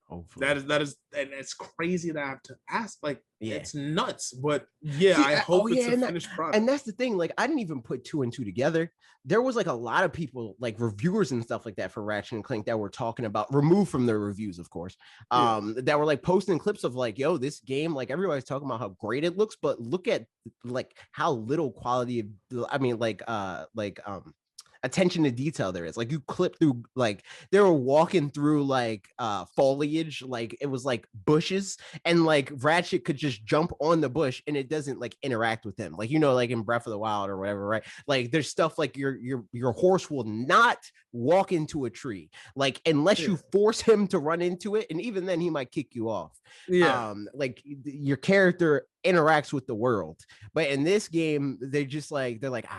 Hopefully. That is, and it's crazy that I have to ask. Like, it's nuts. But I hope it's a finished product. And that's the thing. Like, I didn't even put 2 and 2 together. There was like a lot of people, like reviewers and stuff like that for Ratchet and Clank that were talking about, removed from their reviews, of course, that were like posting clips of like, yo, this game, like everybody's talking about how great it looks, but look at like how little quality of, attention to detail there is. Like you clip through, like they were walking through like foliage, like it was like bushes, and like Ratchet could just jump on the bush and it doesn't like interact with him, like like in Breath of the Wild or whatever, right? Like there's stuff like your horse will not walk into a tree, like unless you force him to run into it, and even then he might kick you off. Like your character interacts with the world, but in this game they're like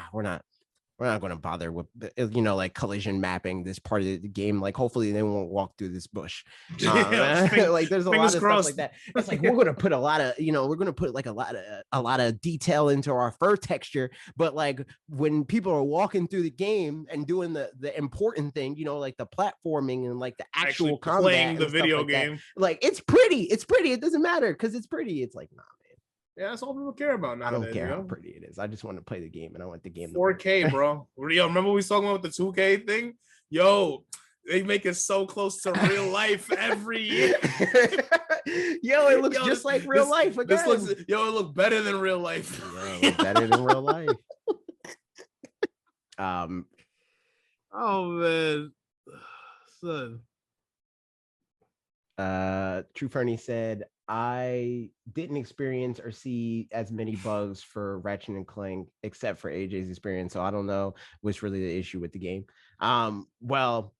we're not going to bother with, like collision mapping this part of the game. Like, hopefully they won't walk through this bush. Like, there's a lot of stuff like that. It's like, we're going to put a lot of, we're going to put like a lot of detail into our fur texture. But like when people are walking through the game and doing the important thing, like the platforming and like the actual combat, playing the video game, like it's pretty. It doesn't matter because it's pretty. It's like, nah. Yeah, that's all people care about nowadays. I don't care how pretty it is. I just want to play the game, and I want the game 4K, bro. Yo, remember we was talking about the 2K thing? Yo, they make it so close to real life every year. Yo, it looks just like real life again. It look better than real life. Yeah, it look better than real life. Oh man, son. True Fernie said, I didn't experience or see as many bugs for Ratchet and Clank except for AJ's experience, so I don't know what's really the issue with the game. Well,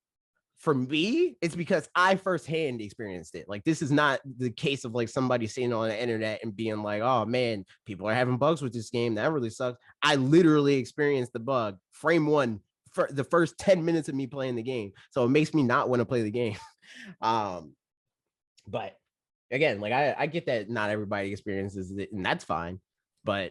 for me, it's because I firsthand experienced it. Like, this is not the case of like somebody sitting on the internet and being like, oh man, people are having bugs with this game. That really sucks. I literally experienced the bug frame one for the first 10 minutes of me playing the game. So it makes me not want to play the game. But again, like I get that not everybody experiences it, and that's fine. But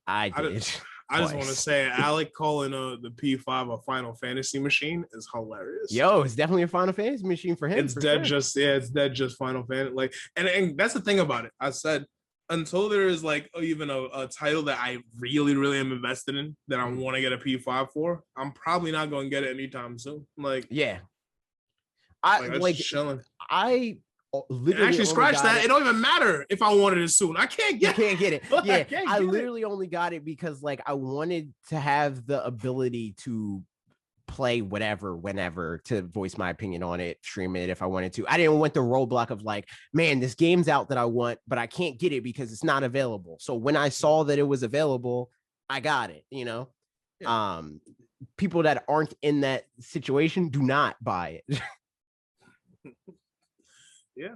I did. I just want to say, Alec calling the P5 a Final Fantasy machine is hilarious. Yo, it's definitely a Final Fantasy machine for him. It's dead, it's dead just Final Fantasy. Like, and that's the thing about it. I said, until there is like even a title that I really, really am invested in that I want to get a P5 for, I'm probably not going to get it anytime soon. Like, yeah, I like chilling. I literally actually scratch that. It don't even matter if I wanted it soon. I can't get it. Yeah, I literally only got it because like I wanted to have the ability to play whatever, whenever, to voice my opinion on it, stream it if I wanted to. I didn't want the roadblock of like, man, this game's out that I want, but I can't get it because it's not available. So when I saw that it was available, I got it, you know? Yeah. People that aren't in that situation do not buy it. Yeah,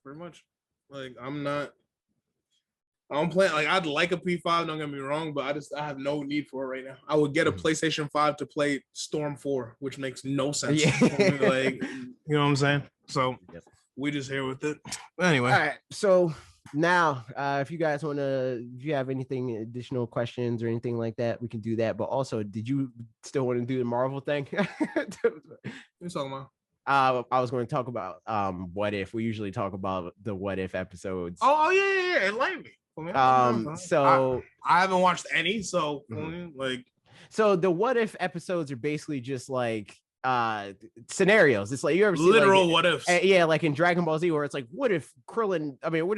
pretty much. Like, I don't play, like, I'd like a P5, don't get me wrong, but I have no need for it right now. I would get a PlayStation 5 to play Storm 4, which makes no sense. Yeah. Like, you know what I'm saying? So we just here with it. Anyway. All right. So now, if you guys want to, if you have anything additional questions or anything like that, we can do that. But also, did you still want to do the Marvel thing? What you talking about? I was going to talk about what if. We usually talk about the what if episodes. Oh yeah. Enlighten me. So I haven't watched any, so so the what if episodes are basically just like scenarios. It's like, you ever see literal like, what ifs? Yeah, like in Dragon Ball Z, where it's like, what if what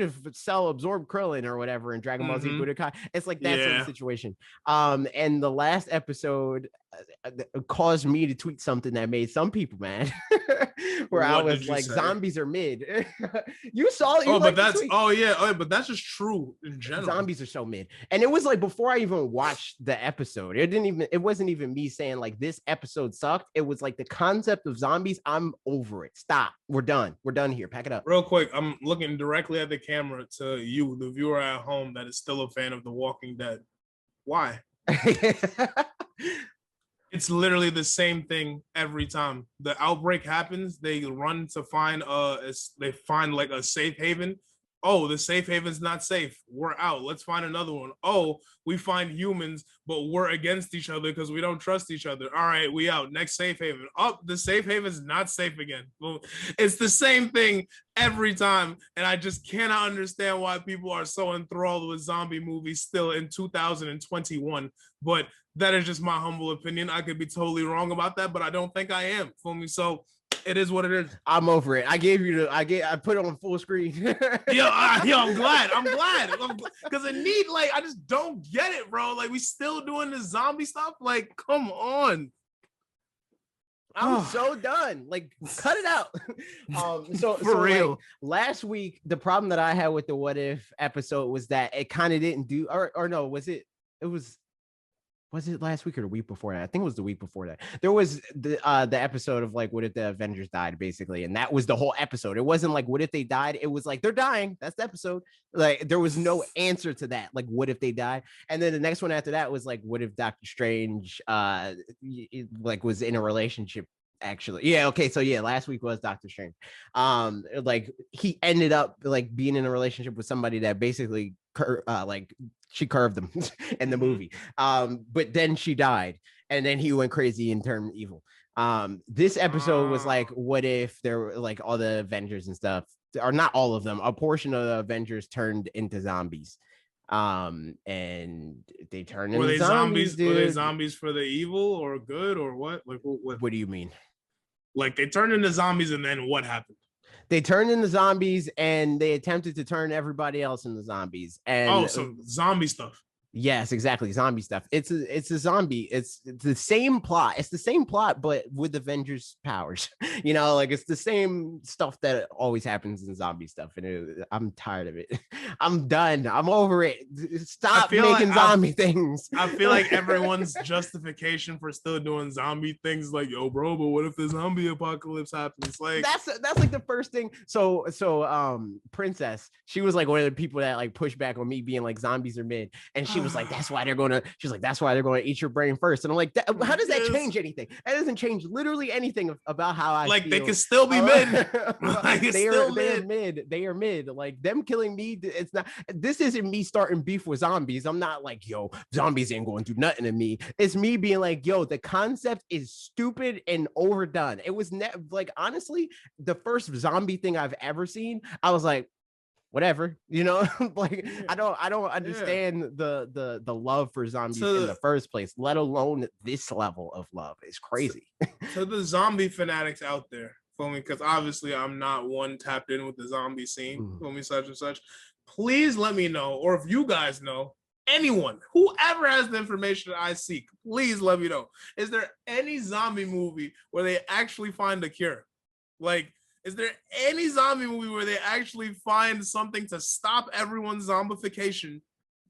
if Cell absorbed Krillin or whatever in Dragon Ball Z Budokai? It's like that sort of situation. And the last episode caused me to tweet something that made some people mad. Where I was like, zombies are mid. You saw it. But that's just true in general. Zombies are so mid. And it was like, before I even watched the episode, it wasn't even me saying like this episode sucked. It was like the concept of zombies. I'm over it. Stop. We're done here. Pack it up. Real quick, I'm looking directly at the camera to you, the viewer at home that is still a fan of The Walking Dead. Why? It's literally the same thing every time. The outbreak happens, they run to find like a safe haven. Oh, the safe haven's not safe. We're out. Let's find another one. Oh, we find humans, but we're against each other because we don't trust each other. All right, we out. Next safe haven. Oh, the safe haven's not safe again. Well, it's the same thing every time. And I just cannot understand why people are so enthralled with zombie movies still in 2021. But that is just my humble opinion. I could be totally wrong about that, but I don't think I am. Feel me? So it is what it is. I'm over it. I put it on full screen. I'm glad. Because I just don't get it, bro. Like, we still doing this zombie stuff? Like, come on. I'm so done. Like, cut it out. So real. Like, last week, the problem that I had with the what if episode was that it kind of didn't do, or no, was it last week or the week before that? I think it was the week before that. There was the episode of like, what if the Avengers died, basically, and that was the whole episode. It wasn't like, what if they died? It was like, they're dying. That's the episode. Like, there was no answer to that. Like, what if they die? And then the next one after that was like, what if Doctor Strange like was in a relationship? Actually, yeah, okay, so yeah, last week was Doctor Strange. Like, he ended up like being in a relationship with somebody that basically like, she curved him in the movie. But then she died, and then he went crazy and turned evil. This episode was like, what if there were like all the Avengers and stuff, or not all of them, a portion of the Avengers turned into zombies. And they turned into zombies. Dude. Were they zombies for the evil or good or what? Like, what do you mean? Like, they turned into zombies, and then what happened? They turned into zombies, and they attempted to turn everybody else into zombies. And so zombie stuff. Yes, exactly. Zombie stuff. It's a zombie. It's the same plot. It's the same plot, but with Avengers powers. You know, like, it's the same stuff that always happens in zombie stuff. And I'm tired of it. I'm done. I'm over it. Stop making zombie things. I feel like everyone's justification for still doing zombie things, like, yo, bro, but what if the zombie apocalypse happens? Like, that's like the first thing. So Princess, she was like one of the people that like pushed back on me being like, zombies are mid, and she was like, that's why they're going to eat your brain first. And I'm like, how does that change anything? That doesn't change literally anything about how I like feel. They can still be mid. Like, they are mid. Like, them killing me, it's not, this isn't me starting beef with zombies. I'm not like, yo, zombies ain't going to do nothing to me. It's me being like, yo, the concept is stupid and overdone. It was like, honestly, the first zombie thing I've ever seen, I was like, whatever, you know. Like, I don't understand the love for zombies in the first place, let alone this level of love. Is crazy. To the zombie fanatics out there, for me, because obviously I'm not one tapped in with the zombie scene, for me, such and such, please let me know, or if you guys know anyone, whoever has the information that I seek, please let me know. Is there any zombie movie where they actually find a cure? Like, is there any zombie movie where they actually find something to stop everyone's zombification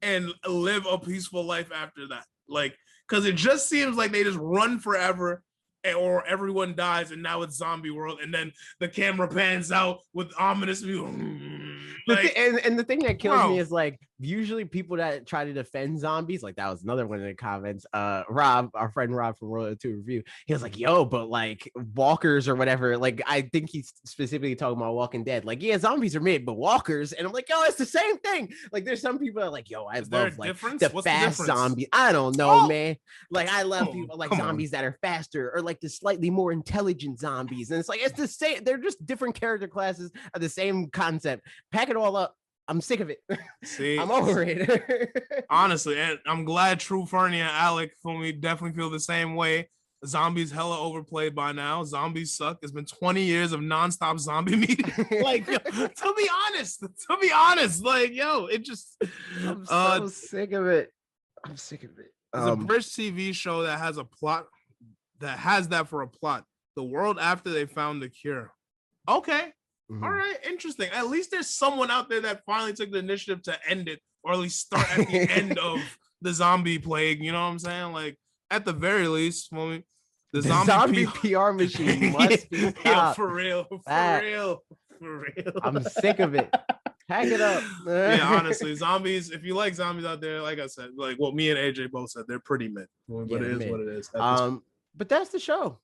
and live a peaceful life after that? Like, because it just seems like they just run forever or everyone dies and now it's zombie world, and then the camera pans out with ominous music. Like, and the thing that kills me is like usually people that try to defend zombies, like that was another one in the comments. Rob, our friend Rob from Royal 2 Review, he was like, yo, but like walkers or whatever, like I think he's specifically talking about Walking Dead. Like, yeah, zombies are mid, but walkers, and I'm like, yo, it's the same thing. Like, there's some people that are like, yo, I love like the fast zombies. I don't know, man. Like, I love people like zombies that are faster, or like the slightly more intelligent zombies, and it's like it's the same. They're just different character classes of the same concept. Pack it all up. I'm sick of it. See, I'm over it. Honestly, and I'm glad True Fernie and Alec for me definitely feel the same way. Zombies hella overplayed by now. Zombies suck. It's been 20 years of nonstop zombie media. Like, yo, to be honest, like, yo, it just I'm so sick of it. I'm sick of it. It's a British TV show that has a plot that has that for a plot. The world after they found the cure. Okay. Mm-hmm. All right, interesting. At least there's someone out there that finally took the initiative to end it, or at least start at the end of the zombie plague. You know what I'm saying? Like, at the very least, the zombie PR machine must be stopped. Yeah, for real. I'm sick of it. Pack it up. Yeah, honestly, zombies. If you like zombies out there, like I said, like what me and AJ both said, they're pretty mid. But yeah, it is what it is. But that's the show.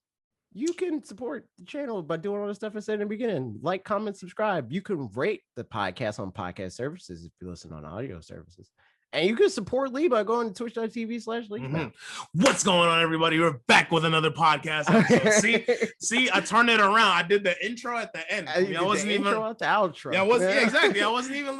You can support the channel by doing all the stuff I said in the beginning. Like, comment, subscribe. You can rate the podcast on podcast services if you listen on audio services. And you can support Lee by going to twitch.tv/Lee. Mm-hmm. What's going on, everybody? We're back with another podcast episode. See, I turned it around. I did the intro at the end. I wasn't even at the outro. Yeah, exactly. I wasn't even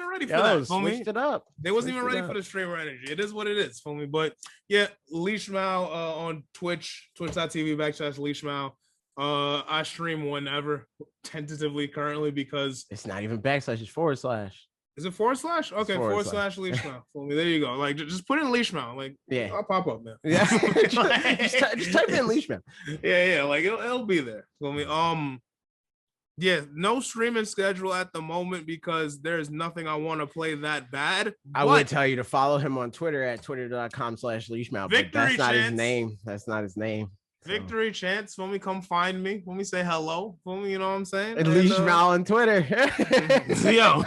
ready for that. Switched it up. They wasn't even ready for the streamer energy. It is what it is for me. But yeah, Leishmau on Twitch, twitch.tv/Leishmau. I stream whenever, tentatively currently, because it's not even backslash, it's /. Is it /? Okay, / Leishmau. For me, there you go. Like, just put in Leishmau. Like, yeah, I'll pop up, man. Yeah, just type in Leishmau. Yeah. Like, it'll be there. For me, yeah, no streaming schedule at the moment because there's nothing I want to play that bad. I would tell you to follow him on Twitter at twitter.com/Leishmau. But that's not his name. That's not his name. Victory chance when we come find me, when we say hello, when we, you know what I'm saying? And Leishmau on Twitter. Yo,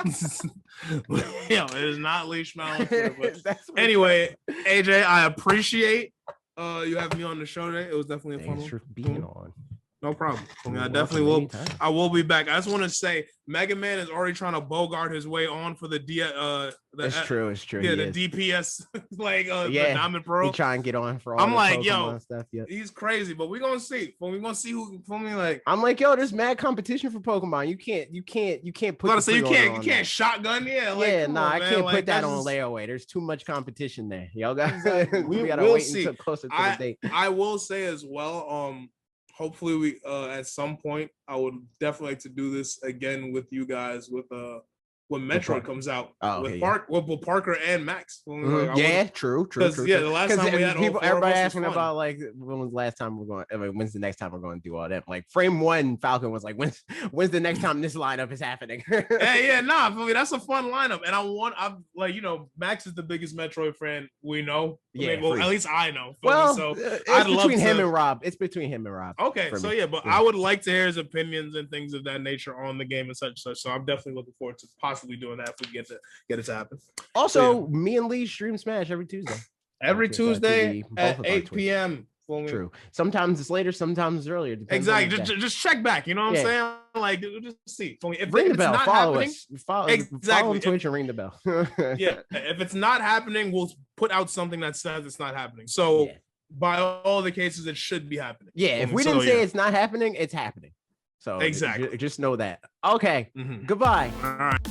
it is not Leishmau on Twitter. But anyway, AJ, I appreciate you having me on the show today. It was definitely a fun one. Thanks for being on. No problem. I definitely will. I will be back. I just want to say, Mega Man is already trying to bogart his way on for the It's true. Yeah, the DPS, like the Diamond Pro. He try and get on for all. I'm like, Pokemon stuff. He's crazy, but we're gonna see. We're gonna see who. For me, like, I'm like, yo, there's mad competition for Pokemon. You can't put. So you can't shotgun. Yeah, like, I can't put that on layaway. There's too much competition there. Y'all got. We gotta we'll wait see. until closer to the date. I will say as well. Hopefully we at some point I would definitely like to do this again with you guys with when Metroid comes out with Parker and Max. Like, true. Yeah, the last time we had people, everybody asking about like when was the last time we're going? I mean, when's the next time we're going to do all that? Like frame one, Falcon was like, when's the next time this lineup is happening? For me that's a fun lineup, and I'm like, Max is the biggest Metroid fan we know. Yeah, at least I know. So it's between him and Rob. It's between him and Rob. Okay, so but I would like to hear his opinions and things of that nature on the game and such. So I'm definitely looking forward to possibly doing that if we get it to happen. Also, me and Lee stream Smash every Tuesday. Every Tuesday at 8 p.m. True. Sometimes it's later, sometimes it's earlier. Exactly. Just check back. You know what I'm saying? Like, just see. If ring the bell. Not follow happening, us. Follow on Twitch and ring the bell. Yeah. If it's not happening, we'll put out something that says it's not happening. So by all the cases, it should be happening. Yeah. If we didn't say it's not happening, it's happening. So exactly. Just know that. Okay. Mm-hmm. Goodbye. All right.